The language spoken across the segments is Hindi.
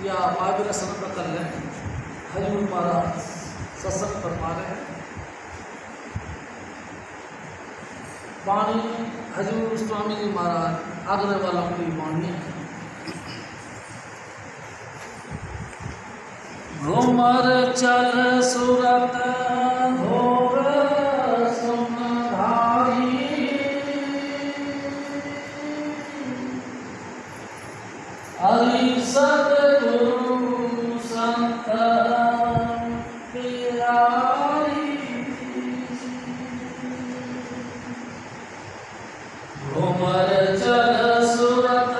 या माबिर सनत कर लें। हजूर महाराज सत्संग फरमा रहे हैं। वाणी हजूर स्वामी जी महाराज आगरे वालों की वाणी है। घूमर चल सूरत होर सुन भाई, अली सतगुरु संत प्यारी। घूमर चल सूरत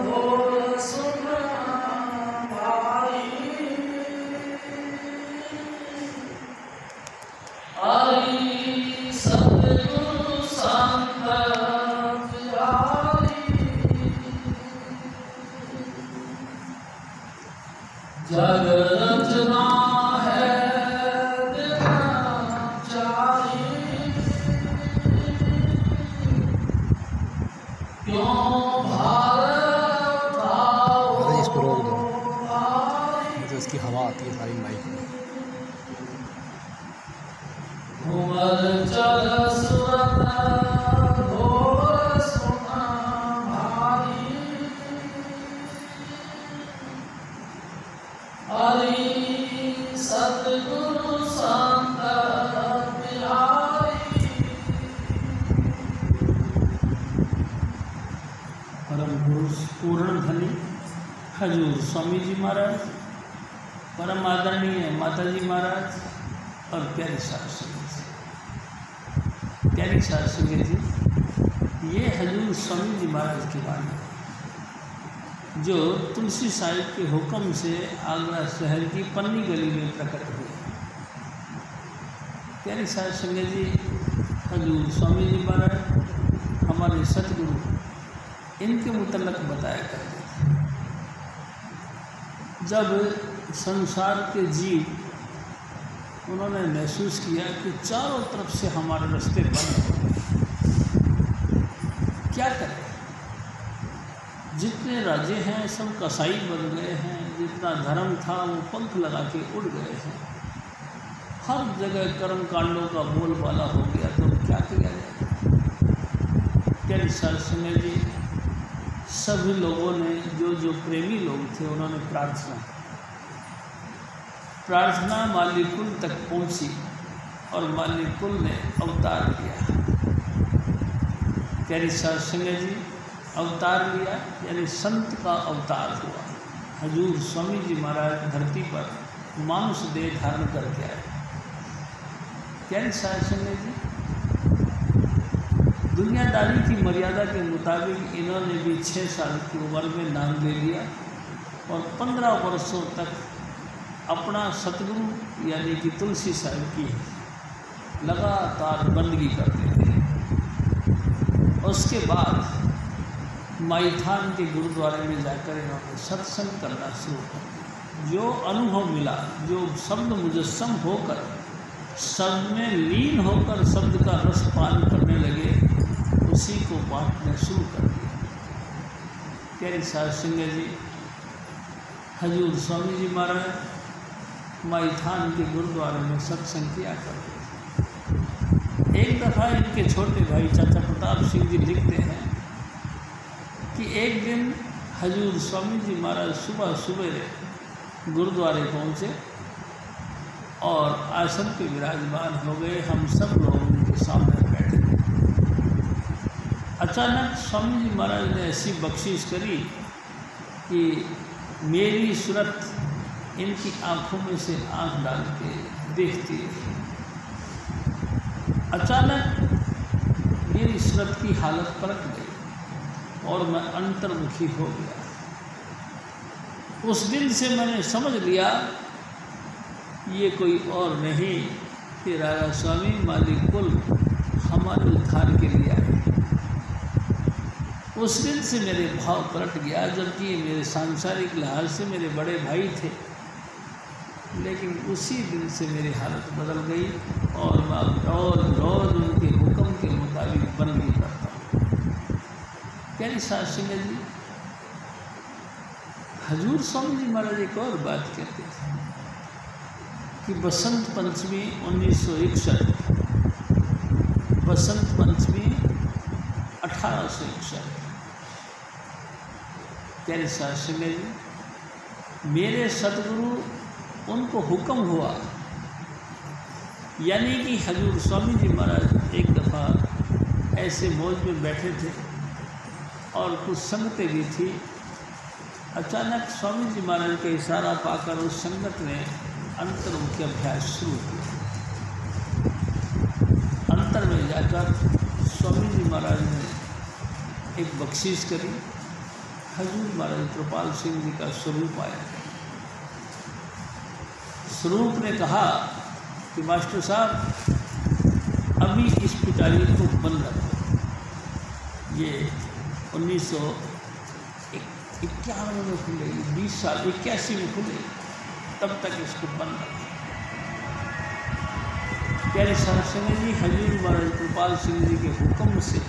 होर सुन भाई, अली सतगुरु संत प्यारी। जग रचना है दिनचारी, क्यों भारत अरे इसको रोक दो, भाई। मुझे इसकी हवा आती है सारी माइक में। घूमर चल सूरत होर सुन भाई, अली सतगुरु संत प्यारी। परम पुरुष पूर्ण धनी हजूर स्वामी जी महाराज, परम आदरणीय माता जी महाराज और प्यारे साध संगत जी, प्यारी साध संगत जी, ये हजूर स्वामी जी महाराज की वाणी है जो तुलसी साहिब के हुक्म से आगरा शहर की पन्नी गली में प्रकट हुई। प्यारी साध संगत जी, हजूर स्वामी जी महाराज हमारे सतगुरु इनके मुतल्लक बताया करते थे। जब संसार के जीव उन्होंने महसूस किया कि चारों तरफ से हमारे रास्ते बंद हो गए, क्या करें? जितने राजे हैं सब कसाई बन गए हैं, जितना धर्म था वो पंख लगा के उड़ गए हैं, हर जगह कर्म कांडों का बोलबाला हो गया, तो क्या किया जाए? प्यारी साध संगत जी, सभी लोगों ने जो प्रेमी लोग थे उन्होंने प्रार्थना मालिकुल तक पहुंची और मालिकुल ने अवतार लिया। प्यारी साध संगत जी, अवतार लिया यानी संत का अवतार हुआ। हजूर स्वामी जी महाराज धरती पर मानुष देह धारण करके आए। प्यारी साध संगत जी, दुनियादारी की मर्यादा के मुताबिक इन्होंने भी 6 साल की उम्र में नाम ले लिया और 15 वर्षों तक अपना सतगुरु यानी कि तुलसी साहिब की लगातार बंदगी करते थे। उसके बाद माईथान के गुरुद्वारे में जाकर इन्होंने सत्संग करना शुरू कर दिया। जो अनुभव मिला, जो शब्द मुजस्सम होकर शब्द में लीन होकर शब्द का रस पान करने लगे, उसी को बांटना शुरू कर दिया। प्यारी साध संगत जी, हजूर स्वामी जी महाराज माईथान के गुरुद्वारे में सत्संग किया करते थे। एक दफ़ा इनके छोटे भाई चाचा प्रताप सिंह जी लिखते हैं कि एक दिन हजूर स्वामी जी महाराज सुबह सवेरे गुरुद्वारे पहुँचे और आसन पे विराजमान हो गए। हम सब लोग उनके सामने बैठे। अचानक स्वामी जी महाराज ने ऐसी बख्शिश करी कि मेरी सूरत इनकी आँखों में से आँख डाल के देखती रही। अचानक मेरी सूरत की हालत पलट गई और मैं अंतर्मुखी हो गया। उस दिन से मैंने समझ लिया ये कोई और नहीं कि राजा स्वामी मालिक कुल हमारे उद्धार के लिए आए। उस दिन से मेरे भाव पलट गया, जबकि मेरे सांसारिक लिहाज से मेरे बड़े भाई थे, लेकिन उसी दिन से मेरी हालत बदल गई और मैं रोज़ रोज़ उनके हुक्म के मुताबिक बंदगी करता हूँ। प्यारी साध संगत जी, हजूर स्वामी जी महाराज एक और बात कहते थे कि बसंत पंचमी 1961, बसंत पंचमी 1861, प्यारे शास्त्री जी, मेरे सतगुरु उनको हुक्म हुआ, यानी कि हजूर स्वामी जी महाराज एक दफ़ा ऐसे मौज में बैठे थे और कुछ संगतें भी थी। अचानक स्वामी जी महाराज का इशारा पाकर उस संगत ने अंतर्मुखी अभ्यास शुरू किया। अंतर में जाकर स्वामी जी महाराज ने एक बख्शीश करी। हजूर महाराज कृपाल सिंह जी का स्वरूप आया। स्वरूप ने कहा कि मास्टर साहब, अभी इस पिटारी को बंद रखो। ये 1951 में खुलेगी, 20 साल 81 में खुलेगी, तब तक इसको बंद रखो। प्यारे शास्त्री जी, हजूर महाराज कृपाल सिंह जी के हुक्म से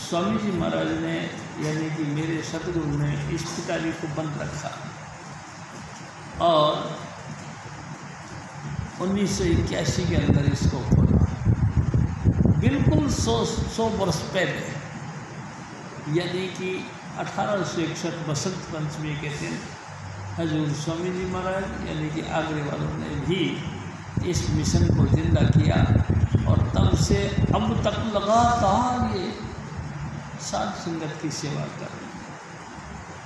स्वामी जी महाराज ने, यानी कि मेरे सतगुरु ने, इस पिटारी को बंद रखा और 1981 के अंदर इसको खोला। बिल्कुल 100 वर्ष पहले, यानी कि 1861 बसंत पंचमी के दिन हजूर स्वामी जी महाराज, यानी कि आगरे वालों ने भी इस मिशन को जिंदा किया और तब से अब तक लगातार ये साध संगत की सेवा कर रहे हैं।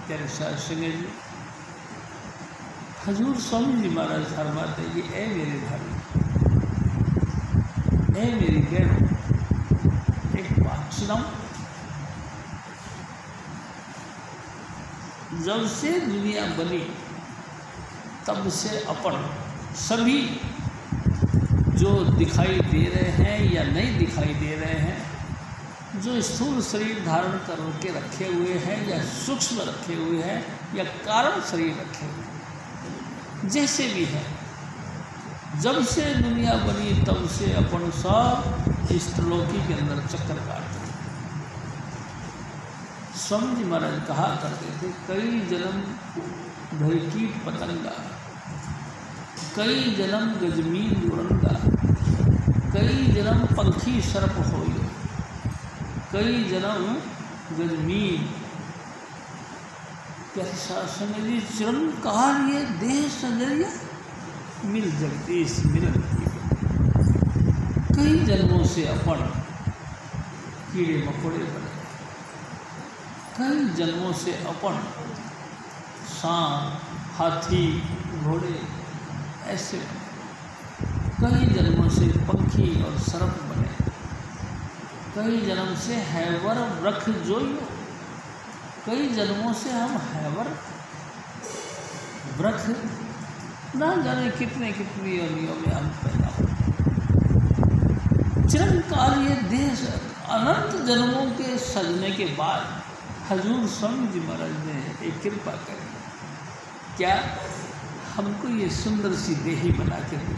प्यारे साध संगत जी, हजूर स्वामी जी महाराज फरमाते हैं कि ऐ मेरे भाई, ऐ मेरी बहन, एक बात सुनाऊं। जब से दुनिया बनी तब से अपन सभी जो दिखाई दे रहे हैं या नहीं दिखाई दे रहे हैं, जो स्थूल शरीर धारण करके रखे हुए हैं या सूक्ष्म रखे हुए हैं या कारण शरीर रखे हुए हैं, जैसे भी है, जब से दुनिया बनी तब से अपन सब इस त्रिलोकी के अंदर चक्कर काटते हैं। स्वामी जी महाराज कहा करते थे, कई जन्म भय कीट पतंगा, कई जन्म गजमीन उड़ंगा, कई जन्म पंखी सर्प होयो, कई जन्म गजमीन। प्यारे शासन जी, चिरंकार ये देह सजरिया मिल जगदीश मिलन। कई जन्मों से अपन कीड़े मकोड़े बने, कई जन्मों से अपन सांप, हाथी, घोड़े ऐसे बने, कई जन्मों से पंखी और सर्प बने, कई जन्म से हैवर वृक्ष जोइयो, कई जन्मों से हम हैवर वृक्ष ना जाने कितने कितनी योनियों में हम पैदा हो। चिरंकार ये देश अनंत जन्मों के सजने के बाद हजूर स्वामी जी महाराज ने एक कृपा करी, क्या हमको ये सुंदर सी देही बना के दी।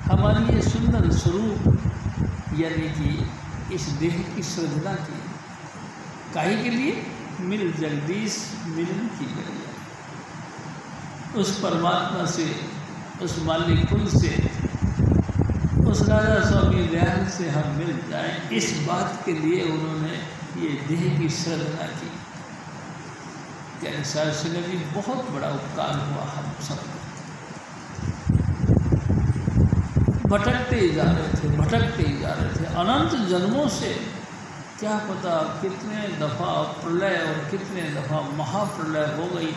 हमारी ये सुंदर स्वरूप, यानी कि इस देह की सृजना की, काहे के लिए? मिल जगदीश मिलन की जरिया, उस परमात्मा से, उस मालिक कुल से, उस राजा स्वामी दयाल से हम मिल जाएं, इस बात के लिए उन्होंने ये देह की सृजना की। प्यारे शास्त्री जी, बहुत बड़ा उपकार हुआ हम सब। भटकते ही जा रहे थे, भटकते ही जा रहे थे अनंत जन्मों से। क्या पता कितने दफ़ा प्रलय और कितने दफ़ा महाप्रलय हो गई,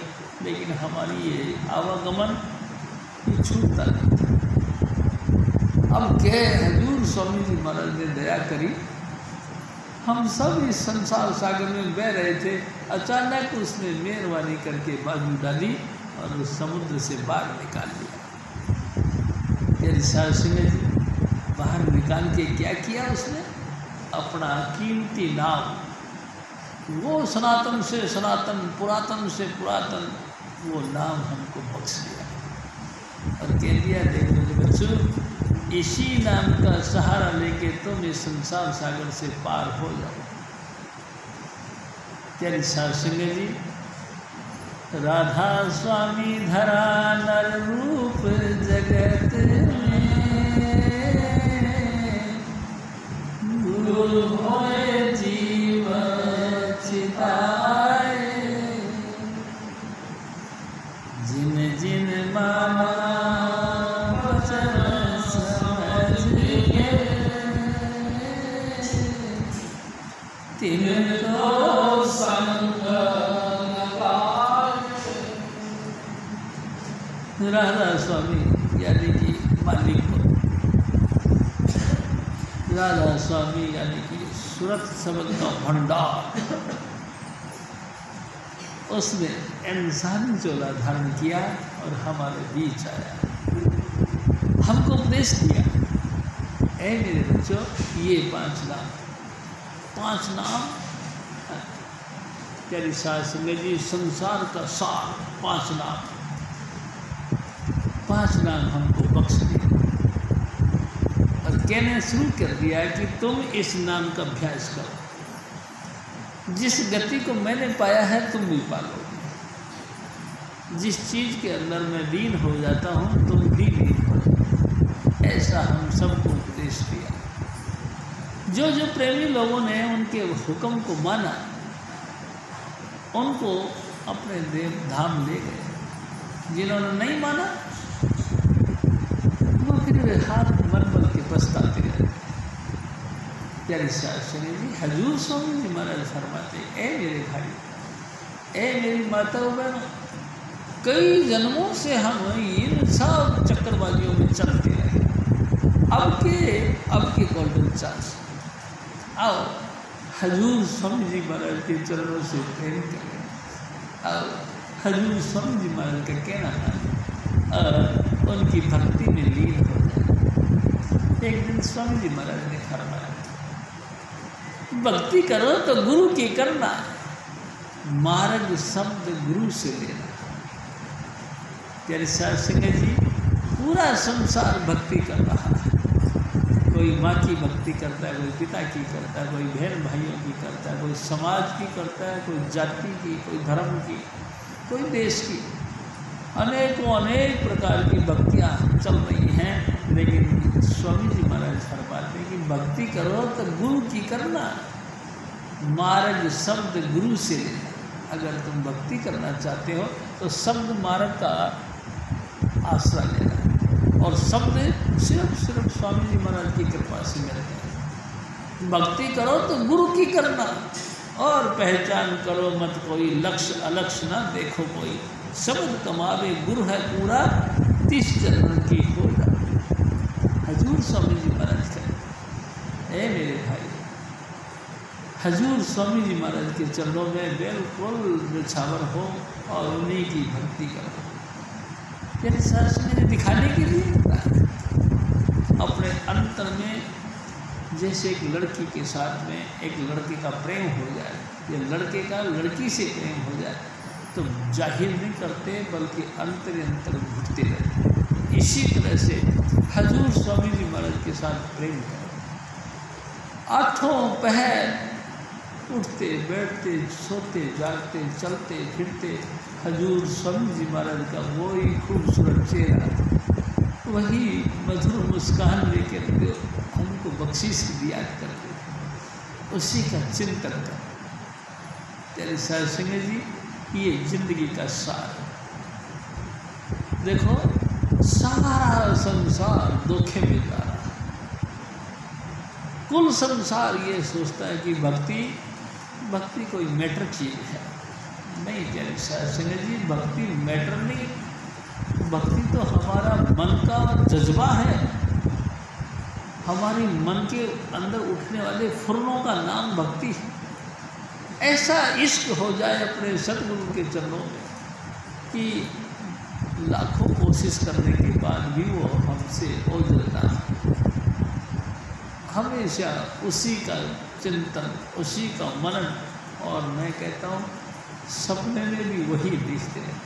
लेकिन हमारी ये आवागमन ये छूटता नहीं था। अब क्या हजूर स्वामी जी महाराज ने दया करी, हम सब इस संसार सागर में बह रहे थे, अचानक उसने मेहरबानी करके बाजू डाली और उस समुद्र से बाहर निकाल लिया। सिंह जी बाहर निकाल के क्या किया उसने? अपना कीमती नाम, वो सनातन से सनातन, पुरातन से पुरातन वो नाम हमको बख्श दिया और कह दिया, देखो बच्चों, इसी नाम का सहारा लेके तुम इस संसार सागर से पार हो जाओ। प्यारे सिंह जी, राधा स्वामी धरा नर रूप जगत में, गुरु होए जीव चिताए, जिन जिन माना वचन समझ के, तिनको संग राधा स्वामी यानी कि मालिक को, राधा स्वामी यानी कि सूरत शब्द का भंडार, उसने इंसानी चोला धारण किया और हमारे बीच आया, हमको उपदेश दिया, ऐ मेरे बच्चों ये 5 नाम तेरी सास में जी संसार का सार 5 नाम हमको बख्श दिया और कहने शुरू कर दिया कि तुम इस नाम का अभ्यास करो। जिस गति को मैंने पाया है तुम भी पालोगे, जिस चीज़ के अंदर मैं लीन हो जाता हूँ तुम भी लीन हो जाओ, ऐसा हम सबको उपदेश दिया। जो जो प्रेमी लोगों ने उनके हुक्म को माना उनको अपने देव धाम ले गए, जिन्होंने नहीं माना वो फिर हाथ मल के पछताते रहे। प्यारी शास्त्री जी हजूर स्वामी जी महाराज फरमाते, ए मेरे भाई, ए मेरी माता बहनों, कई जन्मों से हम इन सब चक्करबाजियों में चलते रहे, अब के गोल्डन चांस आओ हजूर स्वामी जी महाराज के चरणों से प्रेम करें, आओ हजूर स्वामी जी महाराज का कहना है और उनकी भक्ति में लीन हो जाए। एक दिन स्वामी जी महाराज ने फरमाया, भक्ति करो तो गुरु की करना, मार्ग शब्द गुरु से लेना। प्यारे साहब सिंह जी, पूरा संसार भक्ति कर रहा है, कोई माँ की भक्ति करता है, कोई पिता की करता है, कोई बहन भाइयों की करता है, कोई समाज की करता है, कोई जाति की, कोई धर्म की, कोई देश की, अनेक प्रकार की भक्तियाँ चल रही हैं। लेकिन स्वामी जी महाराज फरमाते हैं कि भक्ति करो तो गुरु की करना, मार्ग शब्द गुरु से लेना। अगर तुम भक्ति करना चाहते हो तो शब्द मार्ग का आसरा लेना और शब्द सिर्फ स्वामी जी महाराज की कृपा से मिलते हैं। भक्ति करो तो गुरु की करना और पहचान करो मत कोई, लक्ष्य अलक्ष्य ना देखो कोई, शब्द कमावे गुरु है पूरा, 30 चरण की हो जाए। हजूर स्वामी जी महाराज कहे, ए मेरे भाई, हजूर स्वामी जी महाराज के चरणों में बिल्कुल निछावर हो और उन्हीं की भक्ति करो। तेरे शास्त्र ने दिखाने के लिए अपने अंतर में, जैसे एक लड़की के साथ में एक लड़के का प्रेम हो जाए या लड़के का लड़की से प्रेम हो जाए तो जाहिर नहीं करते बल्कि अंतर घुटते रहते। इसी तरह से हजूर स्वामी जी महाराज के साथ प्रेम करो। 8 पहर उठते बैठते सोते जागते चलते फिरते हजूर स्वामी जी महाराज का वही खूबसूरत चेहरा, वही मधुर मुस्कान लेकर हमको बख्शीश दिया करते, उसी का चिंतन कर। तेरे साहब सिंह जी, ये जिंदगी का सार। देखो सारा संसार धोखे में जा रहा है, कुल संसार ये सोचता है कि भक्ति कोई मैटर चीज है। नहीं प्यारे साहब सिंह जी, भक्ति मैटर नहीं, भक्ति तो हमारा मन का जज्बा है, हमारी मन के अंदर उठने वाले फुर्रों का नाम भक्ति है। ऐसा इश्क हो जाए अपने सतगुरु के चरणों में कि लाखों कोशिश करने के बाद भी वो हमसे ओझलता है। हमेशा उसी का चिंतन, उसी का मनन, और मैं कहता हूँ सपने में भी वही दिखते हैं।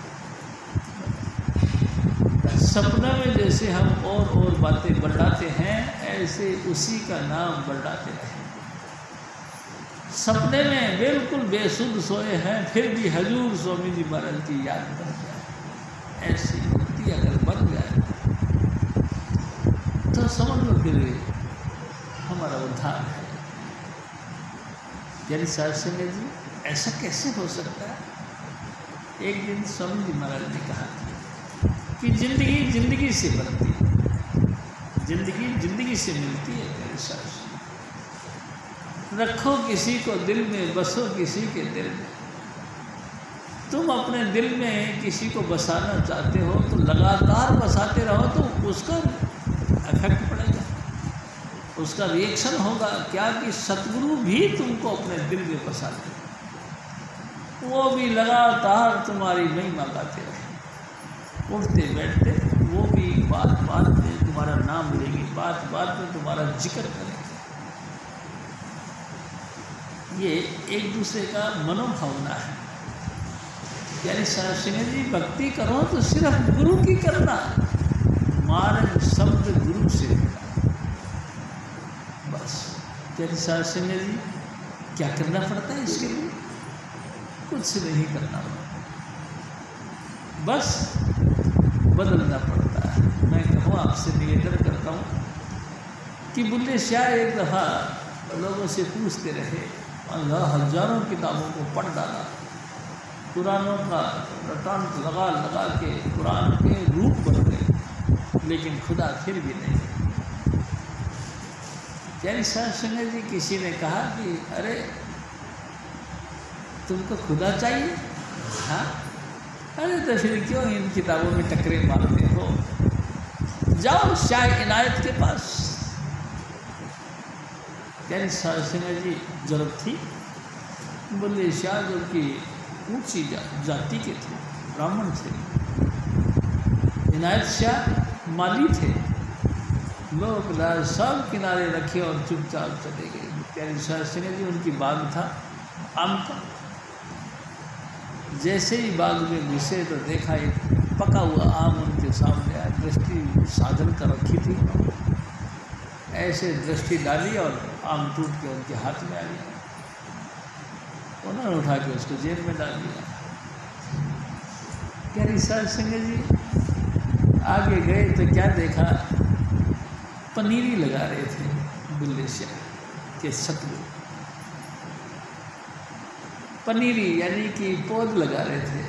सपने में जैसे हम और बातें बढ़ाते हैं, ऐसे उसी का नाम बढ़ाते रहे। सपने में बिल्कुल बेसुध सोए हैं, फिर भी हजूर स्वामी जी महाराज की याद कर जाए, ऐसी व्यक्ति अगर बन जाए तो समझ लो फिर हमारा उद्धार है। यानी साध संगत जी, ऐसा कैसे हो सकता है? एक दिन स्वामी जी महाराज ने कहा कि जिंदगी जिंदगी से बनती है, जिंदगी जिंदगी से मिलती है। मेरे साथ रखो किसी को दिल में, बसो किसी के दिल में। तुम अपने दिल में किसी को बसाना चाहते हो तो लगातार बसाते रहो तो उसका इफेक्ट पड़ेगा, उसका रिएक्शन होगा। क्या कि सतगुरु भी तुमको अपने दिल में बसाते, वो भी लगातार तुम्हारी महिमा गाते रहे, उठते बैठते वो भी बात बात में तुम्हारा नाम लेंगे, बात बात में तुम्हारा जिक्र करेंगे। ये एक दूसरे का मनोभावना है। यानी सिंह जी, भक्ति करो तो सिर्फ गुरु की करना, मार्ग शब्द गुरु से मिला बस। यानी सिंह जी, क्या करना पड़ता है इसके लिए? कुछ नहीं करना पड़ता, बस बदलना पड़ता है। मैं कहूँ, आपसे निवेदन करता हूँ कि बुल्ले शाह एक दफ़ा लोगों से पूछते रहे, अल्लाह हजारों किताबों को पढ़ डाला, कुरानों का रटान लगा लगा के कुरान के रूप बन गए, लेकिन खुदा फिर भी नहीं। यानी साध संगत जी, किसी ने कहा कि अरे तुमको खुदा चाहिए? हाँ, अरे तो फिर क्यों इन किताबों में टकरे मारते हो? जाओ शाह इनायत के पास। यानी साध संगत जी, जरूरत थी। बोले शाह जो कि ऊंची जाति के थे, ब्राह्मण थे, इनायत शाह माली थे, लोग सब किनारे रखे और चुपचाप चले गए। यानी साध संगत जी, उनकी बाग था आम का। जैसे ही बाग में घुसे तो देखा एक पका हुआ आम उनके सामने आया। दृष्टि साधन कर रखी थी, ऐसे दृष्टि डाली और आम टूट के उनके हाथ में आ गया। उन्होंने उठा के उसको जेब में डाल दिया। क्या साध संगत जी, आगे गए तो क्या देखा, पनीरी लगा रहे थे बुल्ले शाह के सतगुरु। पनीरी यानी कि पौध लगा रहे थे,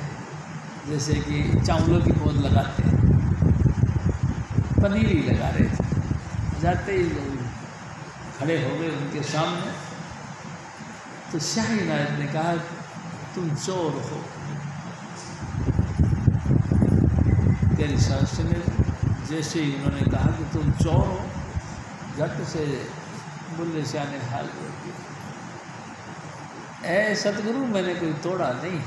जैसे कि चावलों की पौध लगाते हैं, पनीरी लगा रहे थे। जाते ही लोग खड़े हो गए उनके सामने। तो शाह इनायत ने कहा, तुम चोर हो। तेरी सास ने जैसे ही उन्होंने कहा कि तुम चोर हो, झट से बुल्ले शाह ने हाल कर दिया, ऐ सतगुरु, मैंने कोई तोड़ा नहीं।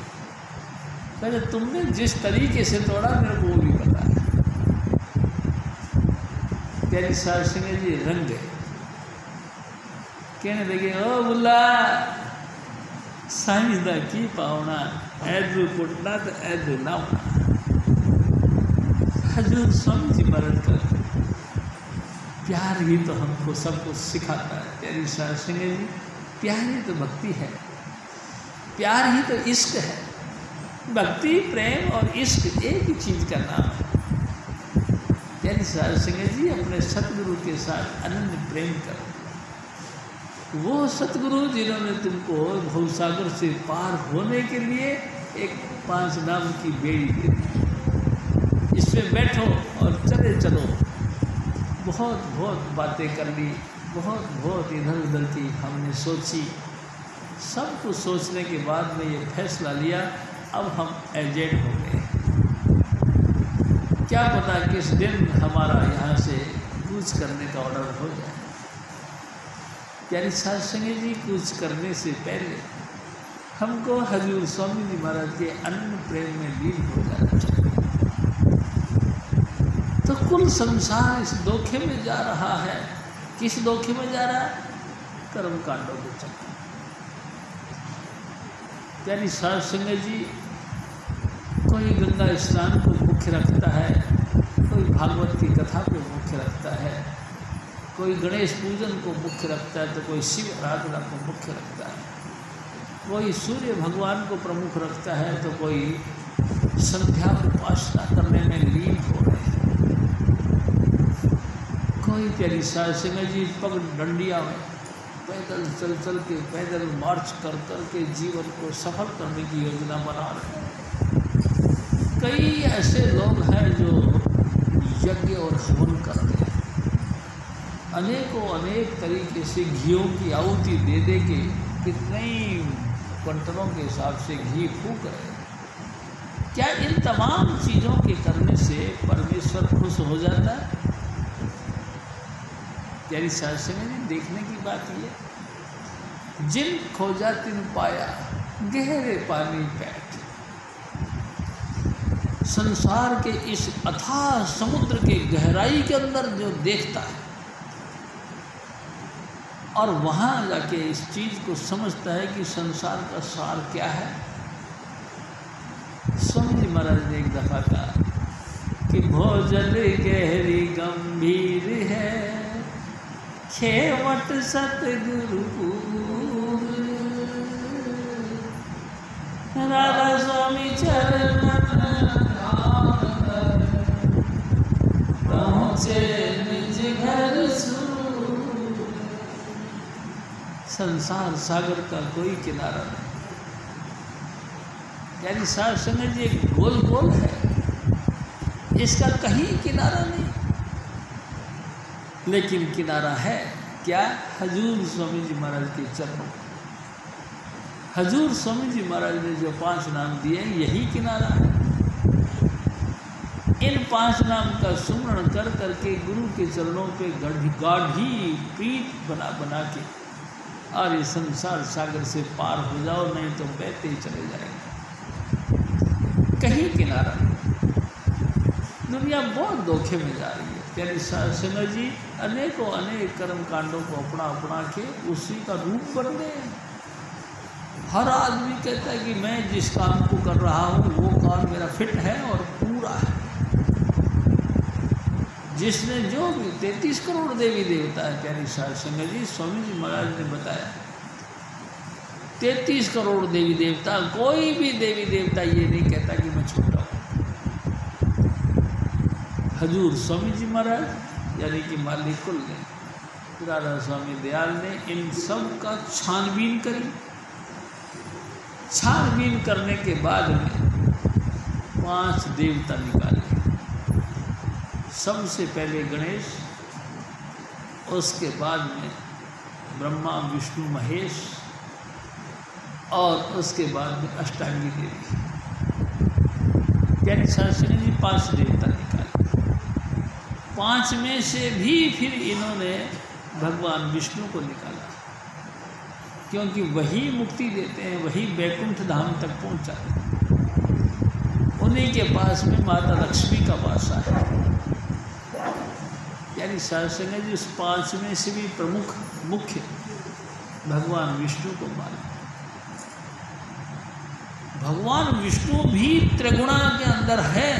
कहते तुमने जिस तरीके से तोड़ा मेरे को वो भी पता है। तेरी सास जी रंग गए, कहने लगे, ओ बुल्ला साईं दा की पावना, ऐदू कुटना तो ऐदू लावना। हजूर स्वामी जी महाराज का प्यार ही तो हमको सब कुछ सिखाता है। तेरी साध संगत जी, प्यार ही तो भक्ति है, प्यार ही तो इश्क है। भक्ति, प्रेम और इश्क एक ही चीज़ का नाम है। तेरी साध संगत जी, अपने सतगुरु के साथ अनन्य प्रेम करो। वो सतगुरु जिन्होंने तुमको भवसागर से पार होने के लिए एक 5 नाम की बेड़ी दे दी, इसमें बैठो और चले चलो। बहुत बहुत बातें कर ली, बहुत बहुत इधर उधर की हमने सोची। सब कुछ सोचने के बाद में ये फैसला लिया, अब हम एजेंट हो गए। क्या पता किस दिन हमारा यहाँ से कूच करने का ऑर्डर हो जाए। यानी साध संगत जी, कुछ करने से पहले हमको हजूर स्वामी जी महाराज के अनन्य प्रेम में लीन हो जाना चाहिए। तो कुल संसार इस धोखे में जा रहा है। किस धोखे में जा रहा है? कर्म कांडों के चक्कर। यानी साध संगत जी, कोई गंगा स्नान को मुख्य रखता है, कोई भागवत की कथा को मुख्य रखता है, कोई गणेश पूजन को मुख्य रखता है, तो कोई शिव आराधना को मुख्य रखता है। कोई सूर्य भगवान को प्रमुख रखता है तो कोई संध्या उपासना करने में लीन हो रहे हैं, कोई प्यारी साध संगत जी पग डंडिया में पैदल चल चल के पैदल मार्च कर कर के जीवन को सफल करने की योजना बना रहे हैं। कई ऐसे लोग हैं जो यज्ञ और हवन करते हैं, अनेकों अनेक तरीके से घियों की आहुति दे दे के कितने ही क्विंटलों के हिसाब से घी फूक रहे हैं। क्या इन तमाम चीज़ों के करने से परमेश्वर खुश हो जाता है? यानी शास्त्र में देखने की बात ये, जिन खोजा तिन पाया गहरे पानी बैठ। संसार के इस अथाह समुद्र के गहराई के अंदर जो देखता है और वहाँ जाके इस चीज़ को समझता है कि संसार का सार क्या है। स्वामी जी महाराज ने एक दफ़ा कहा कि भोजन गहरी गंभीर है, खेवट सतगुरु राधा स्वामी चरण पहुँचे निज घर सूर। संसार सागर का कोई किनारा नहीं, यानी साध संगत जी गोल गोल है, इसका कहीं किनारा नहीं, लेकिन किनारा है क्या? हजूर स्वामी जी महाराज के चरणों। हजूर स्वामी जी महाराज ने जो 5 नाम दिए यही किनारा है। इन 5 नाम का सुमरण कर करके गुरु के चरणों पे गाढ़ी प्रीत बना बना के और इस संसार सागर से पार हो जाओ, नहीं तो बहते ही चले जाएंगे, कहीं किनारा नहीं। दुनिया बहुत धोखे में जा रही है। प्यारे साध संगत जी अनेकों अनेक कर्म कांडों को अपना अपना के उसी का रूप बन गए। हर आदमी कहता है कि मैं जिस काम को कर रहा हूँ वो काम मेरा फिट है और पूरा है। जिसने जो भी 33 करोड़ देवी देवता है, प्यारी साध संगत जी स्वामी जी महाराज ने बताया 33 करोड़ देवी देवता, कोई भी देवी देवता ये नहीं कहता कि मैं छोटा हूँ। हजूर स्वामी जी महाराज यानी कि मालिक कुल ने, राधा स्वामी दयाल ने इन सब का छानबीन करी। छानबीन करने के बाद में 5 देवता निकाले। सबसे पहले गणेश, उसके बाद में ब्रह्मा विष्णु महेश और उसके बाद में अष्टांगी देवी। यानी शास्त्री जी 5 देवता निकाले। 5 में से भी फिर इन्होंने भगवान विष्णु को निकाला, क्योंकि वही मुक्ति देते हैं, वही बैकुंठ धाम तक पहुंचाते हैं। उन्हीं के पास में माता लक्ष्मी का वासा है। यानी शास्त्र जी उस 5 में से भी प्रमुख मुख्य भगवान विष्णु को माना। भगवान विष्णु भी त्रिगुणा के अंदर है,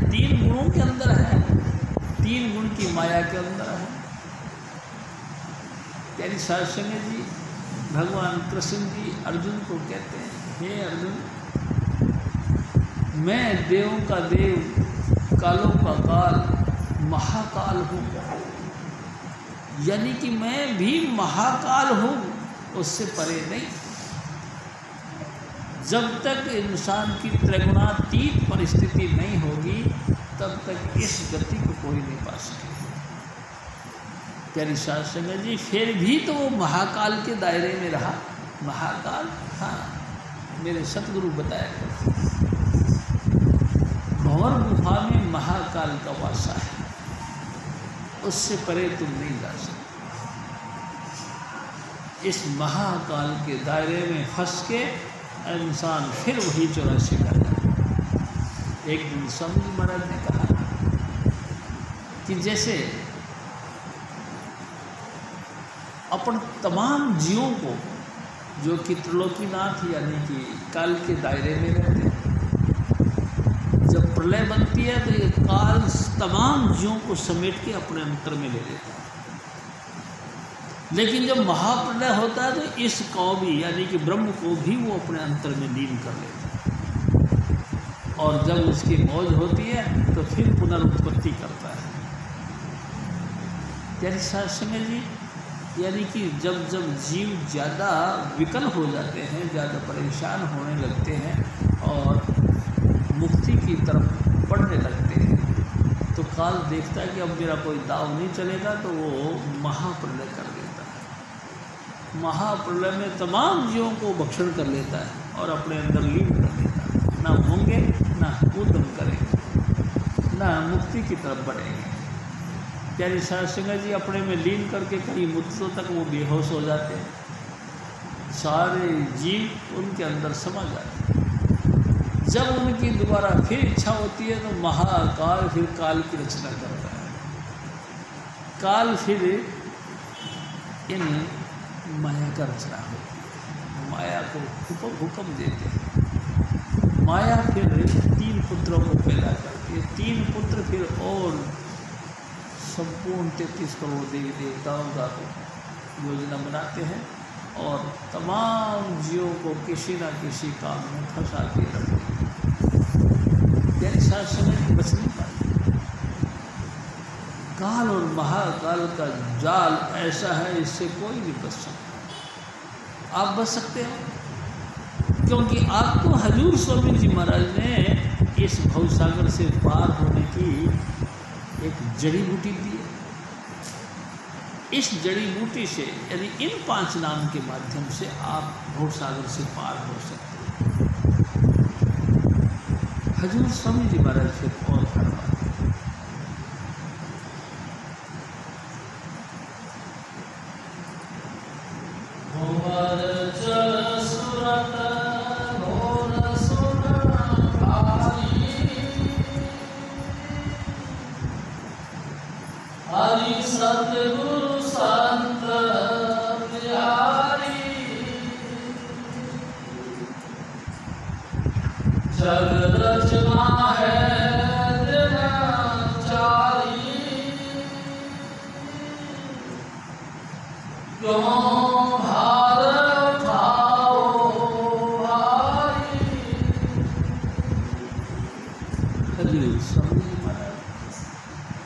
3 गुणों के अंदर है, 3 गुण की माया के अंदर है। यानी शास्त्र जी भगवान कृष्ण जी अर्जुन को कहते हैं, हे अर्जुन, मैं देवों का देव, कालों का काल, महाकाल हूँ। यानी कि मैं भी महाकाल हूँ, उससे परे नहीं। जब तक इंसान की त्रिगुणातीत परिस्थिति नहीं होगी तब तक इस गति को कोई नहीं पा सकेगा। प्यारी साध संगत जी फिर भी तो वो महाकाल के दायरे में रहा। महाकाल, हाँ, मेरे सतगुरु बताया करते, भंवर गुफा में महाकाल का वासा है, उससे परे तुम नहीं जा सकते। इस महाकाल के दायरे में फंस के इंसान फिर वही 84 कर जाता। एक दिन स्वामी जी महाराज ने कहा कि जैसे अपन तमाम जीवों को जो कि त्रिलोकीनाथ यानी कि काल के दायरे में रहते हैं, जब प्रलय बनती है तो ये काल तमाम जीवों को समेट के अपने अंतर में ले लेता है। लेकिन जब महाप्रलय होता है तो इसको भी यानी कि ब्रह्म को भी वो अपने अंतर में लीन कर लेता है, और जब उसकी मौज होती है तो फिर पुनरुत्पत्ति करता है। यानी साधु जी, यानी कि जब जब जीव ज़्यादा विकल हो जाते हैं, ज़्यादा परेशान होने लगते हैं और मुक्ति की तरफ बढ़ने लगते हैं, तो काल देखता है कि अब मेरा कोई दाव नहीं चलेगा, तो वो महाप्रलय कर देता है। महाप्रलय में तमाम जीवों को भक्षण कर लेता है और अपने अंदर लीन कर लेता है। ना होंगे, ना उद्यम करेंगे, ना मुक्ति की तरफ बढ़ेंगे। यानी साधु जी अपने में लीन करके कई मुद्दों तक वो बेहोश हो जाते हैं, सारे जीव उनके अंदर समा जाते हैं। जब उनकी दोबारा फिर इच्छा होती है तो महाकाल फिर काल की रचना करता है। काल फिर इन माया का रचना होती है, माया को हुक्म देते हैं। माया फिर 3 पुत्रों को पैदा करती है। 3 पुत्र फिर और संपूर्ण 33 करोड़ देवी देवताओं का योजना बनाते हैं और तमाम जीवों को किसी न किसी काम में फंसा के रखते हैं। जैसा समय बच नहीं पाते। काल और महाकाल का जाल ऐसा है, इससे कोई नहीं बच सकता। आप बच सकते हो क्योंकि आपको हजूर स्वामी जी महाराज ने इस भवसागर से पार होने की एक जड़ी बूटी दी है। इस जड़ी बूटी से यानी इन 5 नाम के माध्यम से आप भवसागर से पार हो सकते हैं। हजूर स्वामी जी महाराज फिर और फरमाते हैं, हरि सतगुरु संत प्यारी, जग रचना है दिनचारी, क्यों भार उठाओ भारी। हजूर स्वामी जी महाराज,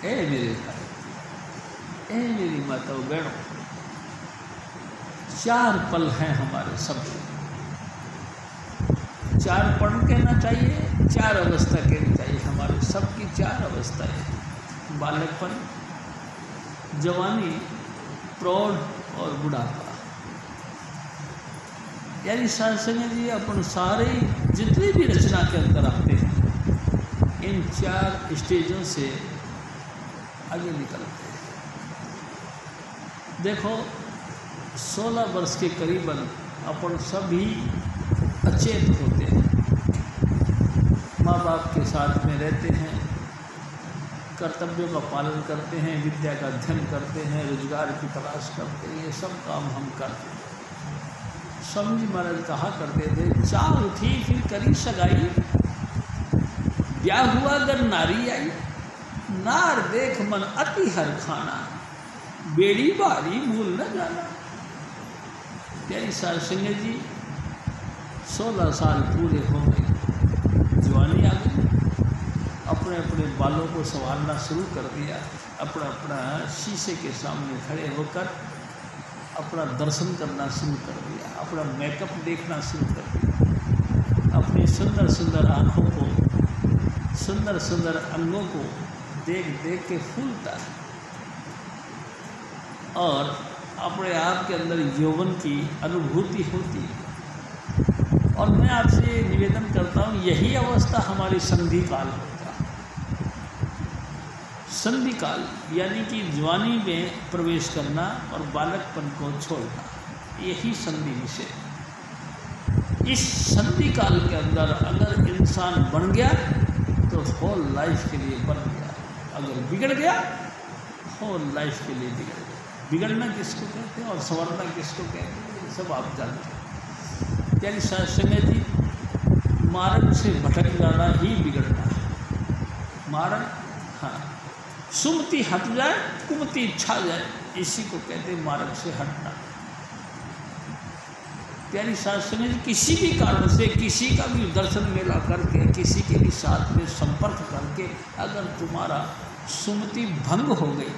ए मेरे भाई, ए मेरी माताओं बहनों, 4 पल हैं हमारे सबके। 4 पल कहना चाहिए, 4 अवस्था कहनी चाहिए। हमारे सबकी 4 अवस्थाएं, बालकपन, जवानी, प्रौढ़ और बुढ़ापा। यानी साधु जी अपन सारे जितने भी रचना के अंदर आते हैं, इन 4 स्टेजों से आगे निकलते हैं। देखो 16 वर्ष के करीबन अपन सभी अचेत होते हैं, माँ बाप के साथ में रहते हैं, कर्तव्यों का पालन करते हैं, विद्या का अध्ययन करते हैं, रोजगार की तलाश करते हैं, ये सब काम हम करते हैं। स्वामी जी महाराज कहा करते थे, चाह उठी फिर करी सगाई, ब्याह हुआ अगर नारी आई, नार देख मन अति हर खाना, बेड़ी बारी भूल न जाना। यानी साधु संगत जी 16 साल पूरे हो गए, जवानी आ गई, अपने अपने बालों को संभालना शुरू कर दिया, अपना अपना शीशे के सामने खड़े होकर अपना दर्शन करना शुरू कर दिया, अपना मेकअप देखना शुरू कर दिया, अपनी सुंदर सुंदर आँखों को, सुंदर सुंदर अंगों को देख देख के फूलता है और अपने आप के अंदर यौवन की अनुभूति होती है। और मैं आपसे निवेदन करता हूँ, यही अवस्था हमारी संधि काल होता है। संधि काल यानी कि जवानी में प्रवेश करना और बालकपन को छोड़ना, यही संधि विषय। इस संधि काल के अंदर अगर इंसान बन गया तो होल लाइफ के लिए बन गया, अगर बिगड़ गया होल लाइफ के लिए बिगड़ गया। बिगड़ना किसको कहते हैं और संवरना किसको कहते हैं, ये सब आप जानते हैं। यानी संगत जी, मार्ग से भटक जाना ही बिगड़ना है। मार्ग, हाँ, सुमति हट जाए, कुमति छा जाए, इसी को कहते मार्ग से हटना। प्यारी साध संगत जी, किसी भी कारण से किसी का भी दर्शन मेला करके, किसी के भी साथ में संपर्क करके अगर तुम्हारा सुमति भंग हो गई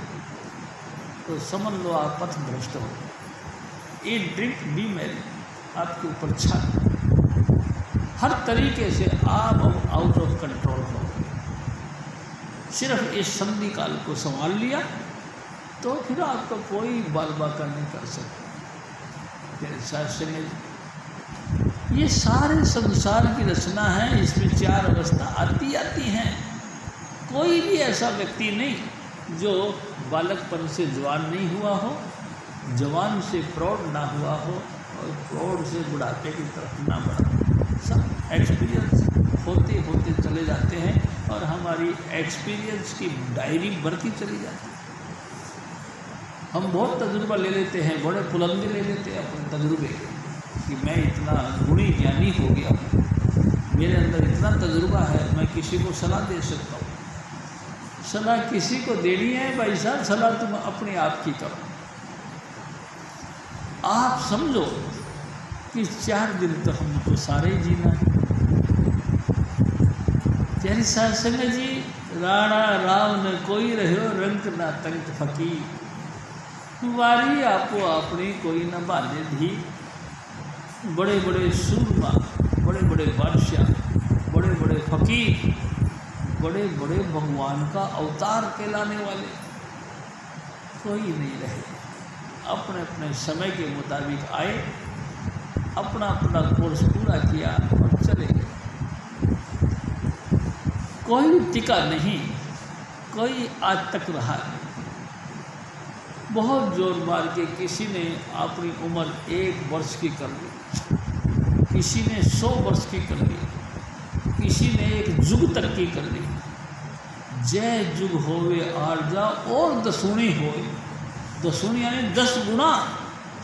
तो समझ लो आप पथ भ्रष्ट हो गए। ये ड्रिंक बी मैरी आपके ऊपर छा, हर तरीके से आप अब आउट ऑफ कंट्रोल हो गए। सिर्फ इस संधि काल को संभाल लिया तो फिर आपका कोई बाल बाका नहीं कर सकता। मेरे शास्त्र में ये सारे संसार की रचना है, इसमें 4 अवस्था आती हैं। कोई भी ऐसा व्यक्ति नहीं जो बालकपन से जवान नहीं हुआ हो, जवान से प्रौढ़ ना हुआ हो और प्रौढ़ से बुढ़ापे की तरफ ना बढ़ा। सब एक्सपीरियंस होते होते चले जाते हैं और हमारी एक्सपीरियंस की डायरी बढ़ती चली जाती है। हम बहुत तजुर्बा ले लेते हैं, बड़े बुलंदी ले लेते हैं अपने तजुर्बे कि मैं इतना गुणी ज्ञानी हो गया हूँ, मेरे अंदर इतना तजुर्बा है, मैं किसी को सलाह दे सकता हूँ। सलाह किसी को देनी है भाई साहब, सलाह तुम अपने आप की करो। आप समझो कि 4 दिन तो हमको सारे ही जीना है। प्यारी साध संगत जी, राणा राव न कोई रहो, रंग ना तंग फकीर, वारी आपो अपनी कोई न भाले धी। बड़े बड़े सूरमा, बड़े बड़े बादशाह, बड़े बड़े फकीर, बड़े बड़े भगवान का अवतार कहलाने वाले कोई नहीं रहे। अपने अपने समय के मुताबिक आए, अपना अपना कोर्स पूरा किया और चले गए। कोई टिका नहीं, कोई आज तक रहा नहीं। बहुत जोर मार के किसी ने अपनी उम्र 1 वर्ष की कर ली, किसी ने 100 वर्ष की कर ली, किसी ने 1 जुग तक की कर ली। जय जुग होवे आरजा और दसुणी होए। दसुणी यानी 10 गुना,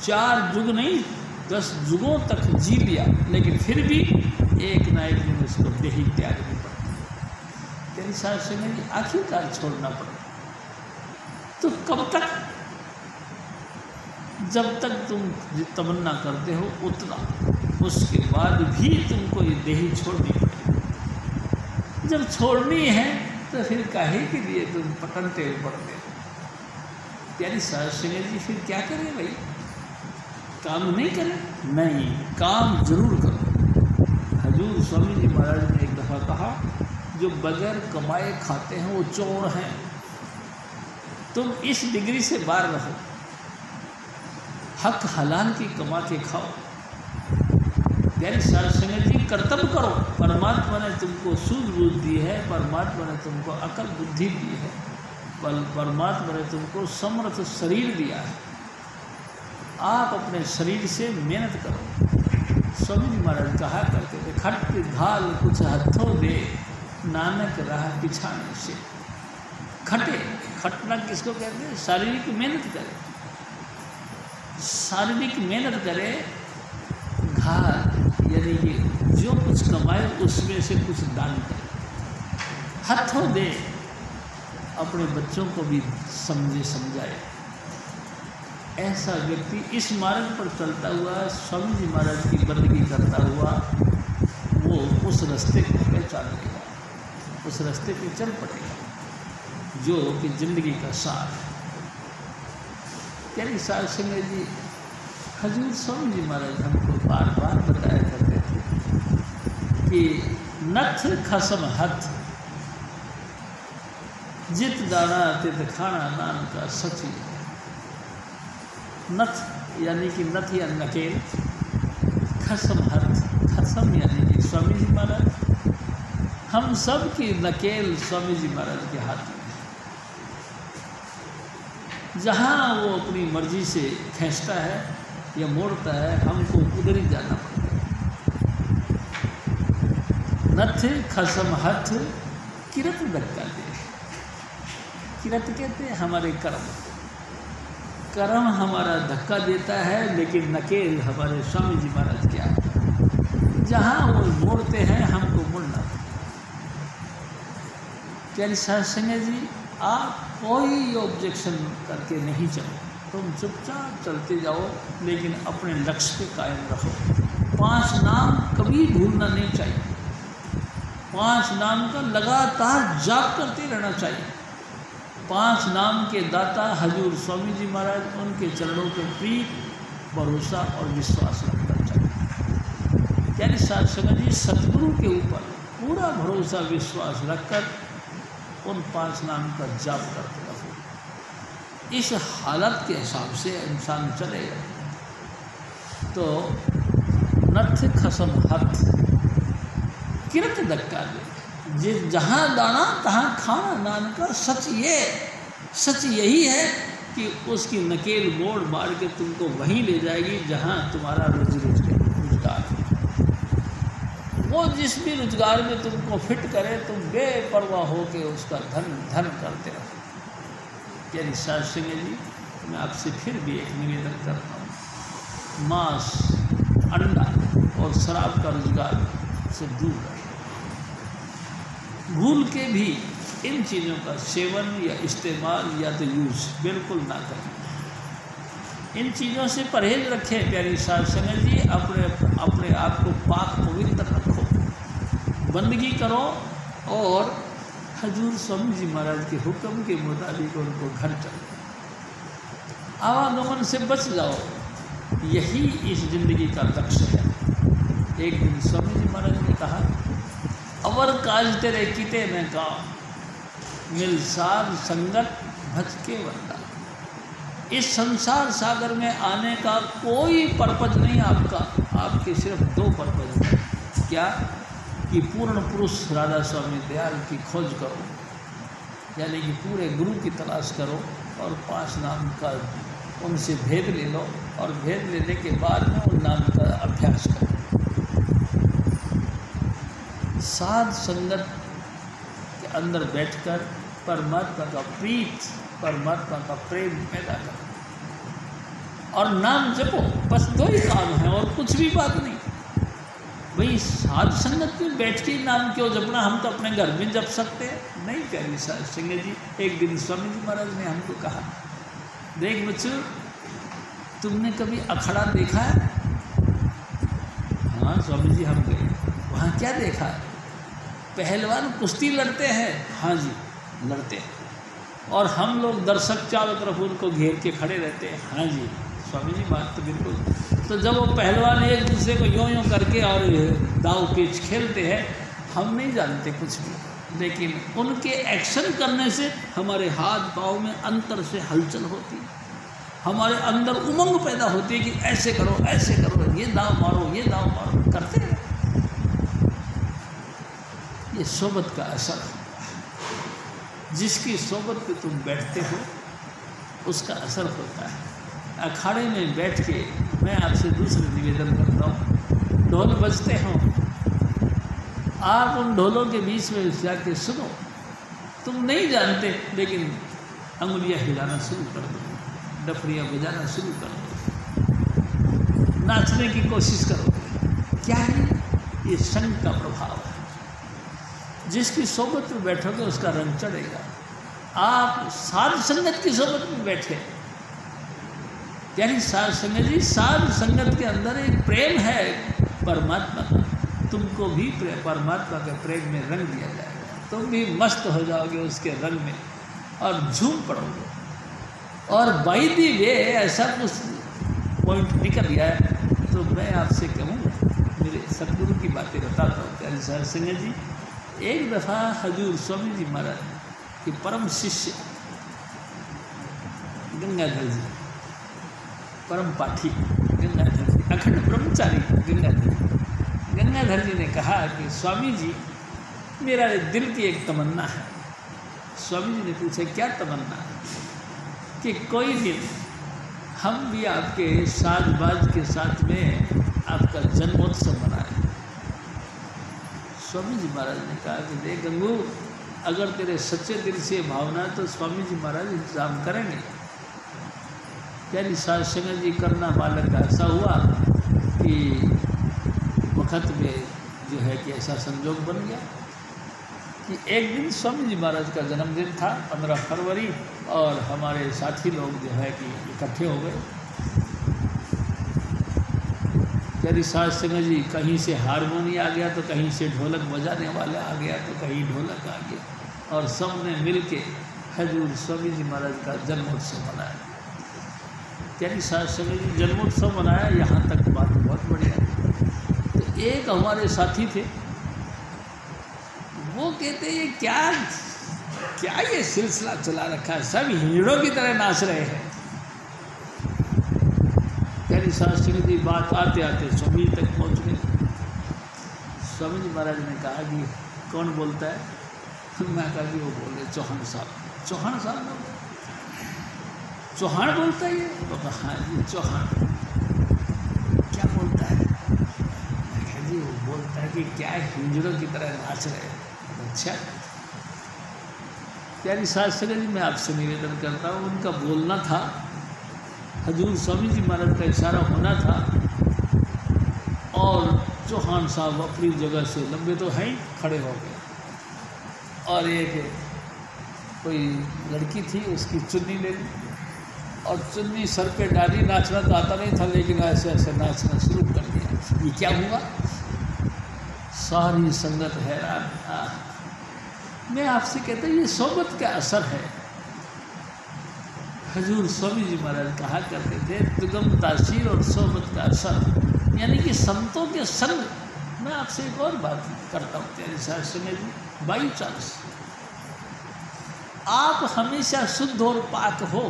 4 जुग नहीं 10 जुगों तक जी लिया, लेकिन फिर भी एक ना एक दिन उसको देही त्यागनी पड़ती। तेरी साथ से मेरी आखिरकार छोड़ना पड़ा। तो कब तक? जब तक तुम तमन्ना करते हो उतना, उसके बाद भी तुमको ये देही छोड़नी पड़ेगी। जब छोड़नी है तो फिर काहे के लिए तुम पटनते पड़ते हो? प्यारी साध संगत जी, फिर क्या करें भाई? काम नहीं करें? नहीं, काम जरूर करो। हजूर स्वामी जी महाराज ने एक दफ़ा कहा, जो बगैर कमाए खाते हैं वो चोर हैं। तुम इस डिग्री से बाहर रहो, हक हलाल की कमा के खाओ। प्यारी साध संगत जी, कर्तव्य करो। परमात्मा ने तुमको सूझबूझ दी है, परमात्मा ने तुमको अकल बुद्धि दी है, परमात्मा ने तुमको समर्थ शरीर दिया है। आप अपने शरीर से मेहनत करो। स्वामी जी महाराज कहा करते थे, खट घाल कुछ हथों दे, नानक राह पिछाने से। खटे, खटना किसको कहते हैं? शारीरिक मेहनत करे, शारीरिक मेहनत करे। घाल यानी कि जो कुछ कमाए उसमें से कुछ दान करे। हथों दे, अपने बच्चों को भी समझाए। ऐसा व्यक्ति इस मार्ग पर चलता हुआ, स्वामी जी महाराज की बंदगी करता हुआ, वो उस रास्ते को पहचान लेगा, उस रास्ते पे चल पड़ेगा जो कि जिंदगी का सार है। यानी साध संगत जी, हजूर स्वामी जी महाराज हमको बार बार बताया करते थे कि नथ खसम हथ, जित दाना तित खाना, नाम का सची। नथ यानी कि नथ या नकेल, खसम हथ, खसम यानी कि स्वामी जी महाराज। हम सब की नकेल स्वामी जी महाराज के हाथ में। जहाँ वो अपनी मर्जी से खींचता है या मोड़ता है, हमको उधर ही जाना पड़ता है। नथ खसम हथ, किरत धक्का दे। किरत कहते हैं हमारे कर्म। कर्म हमारा धक्का देता है, लेकिन नकेल हमारे स्वामी जी महाराज क्या है, जहाँ वो मोड़ते हैं हमको मुड़ना। प्यारी साध संगत जी, आप कोई ऑब्जेक्शन करके नहीं चलो, तुम चुपचाप चलते जाओ, लेकिन अपने लक्ष्य पे कायम रहो। 5 नाम कभी भूलना नहीं चाहिए। 5 नाम का लगातार जाप करते रहना चाहिए। 5 नाम के दाता हजूर स्वामी जी महाराज, उनके चरणों पर प्रीत, भरोसा और विश्वास रखना चाहिए। यानी साध संगत जी, सतगुरु के ऊपर पूरा भरोसा विश्वास रखकर उन 5 नाम का जाप करते रहो। इस हालत के हिसाब से इंसान चलेगा तो नथ खसम हथ किरत धक्का दे, जिस जहाँ दाना तहाँ खाना, नान का सच यही है कि उसकी नकेल मोड़ मार के तुमको वहीं ले जाएगी जहाँ तुम्हारा रोजगार है। वो जिस भी रोजगार में तुमको फिट करे, तुम बेपरवाह हो के उसका धन करते रहो। यानी साध संगत जी, मैं आपसे फिर भी एक निवेदन करता हूँ, मांस, अंडा और शराब का रोजगार से दूर रहे। भूल के भी इन चीज़ों का सेवन या इस्तेमाल या तो यूज बिल्कुल ना करें। इन चीज़ों से परहेज रखें। प्यारी साध संगत जी, अपने आप को पाक पवित्र रखो, बंदगी करो और हजूर स्वामी जी महाराज के हुक्म के मुताबिक उनको घर चलो, आवागमन से बच जाओ। यही इस जिंदगी का लक्ष्य है। एक दिन स्वामी जी महाराज ने कहा, अवर काज तेरे किते में का मिल साध संगत भटके वंदा। इस संसार सागर में आने का कोई पर्पज नहीं आपका, आपके सिर्फ 2 पर्पज हैं। क्या? कि पूर्ण पुरुष राधा स्वामी दयाल की खोज करो, यानी कि पूरे गुरु की तलाश करो, और 5 नाम का उनसे भेद ले लो, और भेद लेने के बाद में उन नाम का अभ्यास करो। साध संगत के अंदर बैठकर परमात्मा का प्रीत, परमात्मा का प्रेम पैदा करो और नाम जपो। बस 2 ही काम है और कुछ भी बात नहीं। भाई साध संगत में बैठ के नाम क्यों जपना? हम तो अपने घर में जप सकते हैं। नहीं प्यारी साध संगत जी, एक दिन स्वामी जी महाराज ने हमको कहा, देख बच्चों, तुमने कभी अखाड़ा देखा है? हाँ स्वामी जी, हम गए। वहाँ क्या देखा? पहलवान कुश्ती लड़ते हैं। हाँ जी, लड़ते हैं। और हम लोग दर्शक चारों तरफ उनको घेर के खड़े रहते हैं। हाँ जी स्वामी जी, बात तो बिल्कुल। तो जब वो पहलवान एक दूसरे को यूँ करके और दाव पेच खेलते हैं, हम नहीं जानते कुछ भी, लेकिन उनके एक्शन करने से हमारे हाथ पाँव में अंतर से हलचल होती है, हमारे अंदर उमंग पैदा होती है कि ऐसे करो, ऐसे करो, ये दाव मारो, ये दाव मारो, करते हैं। ये सोबत का असर होता है। जिसकी सोबत पे तुम बैठते हो उसका असर होता है। अखाड़े में बैठ के मैं आपसे दूसरे निवेदन करता हूँ, ढोल बजते हों, आप उन ढोलों के बीच में जाके सुनो। तुम नहीं जानते, लेकिन अंगुलियाँ हिलाना शुरू कर दो, डफड़ियाँ बजाना शुरू कर दो, नाचने की कोशिश करो। क्या है ये? संग का प्रभाव है। जिसकी सोबत में बैठोगे उसका रंग चढ़ेगा। आप साध संगत की सोबत में बैठे, यानी साध संगत जी, साध संगत के अंदर एक प्रेम है परमात्मा का, तुमको भी परमात्मा के प्रेम में रंग दिया जाएगा। तुम भी मस्त हो जाओगे उसके रंग में और झूम पड़ोगे। और बाई दी वे ऐसा कुछ पॉइंट निकल गया है तो मैं आपसे कहूँ, मेरे सतगुरु की बातें बताता हूँ। प्यारे साध संगत जी, एक दफ़ा हजूर स्वामी जी महाराज के परम शिष्य गंगाधर जी, परम पाठी गंगाधर जी, अखंड ब्रह्मचारी गंगाधर जी ने कहा कि स्वामी जी, मेरा दिल की एक तमन्ना है। स्वामी जी ने पूछा, क्या तमन्ना है? कि कोई दिन हम भी आपके साजबाज के साथ में आपका जन्मोत्सव मनाएं। स्वामी जी महाराज ने कहा कि देख गंगू, अगर तेरे सच्चे दिल से भावना है तो स्वामी जी महाराज इंतजाम करेंगे। यानी साध संगत जी, करना बालक का ऐसा हुआ कि वक़्त में जो है कि ऐसा संजोग बन गया कि एक दिन स्वामी जी महाराज का जन्मदिन था, 15 फरवरी। और हमारे साथी लोग जो है कि इकट्ठे हो गए। प्यारी साध संगत जी, कहीं से हारमोनी आ गया तो कहीं से ढोलक बजाने वाला आ गया तो कहीं ढोलक आ गया, और सब ने मिल के हजूर स्वामी जी महाराज का जन्मोत्सव मनाया। प्यारी साध संगत जी, जन्मोत्सव मनाया, यहाँ तक बात बहुत बढ़िया। तो एक हमारे साथी थे, वो कहते ये क्या ये सिलसिला चला रखा है, सब हीरों की तरह नाच रहे हैं। प्यारी साध संगत जी, बात आते आते स्वामी जी तक पहुँच गए। स्वामी जी महाराज ने कहा कि कौन बोलता है? मैं कहा कि वो बोल रहे चौहान साहब। चौहान साहब चौहान बोलता है ये? तो कहा हाँ जी चौहान। क्या बोलता है? मैं कहा जी वो बोलता है कि क्या हिंजड़ों की तरह नाच रहे हैं। अच्छा। प्यारी साध संगत जी, मैं आपसे निवेदन करता हूँ, उनका बोलना था, हजूर स्वामी जी महाराज का इशारा होना था, और चौहान साहब अपनी जगह से लंबे तो हैं ही, खड़े हो गए, और एक कोई लड़की थी उसकी चुन्नी ले ली और चुन्नी सर पे डाली। नाचना तो आता नहीं था, लेकिन ऐसे ऐसे नाचना शुरू कर दिया। ये क्या हुआ? सारी संगत हैरान। मैं आपसे कहता हूँ ये सोबत का असर है। हजूर स्वामी जी महाराज कहा करते थे, दुगम तासीर और सोबत का असर, यानी कि संतों के संग। मैं आपसे एक और बात करता हूँ प्यारे साध संगत जी, बाई चांस आप हमेशा शुद्ध और पाक हो,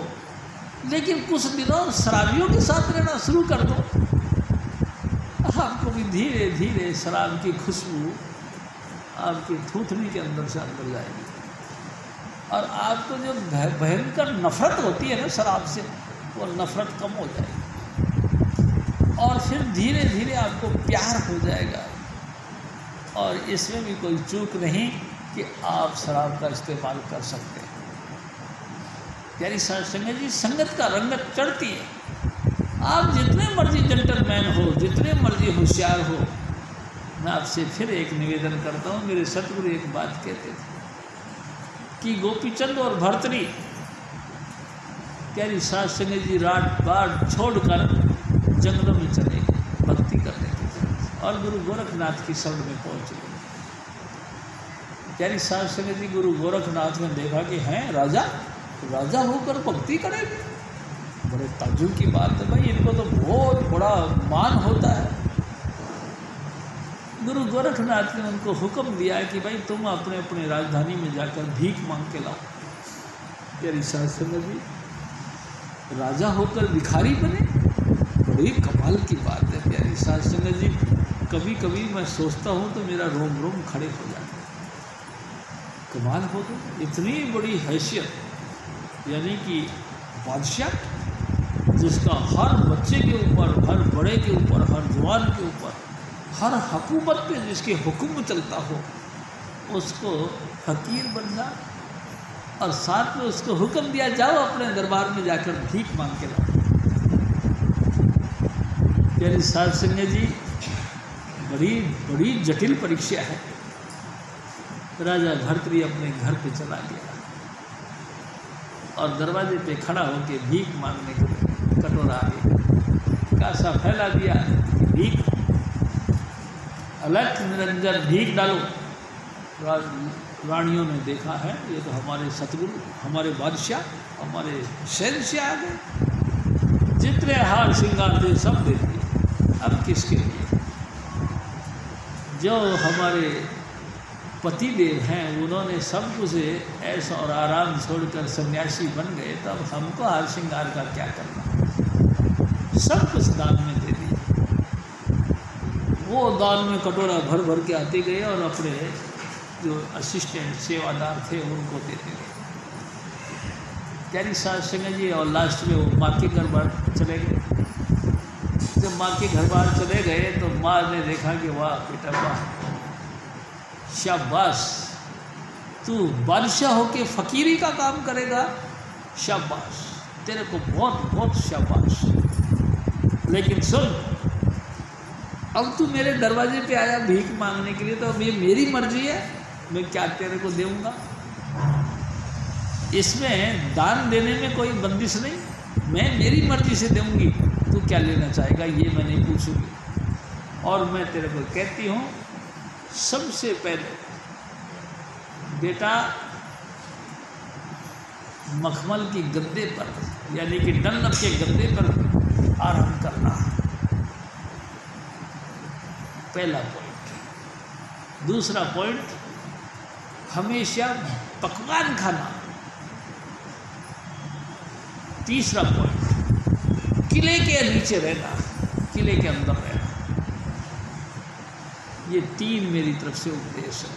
लेकिन कुछ दिनों शराबियों के साथ रहना शुरू कर दो, आपको भी धीरे धीरे शराब की खुशबू आपकी थूथनी के अंदर से अंदर जाएगी, और आपको जो भयंकर नफरत होती है ना शराब से, वो नफरत कम हो जाएगी, और फिर धीरे धीरे आपको प्यार हो जाएगा। और इसमें भी कोई चूक नहीं कि आप शराब का इस्तेमाल कर सकते हैं। प्यारी साध संगत जी, संगत का रंगत चढ़ती है। आप जितने मर्जी जेंटलमैन हो, जितने मर्जी होशियार हो, मैं आपसे फिर एक निवेदन करता हूँ। मेरे सतगुरु एक बात कहते थे कि गोपीचंद और भरतरी, प्यारी साध संगत जी रात बाट छोड़कर जंगलों में चले गए भक्ति करने के लिए, और गुरु गोरखनाथ की शरण में पहुँच गए। प्यारी साध संगत जी, गुरु गोरखनाथ ने देखा कि हैं राजा होकर भक्ति करेंगे, बड़े ताज्जुब की बात है भाई, इनको तो बहुत बड़ा मान होता है। गुरु गोरखनाथ ने उनको हुक्म दिया कि भाई तुम अपने अपने राजधानी में जाकर भीख मांग के लाओ। प्यारी साध संगत जी, राजा होकर भिखारी बने, बड़ी कमाल की बात है। प्यारी साध संगत जी, कभी कभी मैं सोचता हूँ तो मेरा रोम रोम खड़े हो जाता है। कमाल हो गई, इतनी बड़ी हैसियत, यानी कि बादशाह जिसका हर बच्चे के ऊपर, हर बड़े के ऊपर, हर जवान के ऊपर, हर हुकूमत पे जिसके हुक्म चलता हो, उसको फकीर बनना, और साथ में उसको हुक्म दिया जाओ अपने दरबार में जाकर भीख मांग के लाओ। प्यारी साध संगत जी, बड़ी बड़ी जटिल परीक्षा है। राजा भर्तृहरि अपने घर पे चला गया और दरवाजे पे खड़ा होकर भीख मांगने के लिए कटोरा आ गया, कासा फैला दिया, भीख, अलख निरंजन भीख डालो। रानियों ने देखा है ये तो हमारे सतगुरु, हमारे बादशाह, हमारे शहंशाह आ गए, जितने हार श्रृंगार थे सब दे दिए। अब किसके लिए? जो हमारे पति देव हैं उन्होंने सब कुछ ऐसा और आराम छोड़कर सन्यासी बन गए, तब हमको हार श्रृंगार का क्या करना? सब कुछ दान में दे दिया। वो दान में कटोरा भर भर के आते गए और अपने जो असिस्टेंट सेवादार थे उनको देते गए। प्यारी साध संगत जी, और लास्ट में वो माँ के घर बाहर चले गए। जब माँ के घर बाहर चले गए तो माँ ने देखा कि वाह बेटा वाह, शाबाश, तू बादशाह होके फकीरी का काम करेगा, शाबाश, तेरे को बहुत बहुत शाबाश। लेकिन सुन, अब तू मेरे दरवाजे पे आया भीख मांगने के लिए, तो अब ये मेरी मर्जी है, मैं क्या तेरे को दूंगा। इसमें दान देने में कोई बंदिश नहीं, मैं मेरी मर्जी से दूंगी, तू क्या लेना चाहेगा ये मैं नहीं पूछूंगी। और मैं तेरे को कहती हूँ सबसे पहले बेटा मखमल की गद्दे पर यानी कि डंलप के गद्दे पर आराम करना, पहला पॉइंट। दूसरा पॉइंट, हमेशा पकवान खाना। तीसरा पॉइंट, किले के नीचे रहना, किले के अंदर रहना। ये 3 मेरी तरफ से उपदेश है।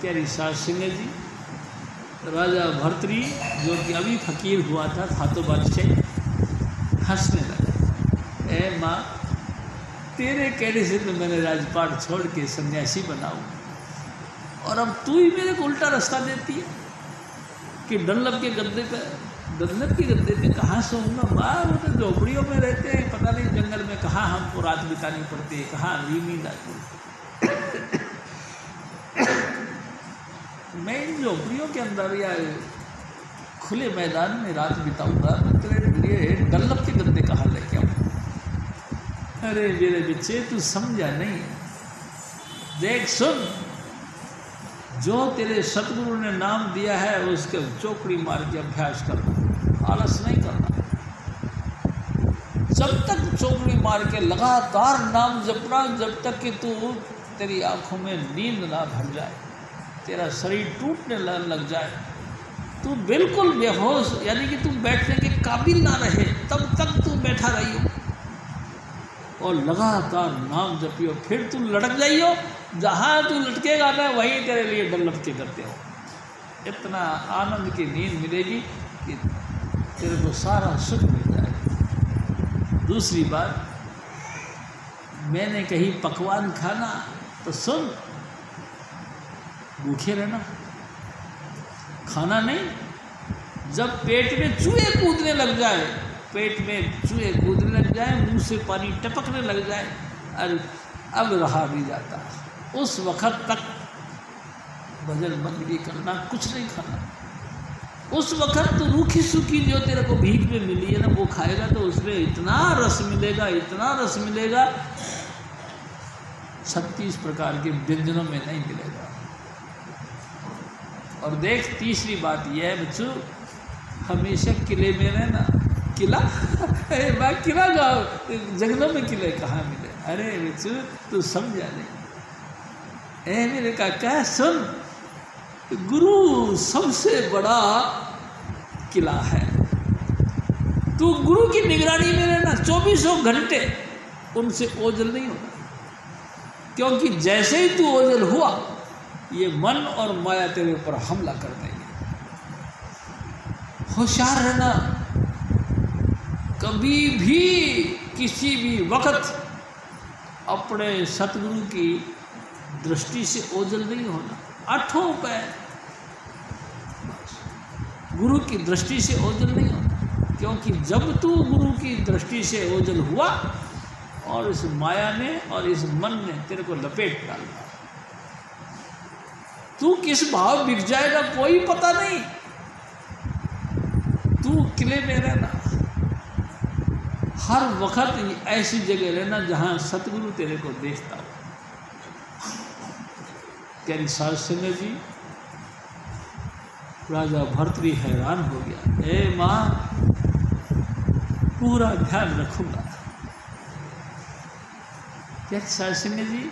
प्यारी सास सिंह जी, राजा भर्तरी जो कि अभी फकीर हुआ था, हाथों बादशाह हंसने लगा, ए माँ तेरे कहने से तो मैंने राजपाट छोड़ के सन्यासी बनाऊँ, और अब तू ही मेरे को उल्टा रास्ता देती है कि डंलप के गद्दे पे, डंलप के गद्दे पे कहाँ सोऊंगा माँ, वो तो झोपड़ियों में रहते हैं, पता नहीं जंगल में कहाँ हमको रात बितानी पड़ती है, कहाँ नींद आती है। मैं इन झोपड़ियों के अंदर या खुले मैदान में रात बिताऊंगा, मैं तेरे लिए डंलप के गद्दे कहाँ लेके आऊँ। अरे मेरे बच्चे तू समझा नहीं, देख सुन, जो तेरे सतगुरु ने नाम दिया है उसके चौकड़ी मार के अभ्यास करना, आलस नहीं करना। जब तक चौकड़ी मार के लगातार नाम जपना, जब तक कि तू तेरी आंखों में नींद ना भर जाए, तेरा शरीर टूटने लग जाए, तू बिल्कुल बेहोश यानी कि तू बैठने के काबिल ना रहे, तब तक तू बैठा रहियो और लगातार नाम जपियो। फिर तू लटक जाइयो, जहाँ तू लटकेगा ना वहीं तेरे लिए डंलप के करते हो। इतना आनंद की नींद मिलेगी कि तेरे को सारा सुख मिल जाएगा। दूसरी बात, मैंने कही पकवान खाना, तो सुन, भूखे रहना, खाना नहीं। जब पेट में चूहे कूदने लग जाए, पेट में चूहे कूदने लग जाए, मुंह से पानी टपकने लग जाए, अरे अब रहा नहीं जाता, उस वक़्त तक भजन बंदगी करना, कुछ नहीं खाना। उस वक़्त तो रूखी सूखी जो तेरे को भीख में मिली है ना, वो खाएगा तो उसमें इतना रस मिलेगा, इतना रस मिलेगा, 36 प्रकार के व्यंजनों में नहीं मिलेगा। और देख, तीसरी बात यह है बच्चों, हमेशा किले में रहना। किला मैं किला गाँव, जंगलों में किले कहाँ मिले। अरे बच्चों तू समझा नहीं। ए मेरे काका सुन, गुरु सबसे बड़ा किला है। तू गुरु की निगरानी में रहना, 24 घंटे उनसे ओझल नहीं होना, क्योंकि जैसे ही तू ओझल हुआ, ये मन और माया तेरे ऊपर हमला कर देंगे। होशियार रहना, कभी भी किसी भी वक्त अपने सतगुरु की दृष्टि से ओझल नहीं होना। 8 पैर गुरु की दृष्टि से ओझल नहीं होना, क्योंकि जब तू गुरु की दृष्टि से ओझल हुआ और इस माया ने और इस मन ने तेरे को लपेट डाला, तू किस भाव बिक जाएगा कोई पता नहीं। तू किले में रहना, हर वक्त ऐसी जगह रहना जहाँ सतगुरु तेरे को देखता हो। प्यारी सास सिंह जी, राजा भर्तरी हैरान हो गया, ए माँ पूरा ध्यान रखूंगा। प्यारी सास सिंह जी,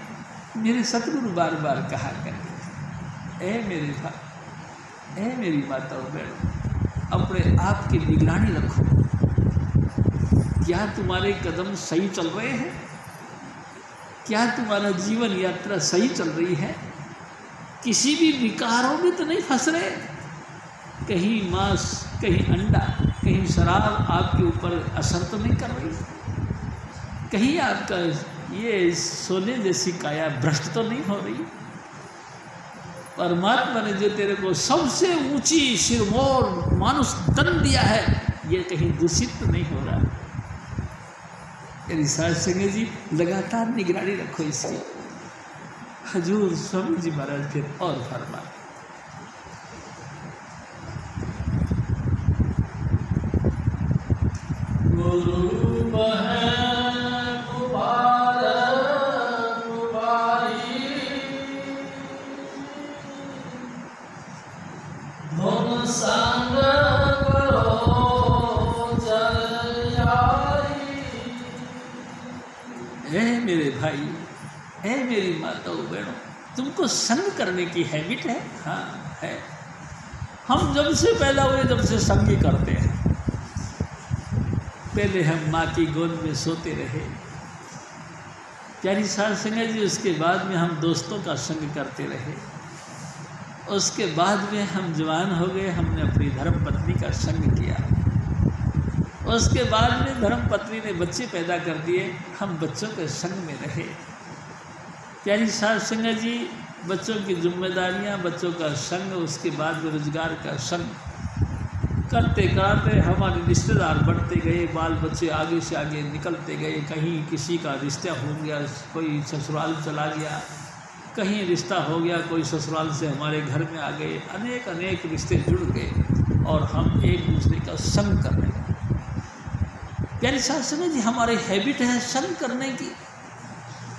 मेरे सतगुरु बार बार कहा करते, ए मेरे भाई, ए मेरी माता और बहनों, अपने आप की निगरानी रखो। क्या तुम्हारे कदम सही चल रहे हैं? क्या तुम्हारा जीवन यात्रा सही चल रही है? किसी भी विकारों में तो नहीं फंस रहे? कहीं मांस, कहीं अंडा, कहीं शराब आपके ऊपर असर तो नहीं कर रही? कहीं आपका ये सोने जैसी काया भ्रष्ट तो नहीं हो रही? परमात्मा ने जो तेरे को सबसे ऊंची सिरमौर मानुष तन दिया है, ये कहीं दूषित तो नहीं हो रहा? मेरी सास सिंह जी, लगातार निगरानी रखो इसकी। हजूर स्वामी जी महाराज फिर और फरमा, संग करो चल आई। ए मेरे भाई, ए मेरी माताओं बहनों, तुमको संग करने की हैबिट है? हाँ है। हम जब से पैदा हुए जब से संग ही करते हैं। पहले हम माँ की गोद में सोते रहे, प्यारी सास संगत जी, उसके बाद में हम दोस्तों का संग करते रहे, उसके बाद में हम जवान हो गए, हमने अपनी धर्म पत्नी का संग किया, उसके बाद में धर्म पत्नी ने बच्चे पैदा कर दिए, हम बच्चों के संग में रहे। प्यारी सास संगत जी, बच्चों की जिम्मेदारियां, बच्चों का संग, उसके बाद में रोजगार का संग करते कराते हमारे रिश्तेदार बढ़ते गए, बाल बच्चे आगे से आगे निकलते गए। कहीं किसी का रिश्ता हो गया, कोई ससुराल चला गया, कहीं रिश्ता हो गया, कोई ससुराल से हमारे घर में आ गए, अनेक अनेक रिश्ते जुड़ गए और हम एक दूसरे का संग करने लगे। प्यारी सास संगत जी, हमारी हैबिट है संग करने की,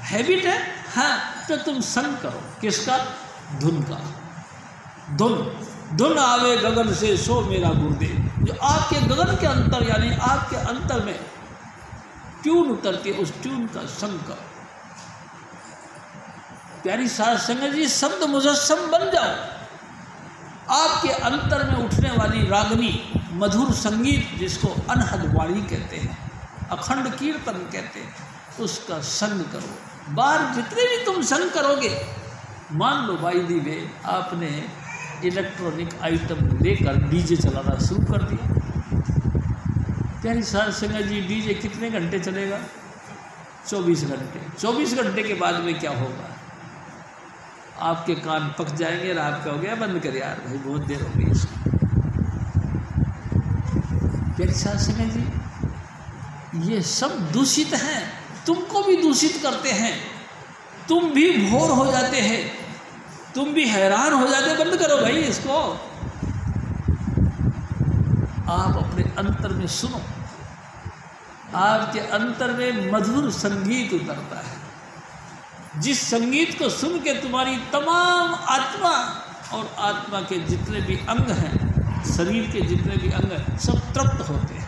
हैबिट है। हाँ, तो तुम संग करो किसका? धुन का। धुन आवे गगन से सो मेरा गुरुदेव। जो आपके गगन के अंतर यानी आपके अंतर में ट्यून उतरती है, उस ट्यून का संग करो। प्यारी सास संगत जी, शब्द मुजस्सम बन जाओ। आपके अंतर में उठने वाली रागनी मधुर संगीत, जिसको अनहद वाणी कहते हैं, अखंड कीर्तन कहते हैं, उसका संग करो। बार जितने भी तुम संग करोगे, मान लो बाई दी वे आपने इलेक्ट्रॉनिक आइटम लेकर डीजे चलाना शुरू कर दिया। प्यारी सास संगत जी, डीजे कितने घंटे चलेगा? 24 घंटे। 24 घंटे के बाद में क्या होगा? आपके कान पक जाएंगे और आप कहोगे बंद कर यार भाई, बहुत देर हो गई इसकी। प्यारी सास संगत जी, ये सब दूषित हैं, तुमको भी दूषित करते हैं, तुम भी भोर हो जाते हैं, तुम भी हैरान हो जाते। बंद करो भाई इसको। आप अपने अंतर में सुनो, आपके अंतर में मधुर संगीत उतरता है, जिस संगीत को सुन के तुम्हारी तमाम आत्मा और आत्मा के जितने भी अंग हैं, शरीर के जितने भी अंग हैं, सब तृप्त होते हैं।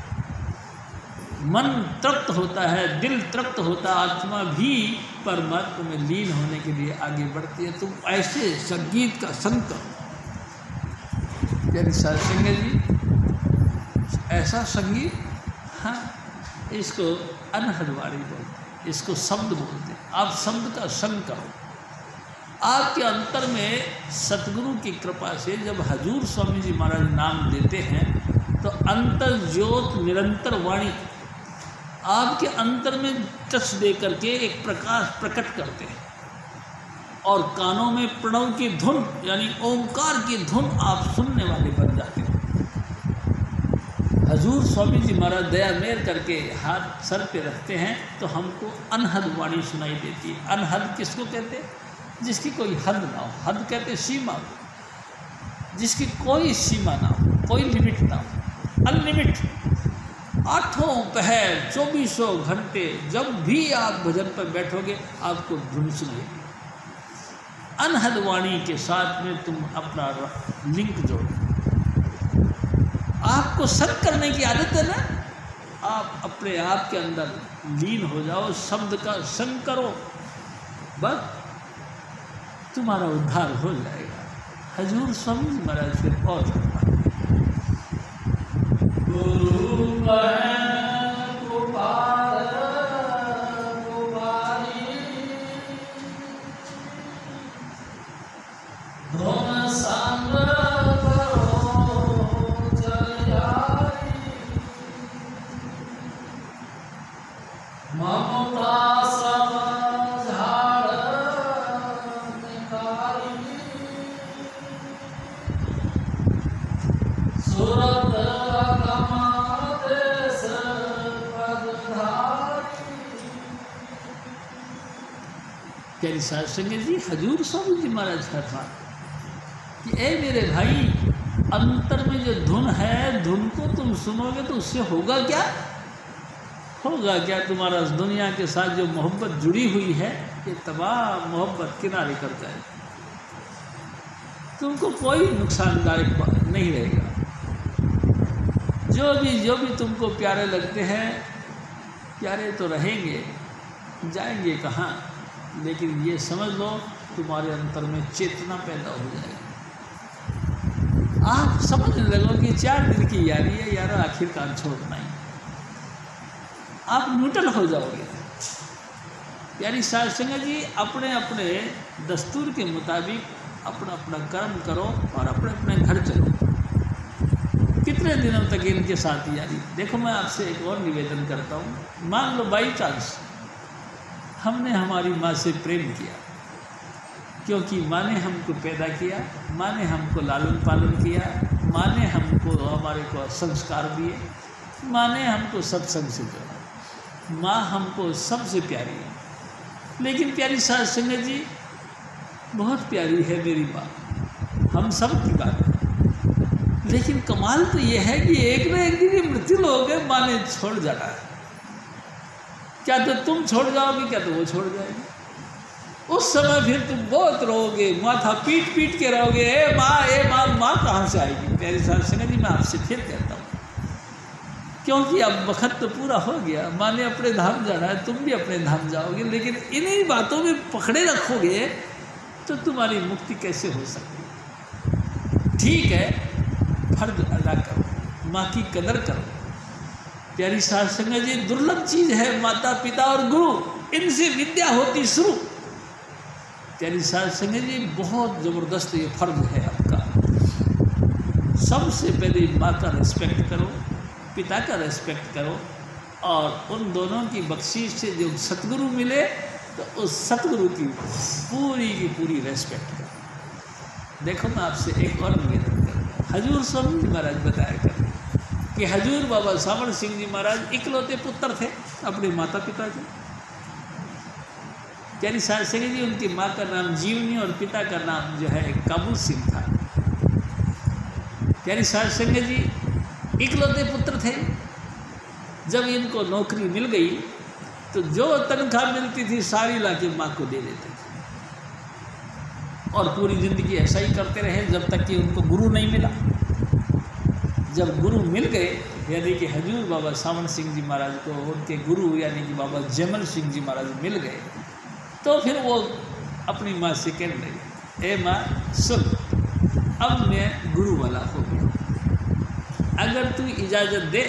मन तृप्त होता है, दिल तृप्त होता है, आत्मा भी परमात्मा में लीन होने के लिए आगे बढ़ती है। तुम ऐसे संगीत का संग करो। प्यारी सास संगत जी, ऐसा संगीत, हाँ, इसको अनहद वाणी बोलते हैं, इसको शब्द बोलते हैं। आप शब्द का संग करो। आपके अंतर में सतगुरु की कृपा से जब हजूर स्वामी जी महाराज नाम देते हैं, तो अंतर ज्योत निरंतर वाणी आपके अंतर में टच दे करके एक प्रकाश प्रकट करते हैं, और कानों में प्रणव की धुन यानी ओंकार की धुन आप सुनने वाले बन जाते हो। हजूर स्वामी जी महाराज दया मेहर करके हाथ सर पे रखते हैं, तो हमको अनहद वाणी सुनाई देती है। अनहद किसको कहते हैं? जिसकी कोई हद ना हो। हद कहते सीमा को, जिसकी कोई सीमा ना हो, कोई लिमिट ना हो, अनलिमिट। आठों पहर 24 घंटे जब भी आप भजन पर बैठोगे, आपको धुन सुनेगी। अनहद वाणी के साथ में तुम अपना लिंक जोड़ो। आपको संग करने की आदत है ना, आप अपने आप के अंदर लीन हो जाओ, शब्द का संग करो, बस तुम्हारा उद्धार हो जाएगा। हजूर स्वामी महाराज फिर और गुरु प्यारी सास संगत जी, हजूर स्वामी जी महाराज फरमाते कि ए मेरे भाई, अंतर में जो धुन है, धुन को तुम सुनोगे तो उससे होगा क्या? होगा क्या? तुम्हारा दुनिया के साथ जो मोहब्बत जुड़ी हुई है, ये तमाम मोहब्बत किनारे कर जाए, तुमको कोई नुकसानदायक नहीं रहेगा। जो भी तुमको प्यारे लगते हैं, प्यारे तो रहेंगे, जाएंगे कहाँ, लेकिन ये समझ लो तुम्हारे अंतर में चेतना पैदा हो जाएगी। आप समझने लगो कि 4 दिन की यारी है यार, आखिरकार छोड़ना ही, आप न्यूट्रल हो जाओगे। प्यारी साध संगत जी, अपने अपने दस्तूर के मुताबिक अपना अपना कर्म करो और अपने अपने घर चलो। कितने दिनों तक इनके साथ यारी? देखो, मैं आपसे एक और निवेदन करता हूँ। मान लो बाई चांस हमने हमारी माँ से प्रेम किया, क्योंकि माँ ने हमको पैदा किया, माँ ने हमको लालन पालन किया, माँ ने हमको हमारे को संस्कार दिए, माँ ने हमको सत्संग से जोड़ा, माँ हमको सबसे प्यारी है। लेकिन प्यारी साध संगत जी, बहुत प्यारी है मेरी माँ, हम सब की बात है, लेकिन कमाल तो ये है कि एक ना एक दिन ये मृत्यु लोगे, माँ ने छोड़ जाना है। क्या तो तुम छोड़ जाओगे, क्या तो वो छोड़ जाएगी। उस समय फिर तुम बहुत रोओगे, माथा पीट पीट के रहोगे, ए माँ माँ कहाँ से आएगी। प्यारी साध संगत जी, मैं आपसे फिर कहता हूँ, क्योंकि अब वक्त तो पूरा हो गया, माँ ने अपने धाम जाना है, तुम भी अपने धाम जाओगे, लेकिन इन्हीं बातों में पकड़े रखोगे तो तुम्हारी मुक्ति कैसे हो सकती। ठीक है, फर्ज अदा करो, माँ की कदर करो। प्यारी साध संगत जी, दुर्लभ चीज़ है माता पिता और गुरु, इनसे विद्या होती शुरू। प्यारी साध संगत जी, बहुत ज़बरदस्त ये फर्ज है आपका। सबसे पहले माँ का रिस्पेक्ट करो, पिता का रिस्पेक्ट करो, और उन दोनों की बख्शीश से जो सतगुरु मिले तो उस सतगुरु की पूरी रिस्पेक्ट करो। देखो, मैं आपसे एक और निवेदन करूँगा। हजूर स्वामी जी महाराज बताया करते कि हजूर बाबा सावण सिंह जी महाराज इकलौते पुत्र थे अपने माता पिता के। प्यारी साध संगत जी, उनकी माँ का नाम जीवनी और पिता का नाम जो है काबूल सिंह था। प्यारी साध संगत जी, इकलौते पुत्र थे। जब इनको नौकरी मिल गई तो जो तनख्वाह मिलती थी सारी लाके माँ को दे देते थे, और पूरी ज़िंदगी ऐसा ही करते रहे जब तक कि उनको गुरु नहीं मिला। जब गुरु मिल गए, यानी कि हजूर बाबा सावण सिंह जी महाराज को उनके गुरु यानी कि बाबा जयमल सिंह जी महाराज मिल गए, तो फिर वो अपनी माँ से कहने लगे, ए माँ सुन, अब मैं गुरु वाला हो गया, अगर तू इजाज़त दे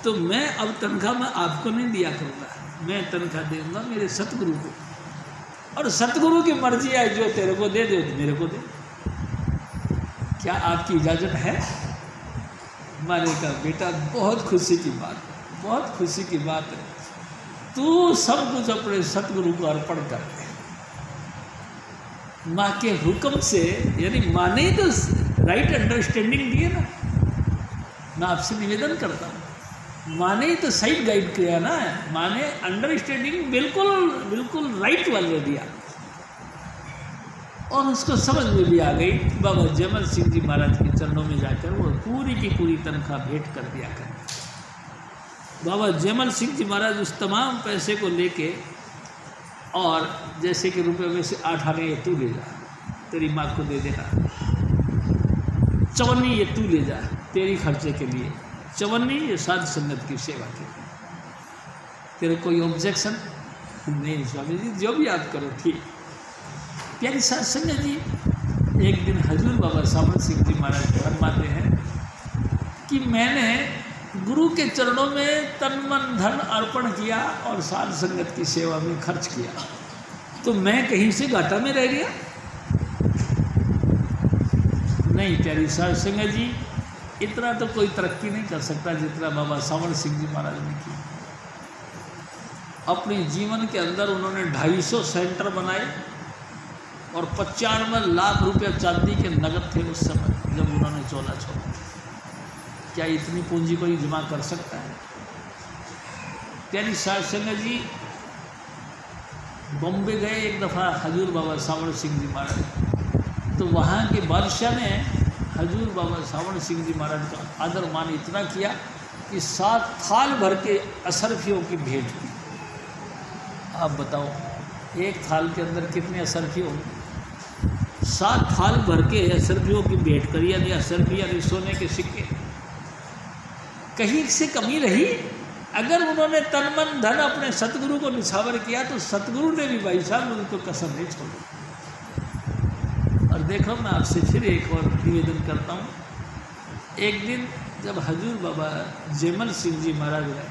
तो मैं अब तनख्वाह मैं आपको नहीं दिया करूँगा, मैं तनख्वाह दूँगा मेरे सतगुरु को, और सतगुरु की मर्जी है, जो तेरे को दे तो मेरे को दे। क्या आपकी इजाज़त है? माने का बेटा, बहुत खुशी की बात है, बहुत खुशी की बात है, तू सब कुछ अपने सतगुरु को अर्पण कर दे। माँ के हुक्म से, यानी माँ ने तो राइट अंडरस्टैंडिंग दी है ना। मैं आपसे निवेदन करता हूँ, माँ ने तो सही गाइड किया ना, माँ ने अंडरस्टैंडिंग बिल्कुल राइट वाले दिया, और उसको समझ में भी आ गई। बाबा जयमल सिंह जी महाराज के चरणों में जाकर वो पूरी की पूरी तनख्वाह भेंट कर दिया कर। बाबा जयमल सिंह जी महाराज उस तमाम पैसे को लेके, और जैसे कि रुपये में से 8 आने ये तू ले जा, तेरी माँ को दे देना, 54 ये तू ले जा तेरी खर्चे के लिए, 54 ये साध संगत की सेवा के लिए। तेरे कोई ऑब्जेक्शन नहीं स्वामी जी, जो भी आप करो ठीक। प्यारी साध संगत जी, एक दिन हजूर बाबा सावण सिंह जी महाराज फरमाते हैं कि मैंने गुरु के चरणों में तन मन धन अर्पण किया और साध संगत की सेवा में खर्च किया, तो मैं कहीं से घाटा में रह गया? नहीं प्यारी साध संगत जी, इतना तो कोई तरक्की नहीं कर सकता जितना बाबा सावण सिंह जी महाराज ने की। अपने जीवन के अंदर उन्होंने 250 सेंटर बनाए और 95 लाख रुपया चांदी के नगद थे उस समय जब उन्होंने चोला छोड़ा। क्या इतनी पूंजी कोई जमा कर सकता है? प्यारी साध संगत जी, बॉम्बे गए एक दफ़ा हजूर बाबा सावण सिंह जी महाराज, तो वहाँ के बादशाह ने हजूर बाबा सावण सिंह जी महाराज का आदर मान इतना किया कि 7 थाल भर के असरफियों की भेंट की। आप बताओ, एक थाल के अंदर कितने असरफी होंगे? 7 थाल भर के असरफियों की भेंट करी, यानी असरफी यानी सोने के सिक्के। कहीं से कमी रही? अगर उन्होंने तन मन धन अपने सतगुरु को निछावर किया तो सतगुरु ने भी भाई साहब उनको कसर नहीं छोड़ी। और देखो मैं आपसे फिर एक और निवेदन करता हूँ। एक दिन जब हजूर बाबा जयमल सिंह जी महाराज ने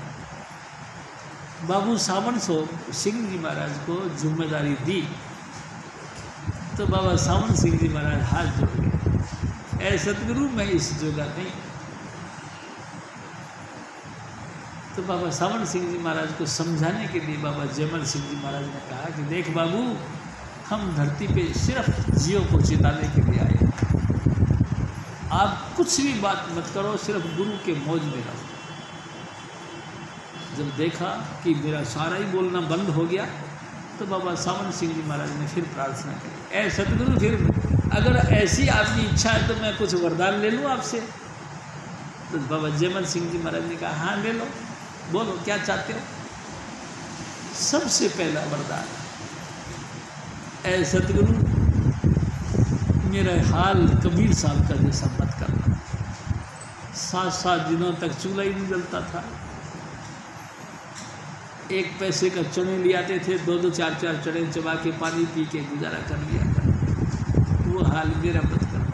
बाबू सावन सिंह जी महाराज को जिम्मेदारी दी तो बाबा सावन सिंह जी महाराज हाथ जोड़ गए, ऐ सतगुरु मैं इस जोगा नहीं। तो बाबा सावन सिंह जी महाराज को समझाने के लिए बाबा जयमल सिंह जी महाराज ने कहा कि देख बाबू, हम धरती पे सिर्फ जीव को चिताने के लिए आए, आप कुछ भी बात मत करो, सिर्फ गुरु के मौज में रहो। जब देखा कि मेरा सारा ही बोलना बंद हो गया तो बाबा सावन सिंह जी महाराज ने फिर प्रार्थना की, ऐ सतगुरु फिर अगर ऐसी आपकी इच्छा है तो मैं कुछ वरदान ले लूँ आपसे। तो बाबा जयमल सिंह जी महाराज ने कहा हाँ ले लो, बोलो क्या चाहते हो। सबसे पहला वरदान, ऐ सतगुरु मेरा हाल कबीर साहब का जैसा मत करना। 7-7 दिनों तक चूल्हा ही नहीं जलता था, 1 पैसे का चने ले आते थे, 2-2 4-4 चने चबा के पानी पी के गुजारा कर लिया था। वो हाल मेरा मत करना।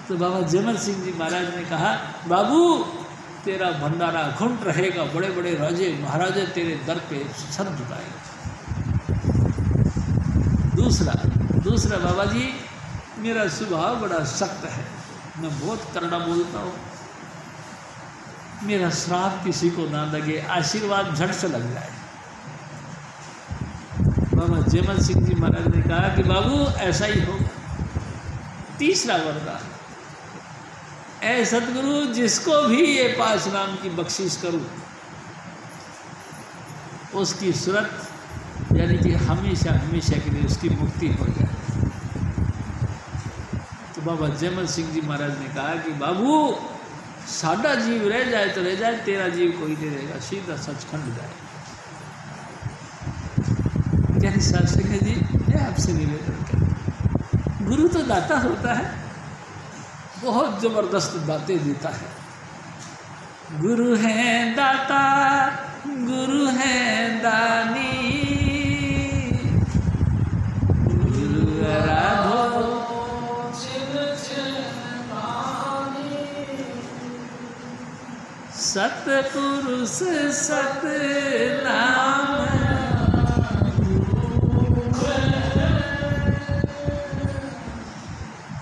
तो बाबा जयमल सिंह जी महाराज ने कहा बाबू तेरा भंडारा घुंट रहेगा, बड़े बड़े राजे महाराजे तेरे दर पे सर झुकाएंगे। दूसरा बाबा जी मेरा स्वभाव बड़ा सख्त है, मैं बहुत कड़वा बोलता हूँ, मेरा श्राप किसी को ना लगे, आशीर्वाद झट से लग जाए। बाबा जयमल सिंह जी महाराज ने कहा कि बाबू ऐसा ही होगा। तीसरा वरदान, ऐ सतगुरु जिसको भी ये 5 नाम की बख्शिश करूं उसकी सूरत यानी कि हमेशा हमेशा के लिए उसकी मुक्ति हो जाए। तो बाबा जयमल सिंह जी महाराज ने कहा कि बाबू सादा जीव रह जाए तो रह जाए, तेरा जीव कोई नहीं रहेगा, सीधा सचखंड जाए। क्या शास्त्री जी मैं आपसे निवेदन करता, गुरु तो दाता होता है, बहुत जबरदस्त बातें देता है। गुरु है दाता, गुरु है दानी, गुरु आराधो सतपुरुष सतनाम,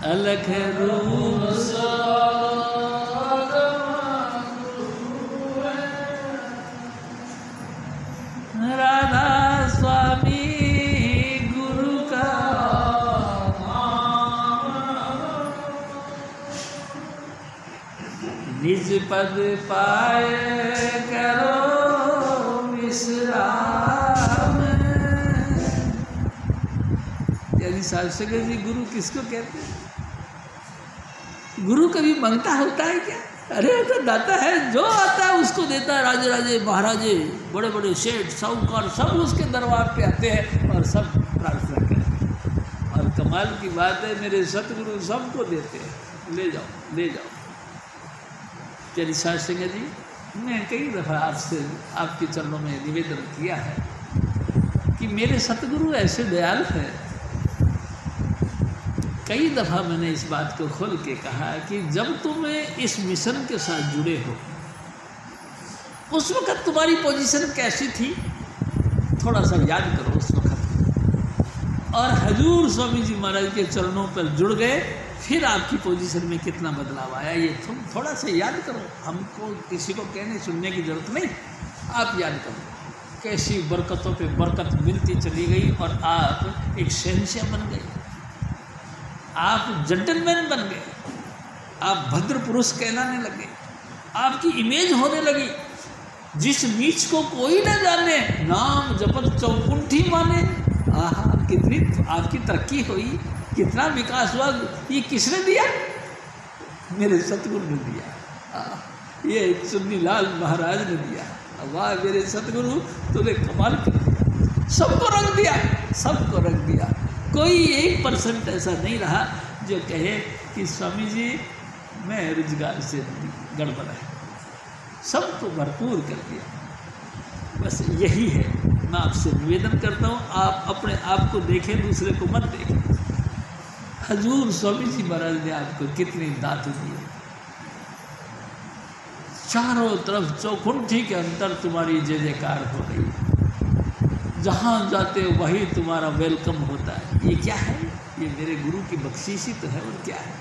अलग रूप राधा स्वामी गुरु का निज पद पाए करो विश्राम। यानी शास्त्री जी गुरु किसको कहते हैं? गुरु कभी मांगता होता है क्या? अरे तो दाता है, जो आता है उसको देता है। राजे राजे महाराजे बड़े बड़े सेठ साहूकार सब उसके दरबार पे आते हैं और सब प्रार्थना करते हैं। और कमाल की बात है मेरे सतगुरु सबको देते हैं, ले जाओ ले जाओ। चलिए शास्त्री जी मैं कई दफ़ा आपसे आपके चरणों में निवेदन किया है कि मेरे सतगुरु ऐसे दयालु हैं। कई दफ़ा मैंने इस बात को खोल के कहा कि जब तुम इस मिशन के साथ जुड़े हो उस वक़्त तुम्हारी पोजीशन कैसी थी, थोड़ा सा याद करो उस वक़्त। और हजूर स्वामी जी महाराज के चरणों पर जुड़ गए, फिर आपकी पोजीशन में कितना बदलाव आया ये तुम थोड़ा सा याद करो। हमको किसी को कहने सुनने की ज़रूरत नहीं, आप याद करो कैसी बरकतों पे बरकत मिलती चली गई और आप एक शहंशाह बन गए, आप जेंटलमैन बन गए, आप भद्र पुरुष कहलाने लगे, आपकी इमेज होने लगी। जिस नीच को कोई न जाने, नाम जपत चौकुंठी माने। आहा कितनी आपकी तरक्की हुई, कितना विकास हुआ। ये किसने दिया? मेरे सतगुरु ने दिया, ये चुन्नीलाल महाराज ने दिया। वाह मेरे सतगुरु तूने कमाल कर दिया, सबको रंग दिया, सबको रंग दिया। कोई 1% ऐसा नहीं रहा जो कहे कि स्वामी जी मैं रोजगार से गड़बड़ है, सबको भरपूर कर दिया। बस यही है, मैं आपसे निवेदन करता हूँ, आप अपने आप को देखें, दूसरे को मत देखें। हजूर स्वामी जी महाराज ने आपको कितनी दात दी है, चारों तरफ चौखुंठी के अंदर तुम्हारी जय जयकार हो रही है, जहाँ जाते हो वही तुम्हारा वेलकम होता है। ये क्या है? ये मेरे गुरु की बख्शीश ही तो है, और क्या है?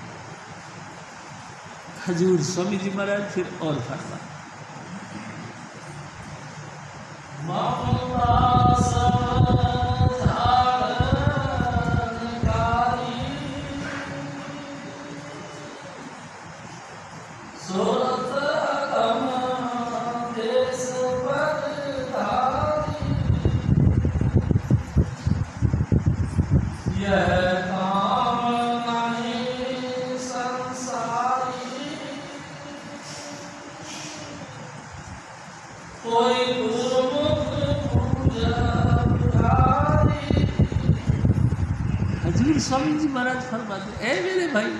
हजूर स्वामी जी महाराज फिर और फरमा, हजूर स्वामी जी महाराज फरमाते, ए मेरे भाई,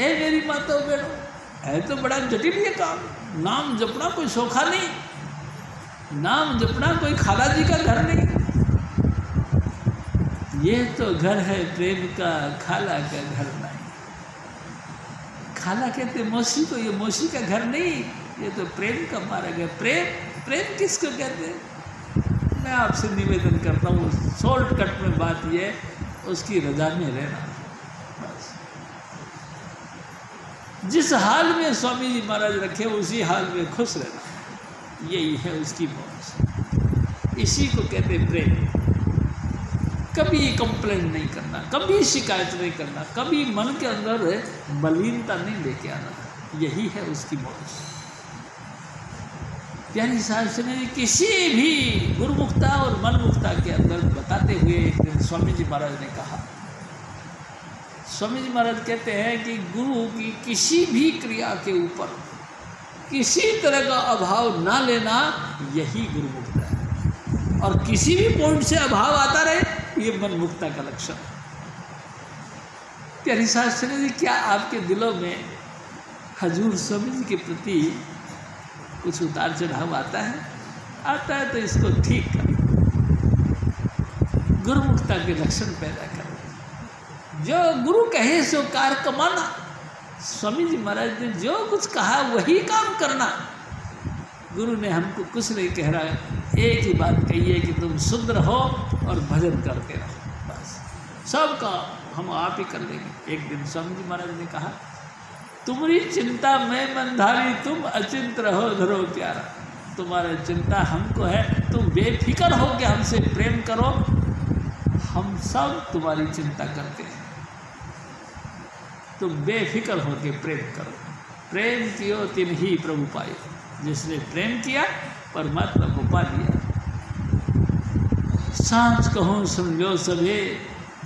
ए मेरी माता बहनों, है तो बड़ा जटिल ये काम। नाम जपना कोई सोखा नहीं, नाम जपना कोई खाला जी का घर नहीं। ये तो घर है प्रेम का, खाला का घर नहीं। खाला कहते मौसी को, ये मौसी का घर नहीं, ये तो प्रेम का मार्ग है। प्रेम किसको कहते हैं? मैं आपसे निवेदन करता हूँ, शॉर्टकट में बात ये है, उसकी रजा में रहना। बस जिस हाल में स्वामी जी महाराज रखे उसी हाल में खुश रहना, यही है उसकी मौज। इसी को कहते प्रेम। कभी कंप्लेंट नहीं करना, कभी शिकायत नहीं करना, कभी मन के अंदर मलिनता नहीं लेके आना, यही है उसकी मौज। प्यारी शास्त्री ने किसी भी गुरुमुक्ता और मनमुक्ता के अंदर बताते हुए एक दिन स्वामी जी महाराज ने कहा, स्वामी जी महाराज कहते हैं कि गुरु की किसी भी क्रिया के ऊपर किसी तरह का अभाव ना लेना, यही गुरुमुक्ता है। और किसी भी पॉइंट से अभाव आता रहे, ये मनमुक्ता का लक्षण। प्यारी शास्त्री जी, क्या आपके दिलों में हजूर स्वामी जी के प्रति कुछ उतार चढ़ाव आता है? आता है तो इसको ठीक करो, गुरुमुक्ता के लक्षण पैदा करो। जो गुरु कहे सो कार कमाना, स्वामी जी महाराज ने जो कुछ कहा वही काम करना। गुरु ने हमको कुछ नहीं कह रहा है, एक ही बात कही है कि तुम शुद्ध रहो और भजन करते रहो, बस सबका हम आप ही कर लेंगे। एक दिन स्वामी जी महाराज ने कहा, तुम्हारी चिंता मैं मंधारी, तुम अचिंत रहो धरो प्यारा। तुम्हारा चिंता हमको है, तुम बेफिक्र हो के हमसे प्रेम करो, हम सब तुम्हारी चिंता करते हैं। तुम बेफिक्र हो के प्रेम करो। प्रेम कियो तिन ही प्रभु पायो, जिसने प्रेम किया परमात्मा को पा लिया। सांच कहो सुन लो सभे,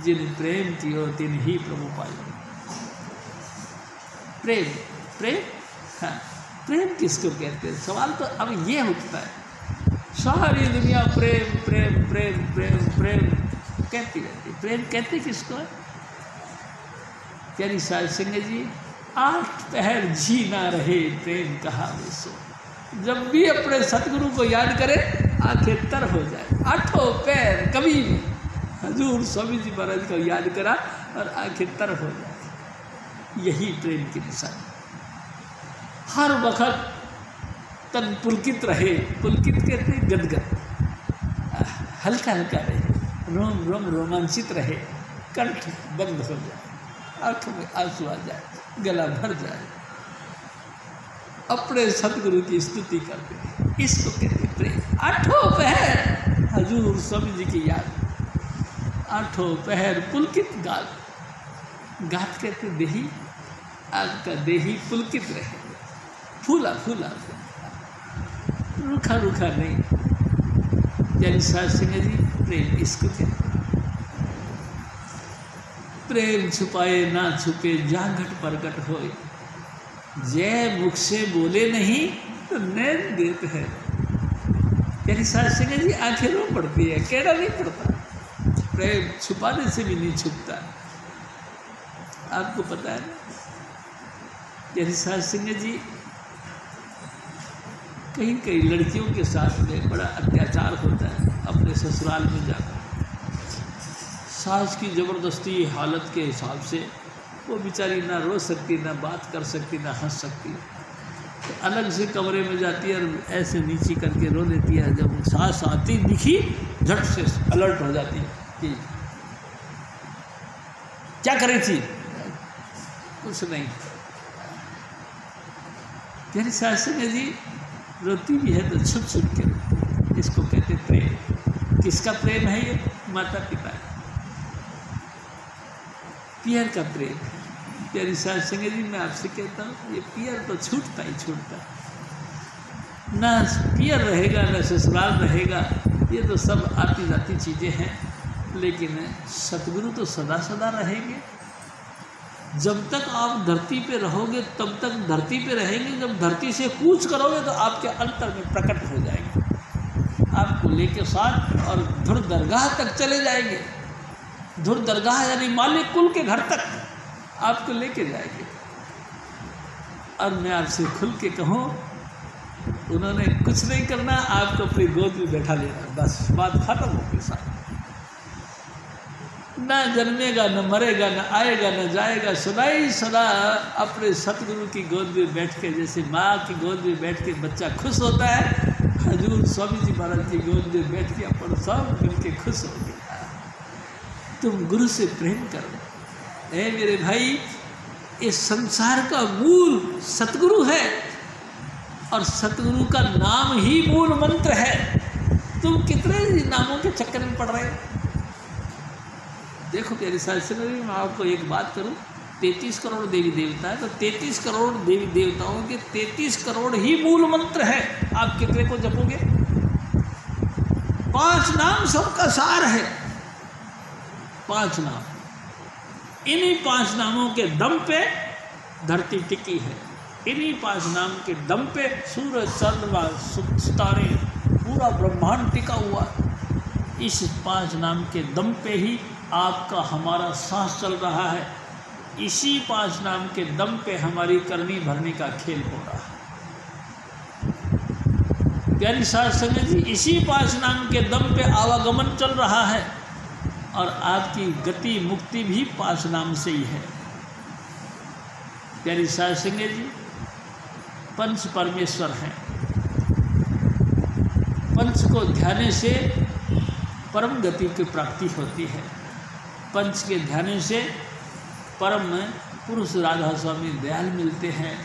जिन प्रेम कियो तिन ही प्रभु पायो। प्रेम प्रेम, हाँ, प्रेम किसको कहते हैं? सवाल तो अब ये उठता है। सारी दुनिया प्रेम प्रेम प्रेम प्रेम प्रेम कहती रहती। प्रेम कहते किसको है? प्यारी साध संगत जी, 8 पहर जी ना रहे प्रेम कहा वे सो। जब भी अपने सतगुरु को याद करे आंखें तर हो जाए। 8 पैर कभी भी हजूर स्वामी जी महाराज को याद करा और आंखें तर हो जाए, यही प्रेम की निशानी। हर वक्त तन पुलकित रहे, पुलकित कहते हैं गदगद, हल्का हल्का रहे, रोम रोम रोमांचित रहे, कंठ बंद हो जाए, आँख में आंसू आ जाए, गला भर जाए, अपने सतगुरु की स्तुति करते हैं, इसको कहते हैं प्रेम। 8 पहर हजूर स्वामी जी की याद, 8 पहर पुलकित गात, गात कहते देही, आपका देही पुलकित रहे, फूला फूला, रूखा रूखा नहीं। यानी साध संगत जी, प्रेम इसको कहते। प्रेम छुपाए ना छुपे, जांघट प्रकट होए, जय मुख से बोले नहीं तो नैन देते हैं। यानी साध संगत जी, आंखें रो पड़ती है, केड़ा नहीं पड़ता। प्रेम छुपाने से भी नहीं छुपता, आपको पता है ना। हरिसाज सिंह जी कहीं कहीं लड़कियों के साथ में बड़ा अत्याचार होता है अपने ससुराल में जाकर। सास की ज़बरदस्ती हालत के हिसाब से वो बेचारी ना रो सकती, ना बात कर सकती, ना हंस सकती, तो अलग से कमरे में जाती है और ऐसे नीचे करके रो लेती है। जब सास आती दिखी झट से अलर्ट हो जाती है कि क्या करी थी, कुछ नहीं। तेरी सास सिंह जी रोती भी है तो छुप छुप के, इसको कहते प्रेम। किसका प्रेम है ये? माता पिता का, पियर का प्रेम है। प्यारी सास सिंह जी मैं आपसे कहता हूँ ये पियर तो छूटता ही छूटता, ना पियर रहेगा ना ससुराल रहेगा, ये तो सब आती जाती चीज़ें हैं। लेकिन सतगुरु तो सदा सदा रहेंगे। जब तक आप धरती पे रहोगे तब तक धरती पे रहेंगे। जब धरती से कूच करोगे तो आपके अंतर में प्रकट हो जाएंगे, आपको लेके साथ और धुर दरगाह तक चले जाएंगे। धुर दरगाह यानी मालिक कुल के घर तक आपको लेके जाएंगे। और मैं आपसे खुल के कहूँ, उन्होंने कुछ नहीं करना, आपको अपनी गोद में बैठा लेना, बस बात खत्म होगी। साथ ना जन्मेगा न मरेगा, न आएगा न जाएगा, सदा ही सदा अपने सतगुरु की गोद में बैठ के, जैसे माँ की गोद में बैठ के बच्चा खुश होता है, हजूर स्वामी जी महाराज की गोद में बैठ के अपन सब मिलके खुश हो गया। तुम गुरु से प्रेम करो। ए मेरे भाई, इस संसार का मूल सतगुरु है और सतगुरु का नाम ही मूल मंत्र है। तुम कितने नामों के चक्कर में पड़ रहे हो? देखो प्यारी सास सिंह जी, मैं आपको एक बात करूं, 33 करोड़ देवी देवता है तो 33 करोड़ देवी देवताओं के 33 करोड़ ही मूल मंत्र है। आप कितने को जपोगे? 5 नाम सबका सार है। 5 नाम, इन्हीं 5 नामों के दम पे धरती टिकी है। इन्हीं 5 नाम के दम पे सूरज, चंद्रमा, सितारे, पूरा ब्रह्मांड टिका हुआ। इस 5 नाम के दम पे ही आपका हमारा सांस चल रहा है। इसी 5 नाम के दम पे हमारी करनी भरनी का खेल हो रहा है। प्यारी सास संगत जी, इसी 5 नाम के दम पे आवागमन चल रहा है और आपकी गति मुक्ति भी 5 नाम से ही है। प्यारी सास संगत जी, पंच परमेश्वर हैं। पंच को ध्यान से परम गति की प्राप्ति होती है। पंच के ध्यान से परम पुरुष राधा स्वामी दयाल मिलते हैं।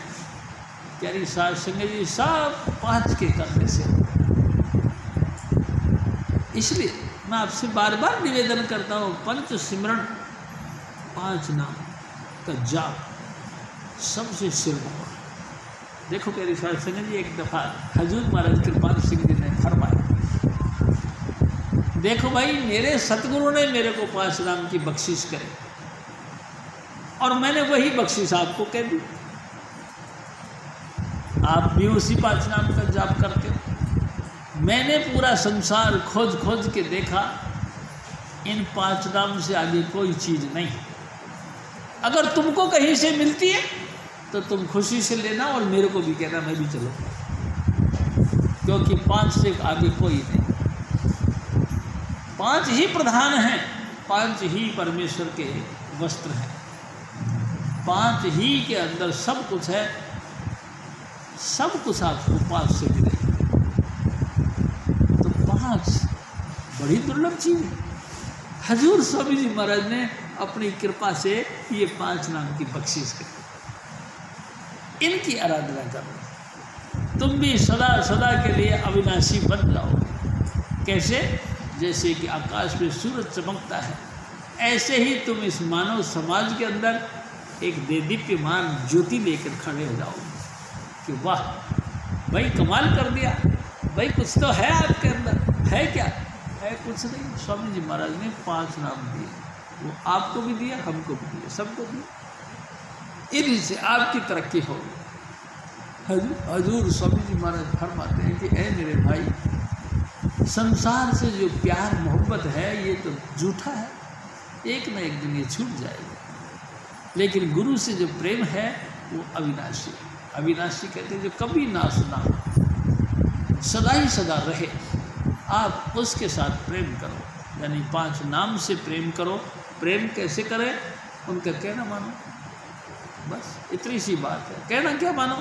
प्यारी सास संगत जी, सब 5 के करने से। इसलिए मैं आपसे बार बार निवेदन करता हूँ, पंच सिमरण 5 नाम का जाप सबसे सिरमौर। देखो प्यारी सास संगत जी, एक दफ़ा हजूर महाराज कृपाल सिंह जी ने फरमाया, देखो भाई, मेरे सतगुरु ने मेरे को 5 नाम की बख्शिश करे और मैंने वही बख्शिश आपको कह दी। आप भी उसी 5 नाम का जाप करते हो। मैंने पूरा संसार खोज खोज के देखा, इन 5 नाम से आगे कोई चीज़ नहीं। अगर तुमको कहीं से मिलती है तो तुम खुशी से लेना और मेरे को भी कहना, मैं भी चलूँगा, क्योंकि 5 से आगे कोई नहीं। 5 ही प्रधान हैं, 5 ही परमेश्वर के वस्त्र हैं, 5 ही के अंदर सब कुछ है। सब कुछ आपको 5 से मिलेगा। तो 5 बड़ी दुर्लभ चीज़ है। हजूर स्वामी जी महाराज ने अपनी कृपा से ये 5 नाम की बख्शिश करी। इनकी आराधना करो, तुम भी सदा सदा के लिए अविनाशी बन जाओगे। कैसे? जैसे कि आकाश में सूरज चमकता है, ऐसे ही तुम इस मानव समाज के अंदर एक देदीप्यमान ज्योति लेकर खड़े हो जाओगे कि वाह भाई, कमाल कर दिया भाई, कुछ तो है आपके अंदर। है क्या? है कुछ नहीं। स्वामी जी महाराज ने 5 नाम दिए, वो आपको भी दिया, हमको भी दिया, सबको दिया। इन्हीं से आपकी तरक्की होगी। हजूर स्वामी जी महाराज फरमाते हैं कि ऐ मेरे भाई, संसार से जो प्यार मोहब्बत है ये तो झूठा है, एक न एक दिन ये छूट जाएगा। लेकिन गुरु से जो प्रेम है वो अविनाशी है। अविनाशी कहते हैं जो कभी नाश ना हो, सदा ही सदा रहे, आप उसके साथ प्रेम करो। यानी 5 नाम से प्रेम करो। प्रेम कैसे करें? उनका कहना मानो, बस इतनी सी बात है। कहना क्या मानो?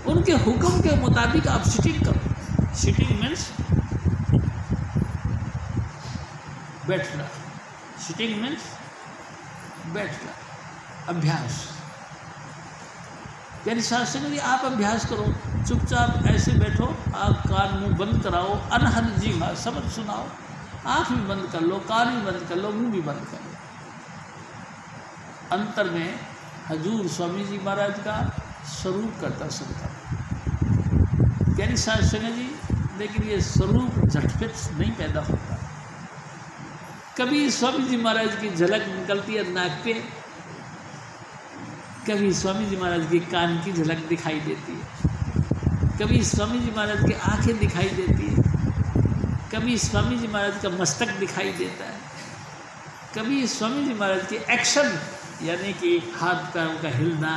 उनके हुक्म के मुताबिक आप सिटिंग करो। सिटिंग मीन्स बैठना, सिटिंग मीन्स बैठना, अभ्यास। यानी शास्त्र में आप अभ्यास करो, चुपचाप ऐसे बैठो, आप कान मुंह बंद कराओ, अनहद जी हाँ शब्द सुनाओ, आँख भी बंद कर लो, कान भी बंद कर लो, मुंह भी बंद कर लो। अंतर में हजूर स्वामी जी महाराज का स्वरूप का दर्शन करो। यानी शास्त्र जी, लेकिन ये स्वरूप झटपट नहीं पैदा होता। कभी स्वामी जी महाराज की झलक निकलती है नाक पे, कभी स्वामी जी महाराज के कान की झलक दिखाई देती है, कभी स्वामी जी महाराज की आंखें दिखाई देती है, कभी स्वामी जी महाराज का मस्तक दिखाई देता है, कभी स्वामी जी महाराज के एक्शन यानी कि हाथ पैरों का हिलना,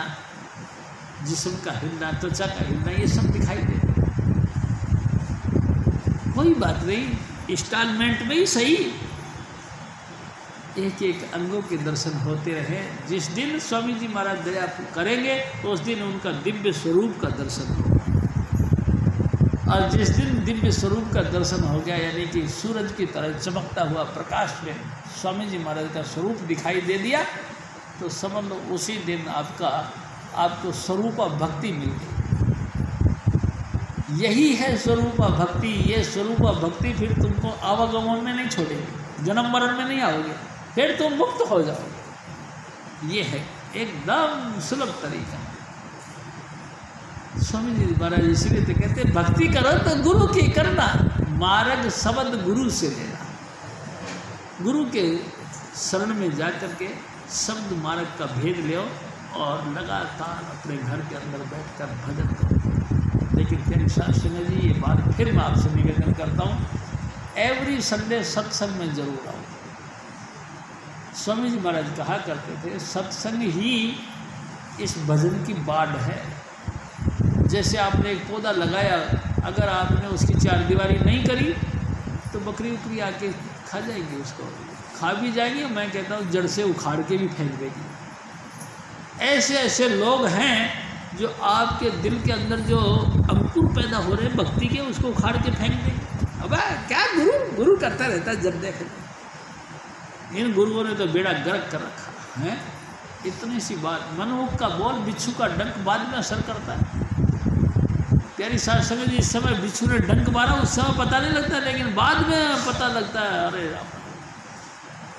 जिस्म का हिलना, त्वचा का हिलना, ये सब दिखाई देता है। कोई बात नहीं, इंस्टॉलमेंट में ही सही एक एक अंगों के दर्शन होते रहे। जिस दिन स्वामी जी महाराज दया करेंगे तो उस दिन उनका दिव्य स्वरूप का दर्शन होगा। और जिस दिन दिव्य स्वरूप का दर्शन हो गया, यानी कि सूरज की तरह चमकता हुआ प्रकाश में स्वामी जी महाराज का स्वरूप दिखाई दे दिया, तो समझ लो उसी दिन आपको स्वरूप भक्ति मिल गई। यही है स्वरूप भक्ति। ये स्वरूप भक्ति फिर तुमको आवागमन में नहीं छोड़ेगी, जन्म मरण में नहीं आओगे, फिर तुम मुक्त हो जाओगे। ये है एकदम सुलभ तरीका। स्वामी जी महाराज इसलिए तो कहते हैं भक्ति करो तो गुरु की करना, मार्ग शब्द गुरु से लेना। गुरु के शरण में जा कर के शब्द मार्ग का भेद लो और लगातार अपने घर के अंदर बैठकर भजन करो। लेकिन फिर शास्त्री जी, ये बात फिर मैं आपसे निवेदन करता हूँ, एवरी संडे सत्संग में जरूर आओ। स्वामी जी महाराज कहा करते थे सत्संग ही इस भजन की बाढ़ है। जैसे आपने एक पौधा लगाया, अगर आपने उसकी चारदीवारी नहीं करी तो बकरी उकरी आके खा जाएंगी, उसको खा भी जाएंगी, मैं कहता हूँ जड़ से उखाड़ के भी फेंक देगी। ऐसे ऐसे लोग हैं जो आपके दिल के अंदर जो अंकुर पैदा हो रहे हैं भक्ति के, उसको उखाड़ के फेंक देंगे। अब क्या गुरु करता रहता है, जब देखे इन गुरुओं ने तो बेड़ा गर्क कर रखा है। इतनी सी बात, मनुष्य का बोल बिच्छू का डंक बाद में असर करता है। प्यारी शास्त्र जी, इस समय बिच्छू ने डंक मारा, उस समय पता नहीं लगता, लेकिन बाद में पता लगता है। अरे राम,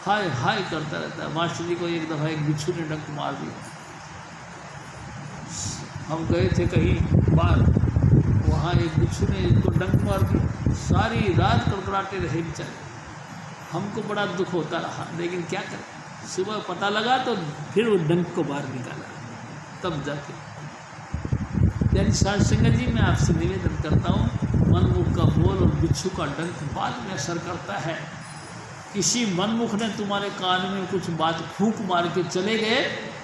हाय हाय करता रहता है। मास्टर जी को एक दफ़ा एक बिच्छू ने डंक मार दिया। हम गए थे कहीं बाहर, वहाँ एक बिच्छू ने इनको डंक मार दिया। सारी रात कड़कड़ाते रहे बेचारे। हमको बड़ा दुख होता रहा, लेकिन क्या करें, सुबह पता लगा तो फिर वो डंक को बाहर निकाला, तब जाके। यानी साध संगत जी, मैं आपसे निवेदन करता हूँ, मनमुख का बोल और बिच्छू का डंक बाद में असर करता है। किसी मनमुख ने तुम्हारे कान में कुछ बात फूंक मार के चले गए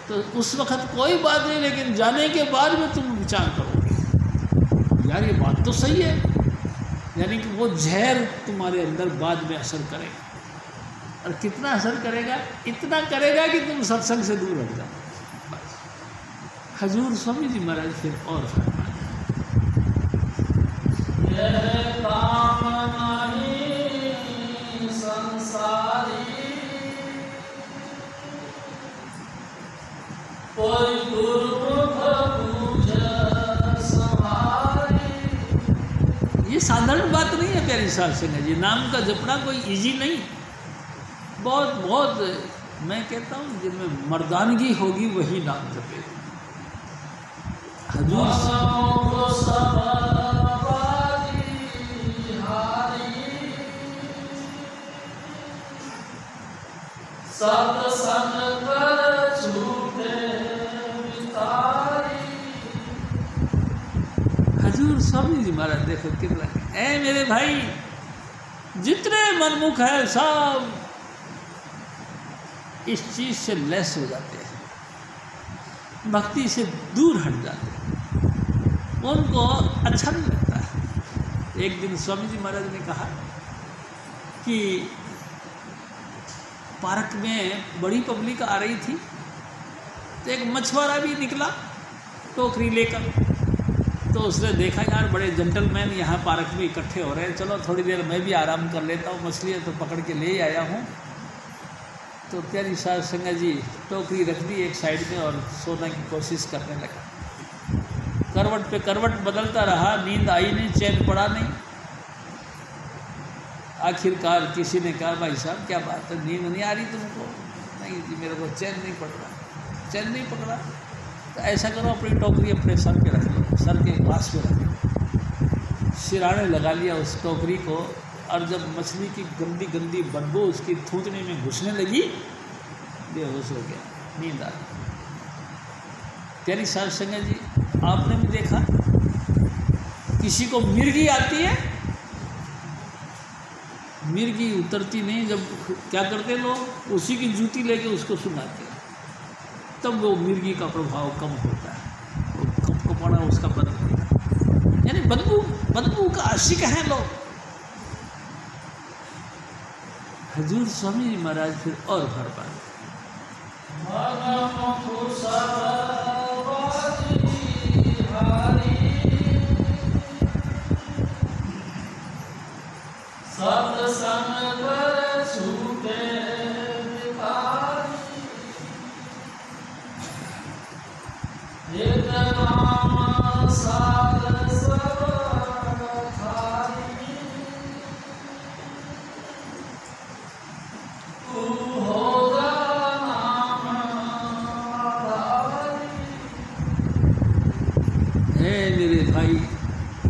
तो उस वक्त कोई बात नहीं, लेकिन जाने के बाद में तुम विचार करोगे यार ये बात तो सही है। यानी कि वो जहर तुम्हारे अंदर बाद में असर करेगा। और कितना असर करेगा? इतना करेगा कि तुम सत्संग से दूर हट जाओ। बस हजूर स्वामी जी महाराज फिर और ये साधारण बात नहीं है प्यारी साहब से। ये नाम का जपना कोई इजी नहीं, बहुत बहुत मैं कहता हूँ जिनमें मर्दानगी होगी वही नाम जपे। हजूर स्वामी जी महाराज देखो कितना, ऐ मेरे भाई जितने मनमुख है सब इस चीज़ से लेस हो जाते हैं। भक्ति से दूर हट जाते हैं, उनको अच्छा नहीं लगता है। एक दिन स्वामी जी महाराज ने कहा कि पार्क में बड़ी पब्लिक आ रही थी, तो एक मछुआरा भी निकला टोकरी लेकर। तो उसने देखा यार बड़े जेंटलमैन यहाँ पार्क में इकट्ठे हो रहे हैं, चलो थोड़ी देर मैं भी आराम कर लेता हूँ, मछलियाँ तो पकड़ के ले आया हूँ। तो प्यारी साध संगत जी टोकरी रख दी एक साइड में और सोने की कोशिश करने लगा। करवट पे करवट बदलता रहा, नींद आई नहीं, चैन पड़ा नहीं। आखिरकार किसी ने कहा भाई साहब क्या बात है, नींद नहीं आ रही तुमको? नहीं जी मेरे को चैन नहीं पड़ रहा। चैन नहीं पकड़ा तो ऐसा करो अपनी टोकरी अपने सर पे रख लो, सर के पास में रख लो। सिराने लगा लिया उस टोकरी को, और जब मछली की गंदी गंदी बदबू उसकी थूथने में घुसने लगी, बेहोश हो गया, नींद आ गई। प्यारी साध संगत जी आपने भी देखा किसी को मिर्गी आती है, मिर्गी उतरती नहीं, जब क्या करते लोग उसी की जूती लेके उसको सुनाते हैं, तब वो मिर्गी का प्रभाव कम होता है, वो कपकपाना उसका बंद होता है। यानी बदबू का आशिक हैं लोग। हजूर स्वामी जी महाराज फिर और भर पाए,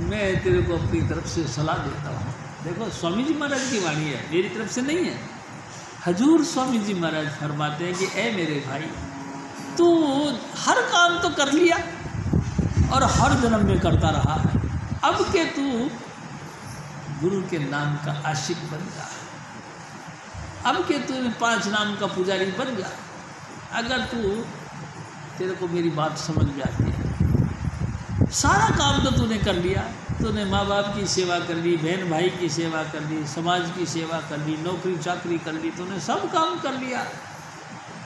मैं तेरे को अपनी तरफ से सलाह देता हूँ। देखो स्वामी जी महाराज की वाणी है, मेरी तरफ से नहीं है। हजूर स्वामी जी महाराज फरमाते हैं कि ए मेरे भाई, तू हर काम तो कर लिया और हर जन्म में करता रहा है, अब के तू गुरु के नाम का आशिक बन जा, अब के तू 5 नाम का पुजारी बन जा। अगर तेरे को मेरी बात समझ में आती है, सारा काम तो तूने कर लिया, तूने माँ बाप की सेवा कर ली, बहन भाई की सेवा कर ली, समाज की सेवा कर ली, नौकरी चाकरी कर ली, तूने सब काम कर लिया।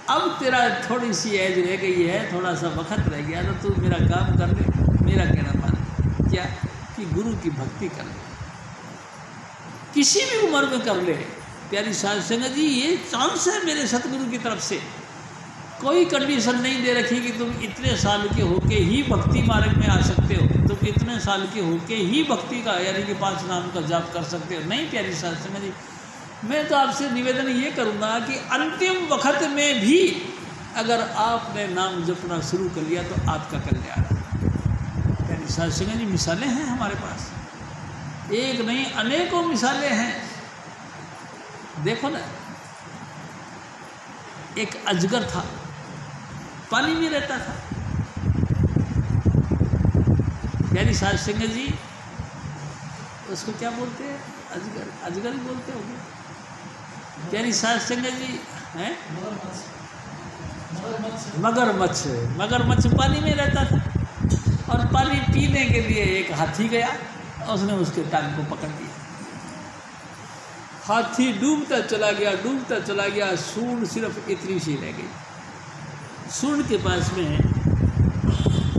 अब तेरा थोड़ी सी एज रह गई है, थोड़ा सा वक्त रह गया, तो तू मेरा काम कर ले, मेरा कहना मान। क्या कि गुरु की भक्ति कर ले, किसी भी उम्र में कर ले। प्यारी साध संगत जी ये चांस है मेरे सतगुरु की तरफ से, कोई कंडीशन नहीं दे रखी कि तुम इतने साल के होके ही भक्ति मार्ग में आ सकते हो, तुम इतने साल के होके ही भक्ति का यानी कि 5 नाम का जाप कर सकते हो। नहीं प्यारी साध संगत जी, मैं तो आपसे निवेदन ये करूँगा कि अंतिम वक्त में भी अगर आपने नाम जपना शुरू कर लिया तो आपका कल्याण है। प्यारी साध संगत जी मिसालें हैं हमारे पास, एक नहीं अनेकों मिसालें हैं। देखो ना, एक अजगर था, पानी में रहता था। प्यारी साध संगत जी उसको क्या बोलते हैं? अजगर, अजगर ही बोलते होंगे। प्यारी साध संगत जी हैं मगरमच्छ, मगरमच्छ पानी में रहता था, और पानी पीने के लिए एक हाथी गया, उसने उसके टांग को पकड़ लिया। हाथी डूबता चला गया, डूबता चला गया, सूंड सिर्फ इतनी सी रह गई। सूंड के पास में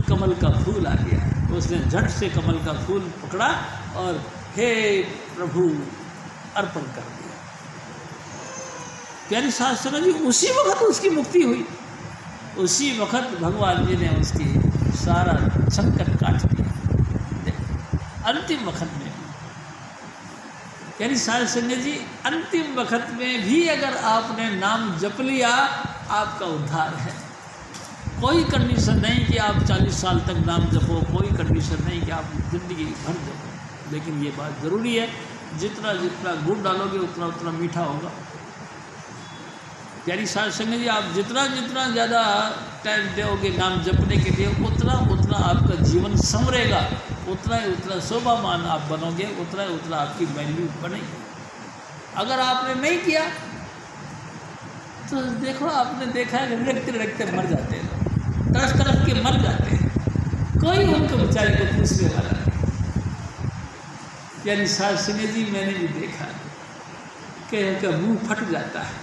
कमल का फूल आ गया, उसने झट से कमल का फूल पकड़ा और हे प्रभु अर्पण कर दिया। प्यारी साध संगत जी उसी वक्त उसकी मुक्ति हुई, उसी वक्त भगवान जी ने उसकी सारा संकट काट दिया। अंतिम वक्त में प्यारी साध संगत जी अंतिम वक्त में भी अगर आपने नाम जप लिया, आपका उद्धार है। कोई कंडीशन नहीं कि आप 40 साल तक नाम जपो, कोई कंडीशन नहीं कि आप जिंदगी भर जपो, लेकिन ये बात ज़रूरी है, जितना जितना गुड़ डालोगे उतना उतना मीठा होगा। प्यारी साध संगत जी आप जितना जितना ज़्यादा टाइम दोगे नाम जपने के लिए, उतना उतना आपका जीवन संवरेगा, उतना ही उतना शोभामान आप बनोगे, उतना ही उतना आपकी वैल्यू बनेगी। अगर आपने नहीं किया तो देखो, आपने देखा है रखते रखते मर जाते हैं लोग। तड़फ तड़फ के मर जाते हैं, कोई उनको बेचारे को पूछने वाला नहीं। यानी साध संगत जी मैंने भी देखा, कहीं का मुंह फट जाता है,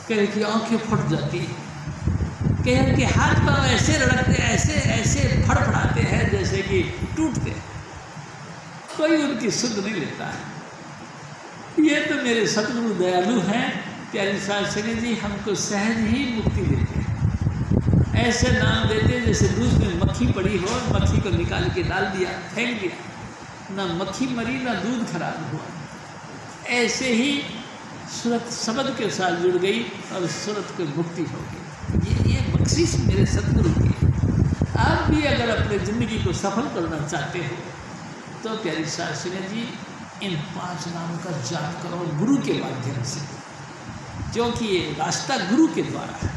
कहीं की आंखें फट जाती है, कहीं के हाथ पांव ऐसे रड़कते, ऐसे ऐसे फड़फड़ाते हैं जैसे कि टूटते हैं, कोई उनकी सुध नहीं लेता है। ये तो मेरे सतगुरु दयालु हैं प्यारी साध संगत जी, हमको सहज ही मुक्ति देते हैं। ऐसे नाम देते हैं जैसे दूध में मक्खी पड़ी हो, मक्खी को निकाल के डाल दिया, फेंक दिया, ना मक्खी मरी ना दूध खराब हुआ। ऐसे ही सूरत शब्द के साथ जुड़ गई और सूरत की मुक्ति हो गई। ये बख्शिश मेरे सतगुरु की है। आप भी अगर अपने ज़िंदगी को सफल करना चाहते हो तो प्यारी साध संगत जी इन 5 नामों का जाप करो गुरु के माध्यम से, क्योंकि ये रास्ता गुरु के द्वारा है।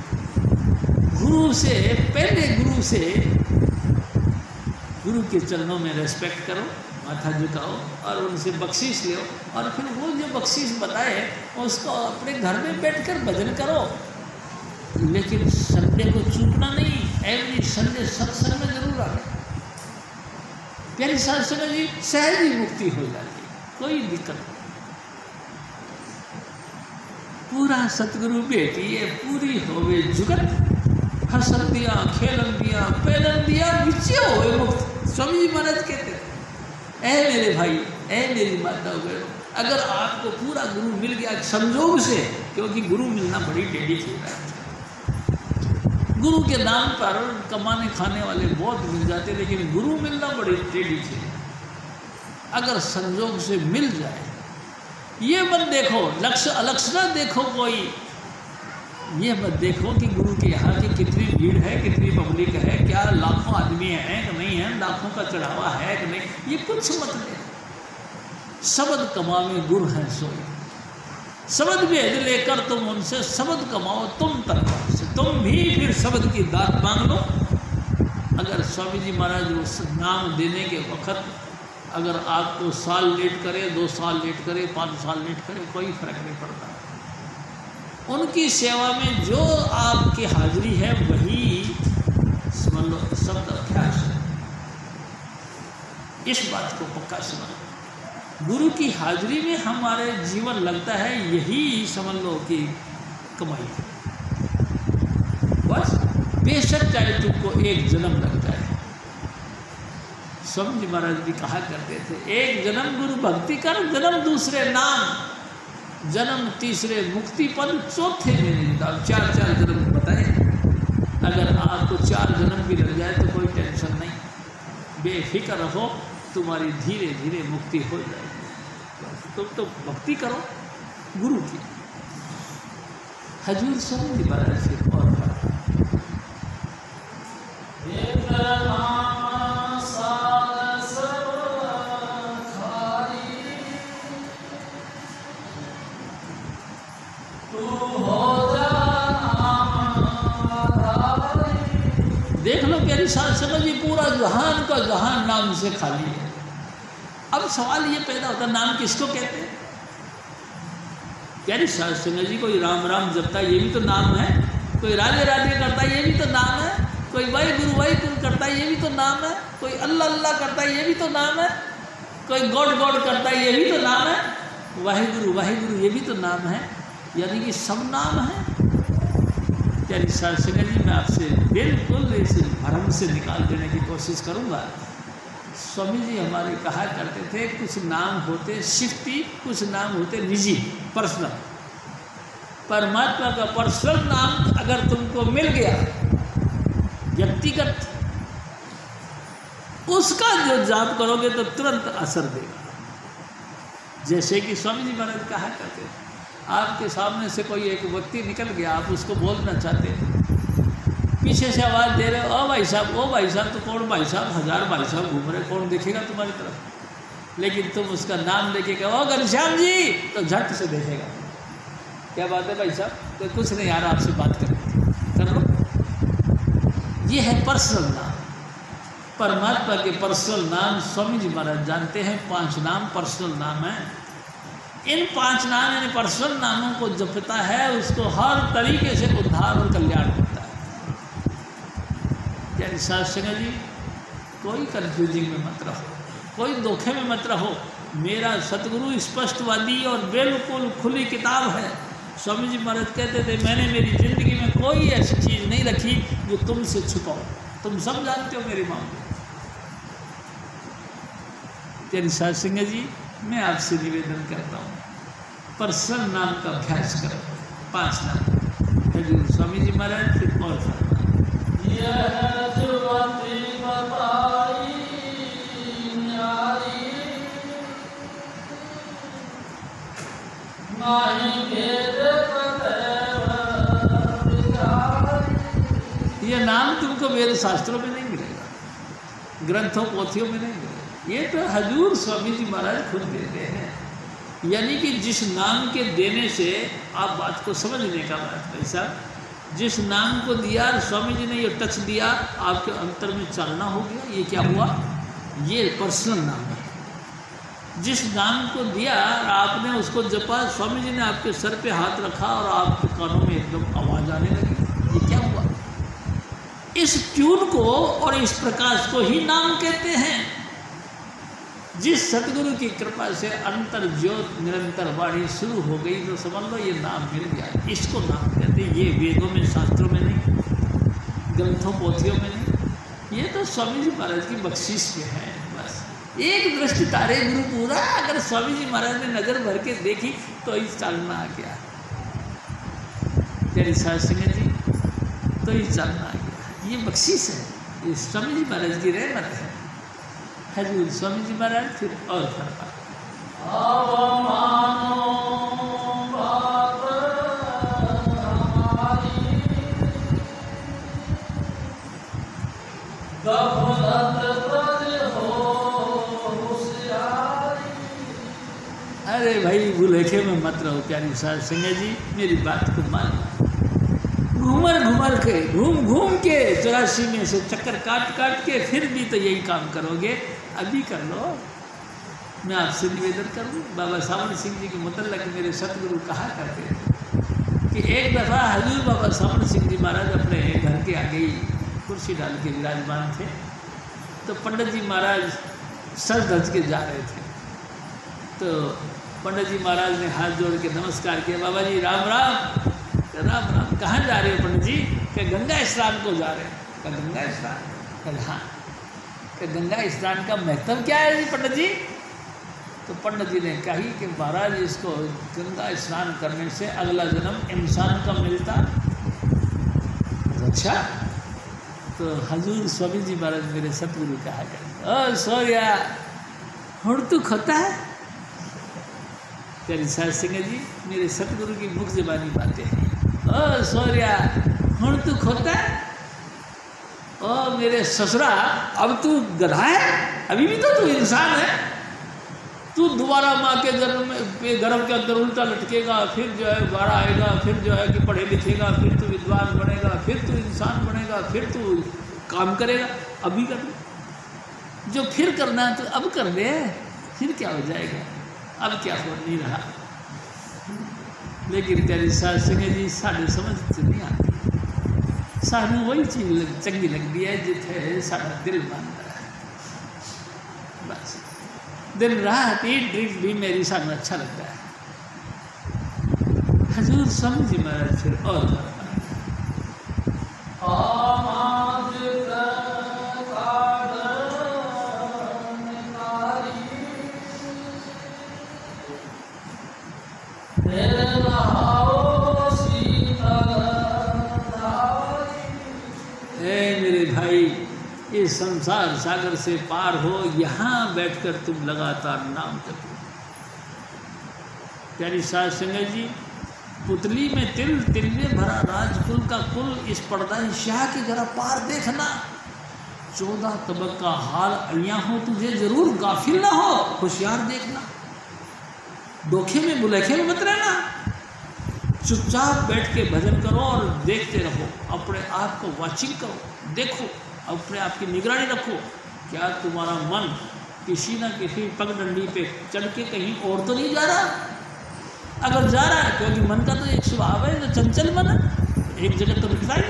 गुरु से पहले गुरु के चरणों में रेस्पेक्ट करो, माथा झुकाओ और उनसे बख्शीश लो, और फिर वो जो बख्शीश बताए उसको अपने घर में बैठकर भजन करो। लेकिन संडे को चूकना नहीं, एवरी संडे सत्संग में जरूर आना। प्यारी साध संगत जी सहज ही मुक्ति हो जाती, कोई दिक्कत नहीं। पूरा सतगुरु बेटी ये पूरी होवे जुगत, हसन दिया खेलन दिया पैलन दिया विचे होए मुक्त। स्वामी जी महाराज कहते हैं, ऐ मेरे भाई, ऐ मेरी माता बहनों, अगर आपको पूरा गुरु मिल गया संजोग से, क्योंकि गुरु मिलना बड़ी टेढ़ी चीज है। गुरु के नाम पर कमाने खाने वाले बहुत मिल जाते, लेकिन गुरु मिलना बड़ी टेढ़ी चीज है। अगर संजोग से मिल जाए, ये मत देखो लक्ष्य अलक्ष्य ना देखो कोई, ये मत देखो कि गुरु के यहाँ की कितनी भीड़ है, कितनी पब्लिक है, क्या लाखों आदमी हैं कि नहीं है, लाखों का चढ़ावा है कि नहीं, ये कुछ मत देखो। शब्द कमावे गुरु हैं सोई, शब्द भेद लेकर तुम उनसे शब्द कमाओ तुम तरफ से, तुम भी फिर शब्द की दात मांग लो। अगर स्वामी जी महाराज उस नाम देने के वक्त अगर आपको साल लेट करे, 2 साल लेट करे, 5 साल लेट करे, कोई फर्क नहीं पड़ता। उनकी सेवा में जो आपकी हाजिरी है वही समझ लो शब्द अभ्यास है। इस बात को पक्का समझ, गुरु की हाजिरी में हमारे जीवन लगता है, यही समझ लो कि कमाई है। बस बेशक चाहे तुमको 1 जन्म लग जाए। स्वामी जी महाराज भी कहा करते थे, 1 जन्म गुरु भक्ति कर, जन्म दूसरे नाम, जन्म तीसरे मुक्ति पद, चौथे में निदान। 4 जन्म बताए। अगर आपको 4 जन्म भी लग जाए तो कोई टेंशन नहीं, बेफिक्र रहो, तुम्हारी धीरे धीरे मुक्ति हो जाएगी। तुम तो भक्ति करो गुरु की। हजूर स्वामी जी महाराज से और देख लो प्यारी साध संगत जी, पूरा जहान का जहान नाम से खाली है। अब सवाल ये पैदा होता है, नाम किसको कहते हैं? प्यारी साध संगत जी, कोई राम राम जपता है ये भी तो नाम है, कोई राधे राधे करता है ये भी तो नाम है, कोई वाहिगुरु करता है ये भी तो नाम है, कोई अल्लाह अल्लाह करता है ये भी तो नाम है, कोई गॉड गॉड करता है ये भी तो नाम है, वाहिगुरु ये भी तो नाम है। यानी कि सब नाम है। प्यारी साध संगत जी, मैं आपसे बिल्कुल इस भ्रम से निकाल देने की कोशिश करूँगा। स्वामी जी हमारे कहा करते थे, कुछ नाम होते शिफ्टी, कुछ नाम होते निजी, पर्सनल। परमात्मा का पर्सनल नाम अगर तुमको मिल गया व्यक्तिगत, उसका जो जाप करोगे तो तुरंत असर देगा। जैसे कि स्वामी जी महाराज कहा करते थे, आपके सामने से कोई एक व्यक्ति निकल गया, आप उसको बोलना चाहते हैं, पीछे से आवाज़ दे रहे हो, ओ भाई साहब, तो कौन भाई साहब, 1000 भाई साहब घूम रहे, कौन देखेगा तुम्हारी तरफ? लेकिन तुम उसका नाम लेके कहो घनश्याम जी, तो झट से देखेगा। क्या बात है भाई साहब? तो कुछ नहीं यार, आपसे बात कर लो। ये है पर्सनल नाम। परमात्मा के पर्सनल नाम स्वामी जी महाराज जानते हैं। 5 नाम पर्सनल नाम है। इन 5 नाम यानी पर्सनल नामों को जपता है, उसको हर तरीके से उद्धार और कल्याण होता है। प्यारी साध संगत जी, कोई कंफ्यूजिंग में मत रहो, कोई धोखे में मत रहो। मेरा सतगुरु स्पष्टवादी और बिल्कुल खुली किताब है। स्वामी जी महाराज कहते थे, मैंने मेरी ज़िंदगी में कोई ऐसी चीज़ नहीं रखी जो तुमसे छुपाओ, तुम सब जानते हो मेरे मामले। प्यारी साध संगत जी, मैं आपसे निवेदन करता हूँ, पर्सनल नाम का अभ्यास करो, 5 नाम हजूर स्वामी जी महाराज फिर और ये नाम तुमको वेद शास्त्रों में नहीं मिलेगा, ग्रंथों पोथियों में नहीं मिलेगा, ये तो हजूर स्वामी जी महाराज खुद देते हैं। यानी कि जिस नाम के देने से आप बात को समझने का बात भाई साहब, जिस नाम को दिया स्वामी जी ने ये टच दिया, आपके अंतर में चालना हो गया। ये क्या हुआ? ये पर्सनल नाम है। जिस नाम को दिया आपने उसको जपा, स्वामी जी ने आपके सर पे हाथ रखा और आपके कानों में एकदम आवाज़ आने लगी। ये क्या हुआ? इस ट्यून को और इस प्रकाश को ही नाम कहते हैं। जिस सतगुरु की कृपा से अंतर ज्योत निरंतर वाणी शुरू हो गई तो समझ लो ये नाम मिल गया। इसको नाम कहते हैं। ये वेदों में, शास्त्रों में नहीं, ग्रंथों पोथियों में नहीं, ये तो स्वामी जी महाराज की बख्शिश में है। बस एक दृष्टि तारे गुरु पूरा, अगर स्वामी जी महाराज ने नज़र भर के देखी तो इस चालना आ गया। प्यारी साध संगत जी, तो इस चालना आ गया। ये बख्शिश है, ये स्वामी जी महाराज की रहमत है। हजूर स्वामी जी महाराज फिर और फरमा, अरे भाई भूलेखे में मत रहो प्यारी साध संगत जी, मेरी बात को मानो। घूमर के घूम के 84 में से चक्कर काट के फिर भी तो यही काम करोगे। अभी कर लो। मैं आपसे निवेदन करूँ, बाबा सावन सिंह जी के मुतल्लक मेरे सतगुरु कहा करते थे कि एक दफ़ा हजूर बाबा सावन सिंह जी महाराज अपने घर के आगे ही कुर्सी डाल के विराजमान थे, तो पंडित जी महाराज सर धज के जा रहे थे। तो पंडित जी महाराज ने हाथ जोड़ के नमस्कार किया, बाबा जी राम राम। राम राम। कहाँ जा रहे हो पंडित जी? कि गंगा स्नान को जा रहे हैं। क्या गंगा स्नान? कहा हाँ। कि गंगा स्नान का महत्व क्या है जी पंडित जी? तो पंडित जी ने कही कि महाराज इसको गंगा स्नान करने से अगला जन्म इंसान का मिलता। अच्छा। तो हजूर स्वामी जी महाराज मेरे सतगुरु कहा करते, ओ सोया हुण तू खोता है। प्यारी साध संगत जी, मेरे सतगुरु की मुख ज़बानी बातें हैं। ओ सोरिया हुण तू खोता है। ओ मेरे ससुरा, अब तू गधा है, अभी भी तो तू इंसान है। तू दोबारा माँ के गर्भ के अंदर उल्टा लटकेगा, फिर जो है बाहर आएगा, फिर जो है कि पढ़े लिखेगा, फिर तू विद्वान बनेगा, फिर तू इंसान बनेगा, फिर तू काम करेगा। अभी कर ले जो फिर करना है तो अब कर ले, फिर क्या हो जाएगा? अब क्या हो नहीं रहा। लेकिन प्यारी साध संगत जी, साढ़े समझ तो नहीं आती। सानू वही चीज़ चंगी लगती है जिथे साड़ा दिल मानता है। बस दिन रात ईट ड्रिंक भी मेरी सानू अच्छा लगता है। हजूर स्वामी जी महाराज फिर और मेरे भाई, इस संसार सागर से पार हो, यहाँ बैठकर तुम लगातार नाम जपो। प्यारी साध संगत जी, पुतली में तिल, तिल में भरा राजकुल का कुल, इस पर्दाई शाह की जरा पार देखना। 14 तबक का हाल अलियाँ हो तुझे, जरूर गाफिल ना हो, होशियार देखना। धोखे में बुलेखे में मत रहना। चुपचाप बैठ के भजन करो और देखते रहो। अपने आप को वॉचिंग करो, देखो, अपने आप की निगरानी रखो। क्या तुम्हारा मन किसी न किसी पगडंडी पे चढ़ के कहीं और तो नहीं जा रहा? अगर जा रहा है, क्योंकि मन का तो एक स्वभाव है, तो चंचल मन है, एक जगह तो रुकता ही।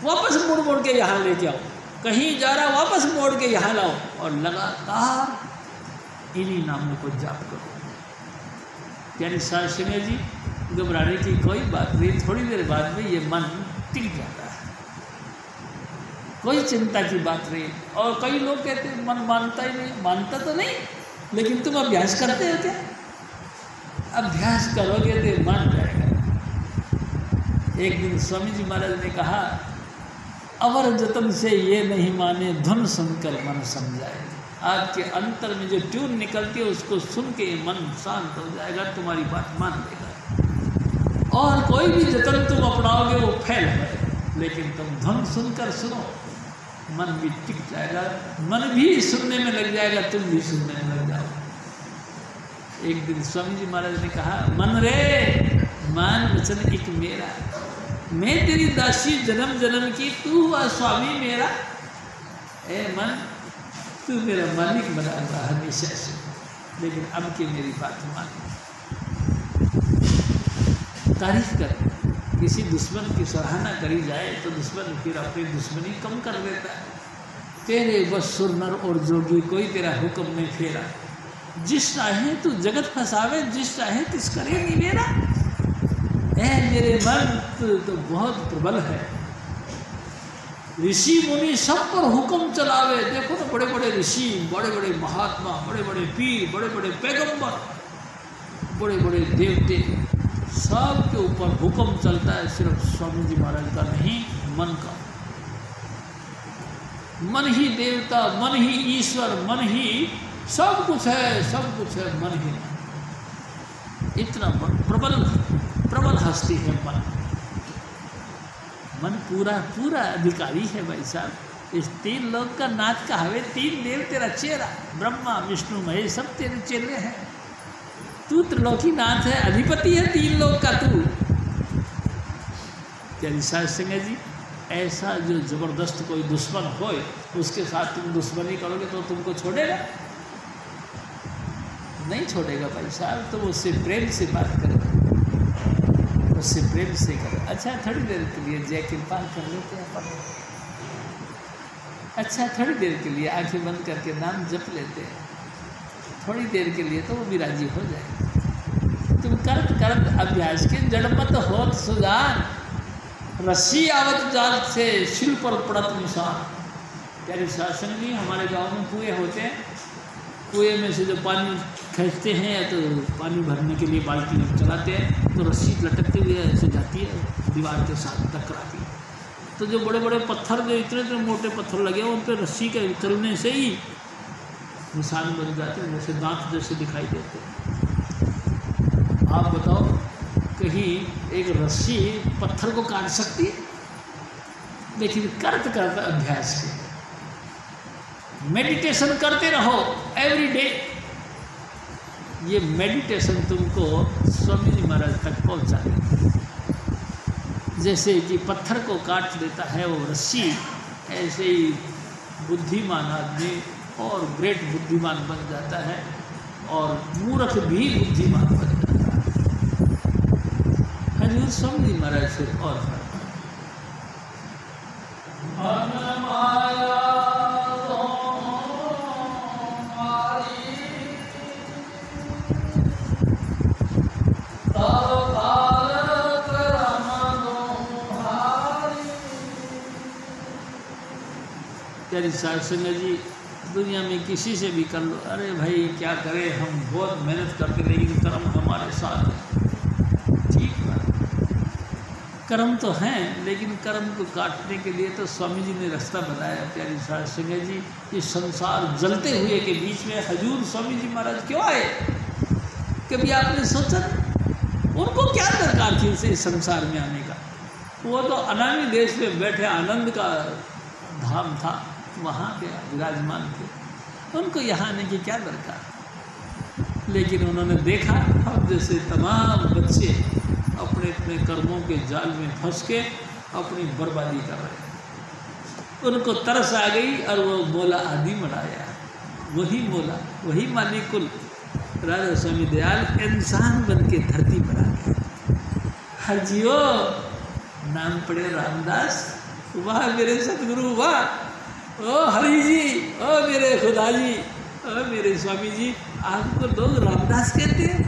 वापस मोड़ मोड़ के यहाँ लेके आओ, कहीं जा रहा वापस मोड़ के यहाँ लाओ, और लगातार इन्हीं नामों को जाप करो। यानी साध संगत जी, घबराने की कोई बात नहीं, थोड़ी देर बाद में ये मन टिक जाता है, कोई चिंता की बात नहीं। और कई लोग कहते हैं मन मानता ही नहीं, मानता तो नहीं, लेकिन तुम अभ्यास करते हो क्या? अभ्यास करोगे तो मान जाएगा। एक दिन स्वामी जी महाराज ने कहा, अवर जतन से ये नहीं माने, धुन सुनकर मन समझाए। आपके अंतर में जो ट्यून निकलती है उसको सुन के मन शांत हो जाएगा, तुम्हारी बात मान लेगा। और कोई भी जतन तुम अपनाओगे वो फेल है, लेकिन तुम धुन सुनकर सुनो, मन भी टिक जाएगा, मन भी सुनने में लग जाएगा, तुम भी सुनने में लग जाओगे। एक दिन स्वामी जी महाराज ने कहा, मन रे मान वचन एक मेरा, मैं तेरी दासी जन्म जन्म की, तू हुआ स्वामी मेरा। ए मन, तू मेरा मालिक बना रहा हमेशा से, लेकिन अब की मेरी बात मान। तारीफ कर, किसी दुश्मन की सराहना करी जाए तो दुश्मन फिर अपनी दुश्मनी कम कर देता है। तेरे बस सुर नर और जोगी, कोई तेरा हुक्म नहीं फेरा, जिस चाहे तू जगत फंसावे, जिस चाहे तिस करे नहीं मेरा। ऐ मेरे मन, तू तो बहुत प्रबल है, ऋषि मुनि सब पर हुक्म चलावे। देखो तो बड़े बड़े ऋषि, बड़े बड़े महात्मा, बड़े बड़े पीर, बड़े बड़े पैगंबर, बड़े बड़े देवते, सब के ऊपर हुक्म चलता है, सिर्फ स्वामी जी महाराज का नहीं, मन का। मन ही देवता, मन ही ईश्वर, मन ही सब कुछ है, सब कुछ है, मन ही। इतना प्रबल प्रबल हस्ती है मन। मन पूरा पूरा अधिकारी है भाई साहब। इस तीन लोक का नाथ का हवे, तीन देव तेरा चेहरा, ब्रह्मा विष्णु महेश सब तेरे चेहरे हैं। तू त्रिलोकी नाथ है, अधिपति है तीन लोक का तू। क्या साध संगत जी, ऐसा जो जबरदस्त कोई दुश्मन हो, उसके साथ तुम दुश्मनी करोगे तो तुमको छोड़ेगा? नहीं छोड़ेगा भाई साहब। तुम उससे प्रेम से बात करो, उससे प्रेम से करो। अच्छा थोड़ी देर के लिए जय कृपाल कर लेते हैं अपन, अच्छा थोड़ी देर के लिए आंखें बंद करके नाम जप लेते हैं, थोड़ी देर के लिए तो वो भी राजी हो जाए। तुम करत करत अभ्यास के जड़ मत होत सुजान, रस्सी आवत जाल से शिल पर पड़त निशान। प्यारे शासन जी, हमारे गांव में कुएँ होते हैं, कुएँ में से जब पानी खींचते हैं तो पानी भरने के लिए बाल्टी में चलाते हैं, तो रस्सी लटकते हुए ऐसे जाती है, दीवार के साथ टकराती है। तो जो बड़े बड़े पत्थर, जो इतने इतने मोटे पत्थर लगे हैं, उन पर रस्सी के चलने से ही निशान बन जाते हैं, जैसे दांत जैसे दिखाई देते हैं। आप बताओ, कहीं एक रस्सी पत्थर को काट सकती है? लेकिन करते करते अभ्यास के, मेडिटेशन करते रहो एवरी डे। ये मेडिटेशन तुमको स्वामी जी महाराज तक पहुंचा देगा। जैसे कि पत्थर को काट देता है वो रस्सी, ऐसे ही बुद्धिमान आदमी और ग्रेट बुद्धिमान बन जाता है, और मूर्ख भी बुद्धिमान बन जाता है। हजूर स्वामी जी महाराज से और प्यारी साध संगत जी, दुनिया में किसी से भी कर लो, अरे भाई क्या करें, हम बहुत मेहनत करते लेकिन कर्म हमारे साथ है। ठीक बात, कर्म तो हैं, लेकिन कर्म को काटने के लिए तो स्वामी जी ने रास्ता बताया। प्यारी साध संगत जी, इस संसार जलते हुए के बीच में हजूर स्वामी जी महाराज क्यों आए? कभी आपने सोचा? उनको क्या दरकार थी इस संसार में आने का? वो तो अनामी देश में बैठे आनंद का धाम था, वहाँ पे विराजमान थे, उनको यहाँ आने की क्या दरकार? लेकिन उन्होंने देखा हम जैसे तमाम बच्चे अपने अपने कर्मों के जाल में फंस के अपनी बर्बादी कर रहे हैं। उनको तरस आ गई और वो मौला आदि मनाया, वही मौला, वही मालिकुल राजा स्वामी दयाल इंसान बन के धरती पर आ गए। हर जियो नाम पड़े रामदास, वाह मेरे सतगुरु, वाह, ओ हरि जी, ओ मेरे खुदा जी, ओ मेरे स्वामी जी, आपको लोग रामदास कहते हैं।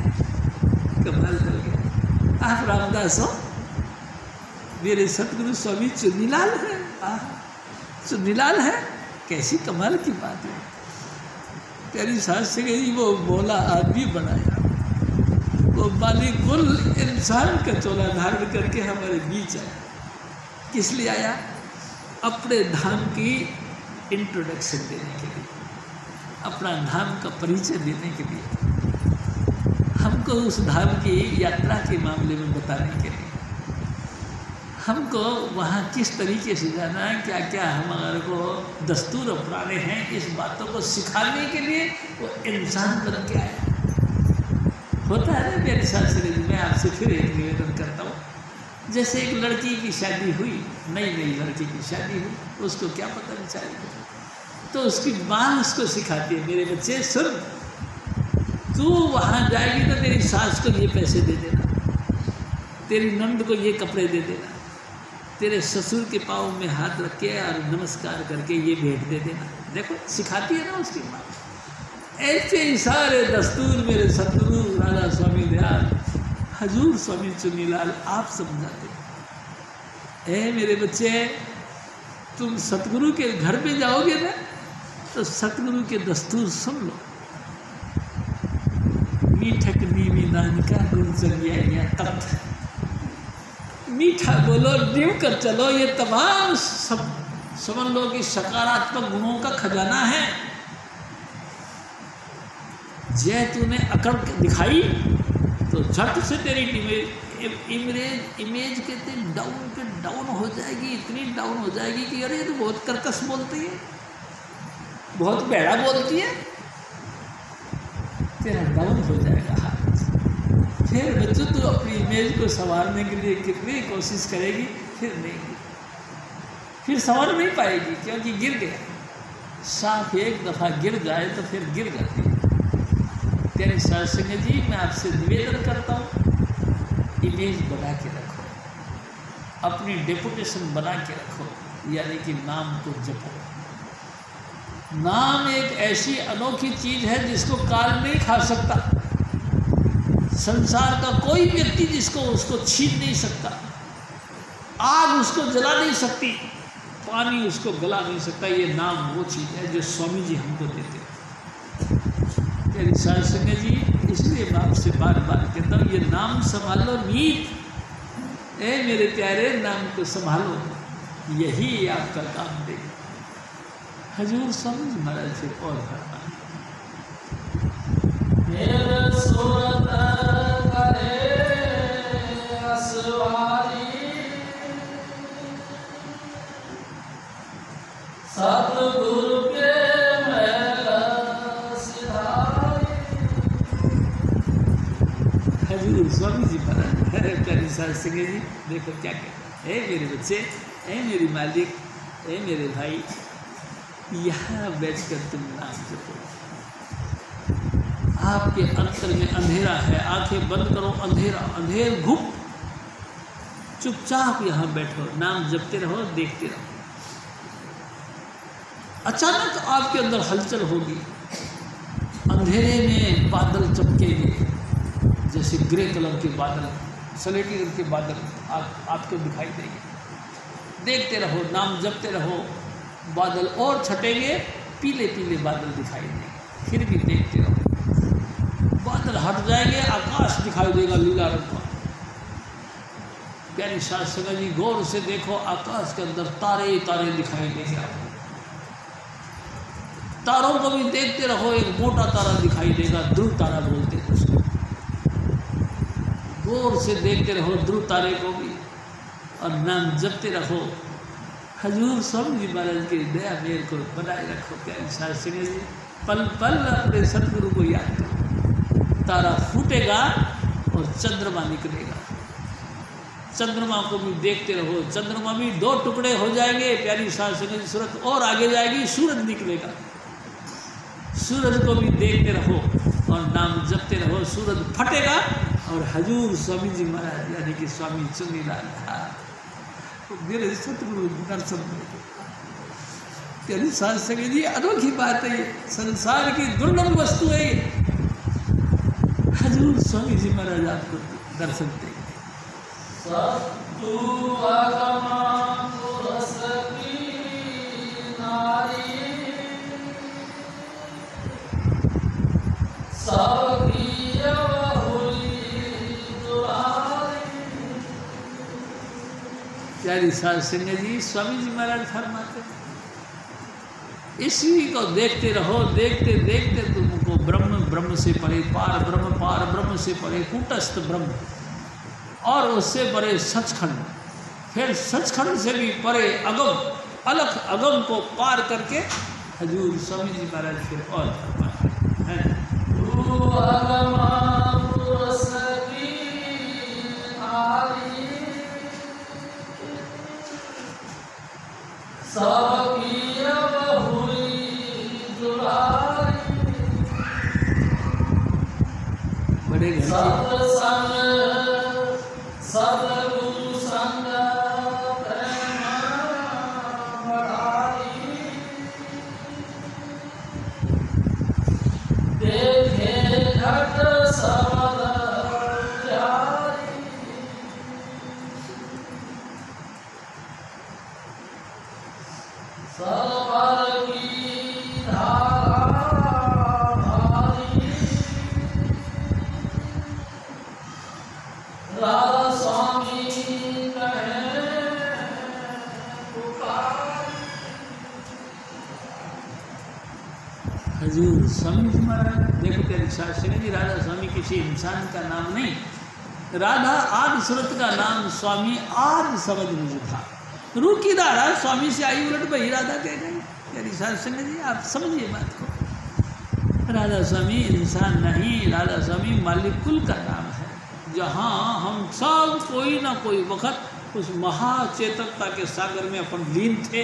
कमाल कर गया, आप रामदास हो। मेरे सतगुरु स्वामी चुन्नीलाल है, चुन्नीलाल है, कैसी कमाल की बात है। प्यारी सास से गई, वो बोला आदमी बनाया, वो मालिक कुल इंसान का चोला धारण करके हमारे बीच आया। किस लिए आया? अपने धाम की इंट्रोडक्शन देने के लिए, अपना धाम का परिचय देने के लिए, हमको उस धाम की यात्रा के मामले में बताने के लिए, हमको वहाँ किस तरीके से जाना है, क्या क्या हमारे को दस्तूर अपनाने हैं, इस बातों को सिखाने के लिए वो इंसान बन के आया। होता है ना मेरे साथ से। मैं आपसे फिर एक निवेदन करता हूँ, जैसे एक लड़की की शादी हुई, नई लड़की की शादी हुई, उसको क्या पता बेचारी को, तो उसकी माँ उसको सिखाती है, मेरे बच्चे सुन, तू वहाँ जाएगी तो तेरी सास को ये पैसे दे देना, तेरी नंद को ये कपड़े दे देना, तेरे ससुर के पाँव में हाथ रख के और नमस्कार करके ये भेंट दे देना। देखो सिखाती है ना उसकी माँ। ऐसे ही सारे दस्तूर मेरे सतगुरु राधा स्वामी दयाल हजूर स्वामी चुन्नीलाल आप समझाते। ए मेरे बच्चे, तुम सतगुरु के घर में जाओगे ना, तो सतगुरु के दस्तूर सुन लो। मीठक नीवी नान का गुण चलिया तख्त, मीठा बोलो, ड्यू कर चलो, ये तमाम सब समझ लो कि सकारात्मक गुणों का खजाना है। जय तूने अकड़ दिखाई तो झट से तेरी इमेज कहते डाउन पे डाउन हो जाएगी, इतनी डाउन हो जाएगी कि अरे ये तो बहुत कर्कश बोलती है, बहुत बेड़ा बोलती है, तेरा डाउन हो जाएगा हाथ। फिर बच्चों तू अपनी इमेज को संवारने के लिए कितनी कोशिश करेगी, फिर नहीं, फिर संवार नहीं पाएगी, क्योंकि गिर गया। सांप एक दफ़ा गिर जाए तो फिर गिर जाती है। तेरे सत्संग जी, मैं आपसे निवेदन करता हूँ, इमेज बना के रखो, अपनी डेपुटेशन बना के रखो, यानी कि नाम को जपो। नाम एक ऐसी अनोखी चीज़ है जिसको काल नहीं खा सकता। संसार का कोई व्यक्ति जिसको उसको छीन नहीं सकता, आग उसको जला नहीं सकती, पानी उसको गला नहीं सकता। ये नाम वो चीज़ है जो स्वामी जी हमको देते हैं। मेरी साथ संगत जी, इसलिए मैं आपसे बार बार कहता हूँ, ये नाम संभालो नीत। ए मेरे प्यारे, नाम को संभालो, यही आपका काम देगा। हजूर स्वामी जी महाराज से और सतगुरु के हजूर स्वामी जी महाराज प्यारी साथ संगत जी, देखो क्या कहते हैं। मेरे बच्चे, मेरी मालिक, मेरे भाई, यहाँ बैठकर तुम नाम जपो। आपके अंतर में अंधेरा है, आंखें बंद करो, अंधेरा अंधेर घुप, चुपचाप यहाँ बैठो, नाम जपते रहो, देखते रहो। अचानक आपके अंदर हलचल होगी, अंधेरे में बादल चमकेंगे, जैसे ग्रे कलर के बादल, सलेटी रंग के बादल आपको दिखाई देंगे। देखते रहो, नाम जपते रहो, बादल और छटेंगे, पीले पीले बादल दिखाई देंगे, फिर भी देखते रहो। बादल हट जाएंगे, आकाश दिखाई देगा लीला रंग का। प्यारी साथ संगत जी, गौर से देखो, आकाश के अंदर तारे तारे दिखाई देंगे आपको। तारों को भी देखते रहो, एक मोटा तारा दिखाई देगा, ध्रुव तारा बोलते हैं उसको। गौर से देखते रहो ध्रुव तारे को भी, और नाम जपते रहो। हजूर स्वामी जी महाराज की दया मेरे को बनाए रखो। प्यारी साथ संगत जी, पल पल अपने सतगुरु को याद करो। तारा फूटेगा और चंद्रमा निकलेगा, चंद्रमा को भी देखते रहो। चंद्रमा भी दो टुकड़े हो जाएंगे, प्यारी साथ संगत जी, सूरज और आगे जाएगी, सूरज निकलेगा। सूरज को भी देखते रहो और नाम जपते रहो। सूरज फटेगा और हजूर स्वामी जी महाराज यानी कि स्वामी चुन्नीलाल तो मेरे सतगुरु दर्शन मिले। तेरी साथ संगत जी अनोखी बात है, ये संसार की दुर्लभ वस्तु है ये। हजूर स्वामी जी महाराज आपको दर्शन देंगे। सत्तु आगमन रस की नारी, सबकी हुई दुलारी। प्यारी साध संगत जी स्वामी जी महाराज फरमाते हैं, इसी को देखते रहो, देखते देखते तुमको ब्रह्म, ब्रह्म से परे पार ब्रह्म, पार ब्रह्म से परे कूटस्थ ब्रह्म, और उससे परे सचखंड, फिर सचखंड से भी परे अगम, अलख अगम को पार करके हजूर स्वामी जी महाराज फिर और हैं। बड़े घर सतगुरु संग प्रेम बढ़ाई, देखे घट सबद जारी। सरवर की धारा भारी, राधा स्वामी कहे पुकार। हजूर स्वामी जी महाराज देखो तेरे शास्त्र जी, राधा स्वामी किसी इंसान का नाम नहीं, राधा आदि सूरत का नाम, स्वामी आदि शब्द मुझे था। रूह की धारा स्वामी से आई, उलट वही राधा कह गई। तेरी शास्त्र जी आप समझिए बात को, राधा स्वामी इंसान नहीं, राधा स्वामी मालिक कुल का नाम है। जहाँ हम सब कोई ना कोई वक्त उस महाचेतनता के सागर में अपन लीन थे,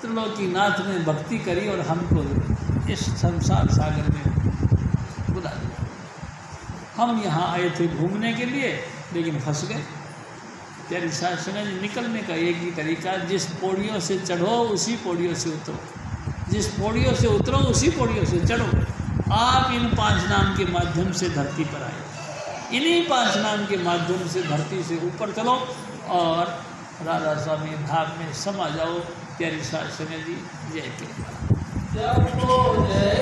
त्रिलोकीनाथ ने भक्ति करी और हमको इस संसार सागर में बुला दिया। हम यहाँ आए थे घूमने के लिए, लेकिन फंस गए। तेरी शासन निकलने का एक ही तरीका, जिस पौड़ियों से चढ़ो उसी पौड़ियों से उतरो, जिस पौड़ियों से उतरो उसी पौड़ियों से चढ़ो। आप इन 5 नाम के माध्यम से धरती पर आए, इन्हीं 5 नाम के माध्यम से धरती से ऊपर चलो और राधा स्वामी भाव में समा जाओ। प्यारी शासन जी जय कृपा, जय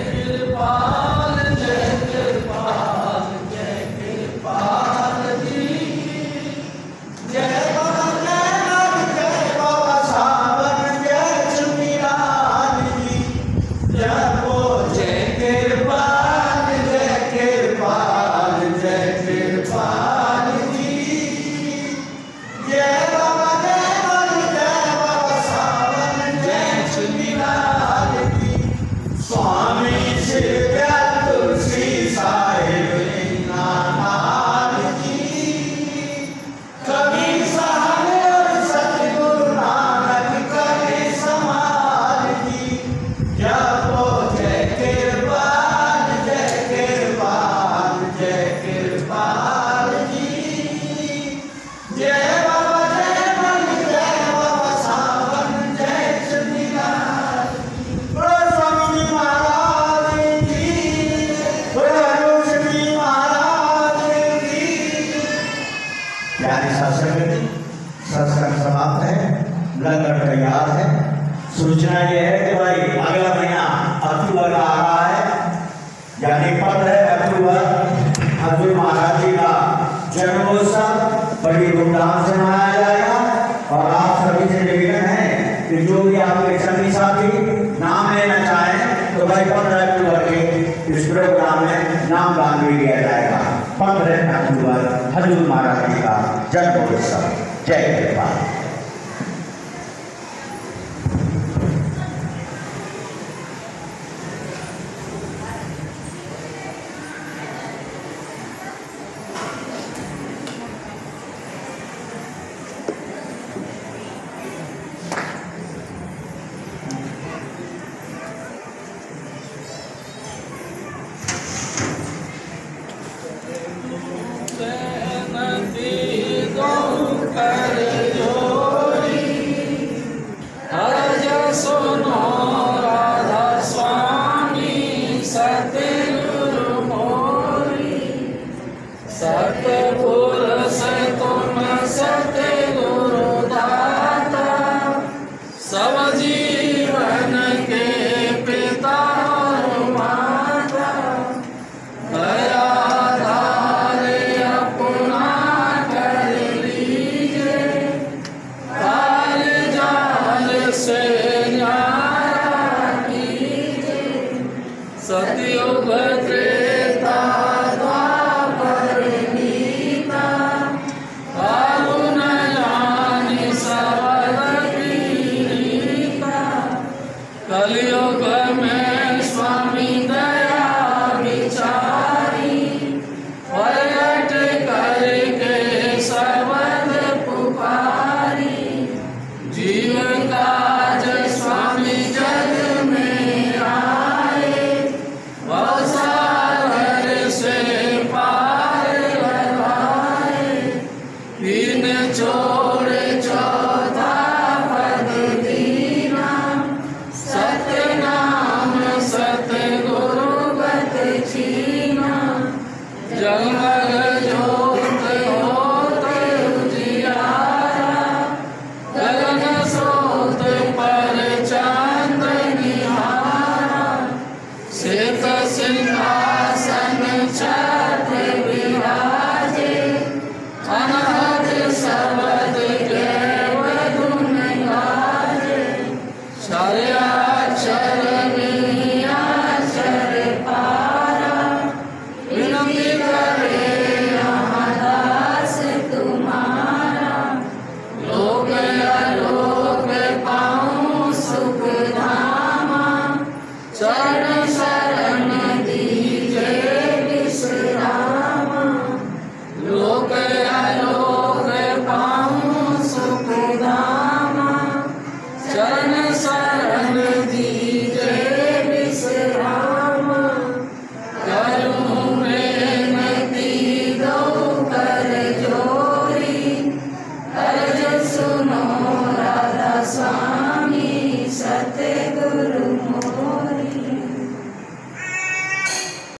कृपाल, जय कृपाल, जय कृपाल जी, जय बाबा, जय बाबा सावन, जय चुनिलाल जी, जय कृपाल, जय कृपाल, जय कृपाल जी, जय बाबा, जय बाबा सावन, जय चुनिलाल जी। स्वामी शिव तुलसी साहिब नाथ जी, कभी सहने और सतगुरु नानक करे समाल जी। जपो जय कृपाल, जय कृपाल, जय कृपाल जी, जय बाबा, जय बाबा सावन, जय चुनिलाल। बोलो स्वामी महाराज की, बोलो श्री महाराज की। प्यारे सत्संग समाप्त है, लंगर तैयार है। सूचना ये है कि भाई अगला महीना अक्टूबर का आ रहा है, यानी 15 अक्टूबर हजूर महाराज जी का जन्मोत्सव बड़ी धूमधाम से मनाया जाएगा। और आप सभी से निवेदन है कि जो भी आपके सभी साथी नाम लेना चाहें तो भाई 15 अक्टूबर के इस प्रोग्राम में नाम दान भी दिया जाएगा। 15 अक्टूबर हजूर महाराज जी का जन्मोत्सव। जय कृपा।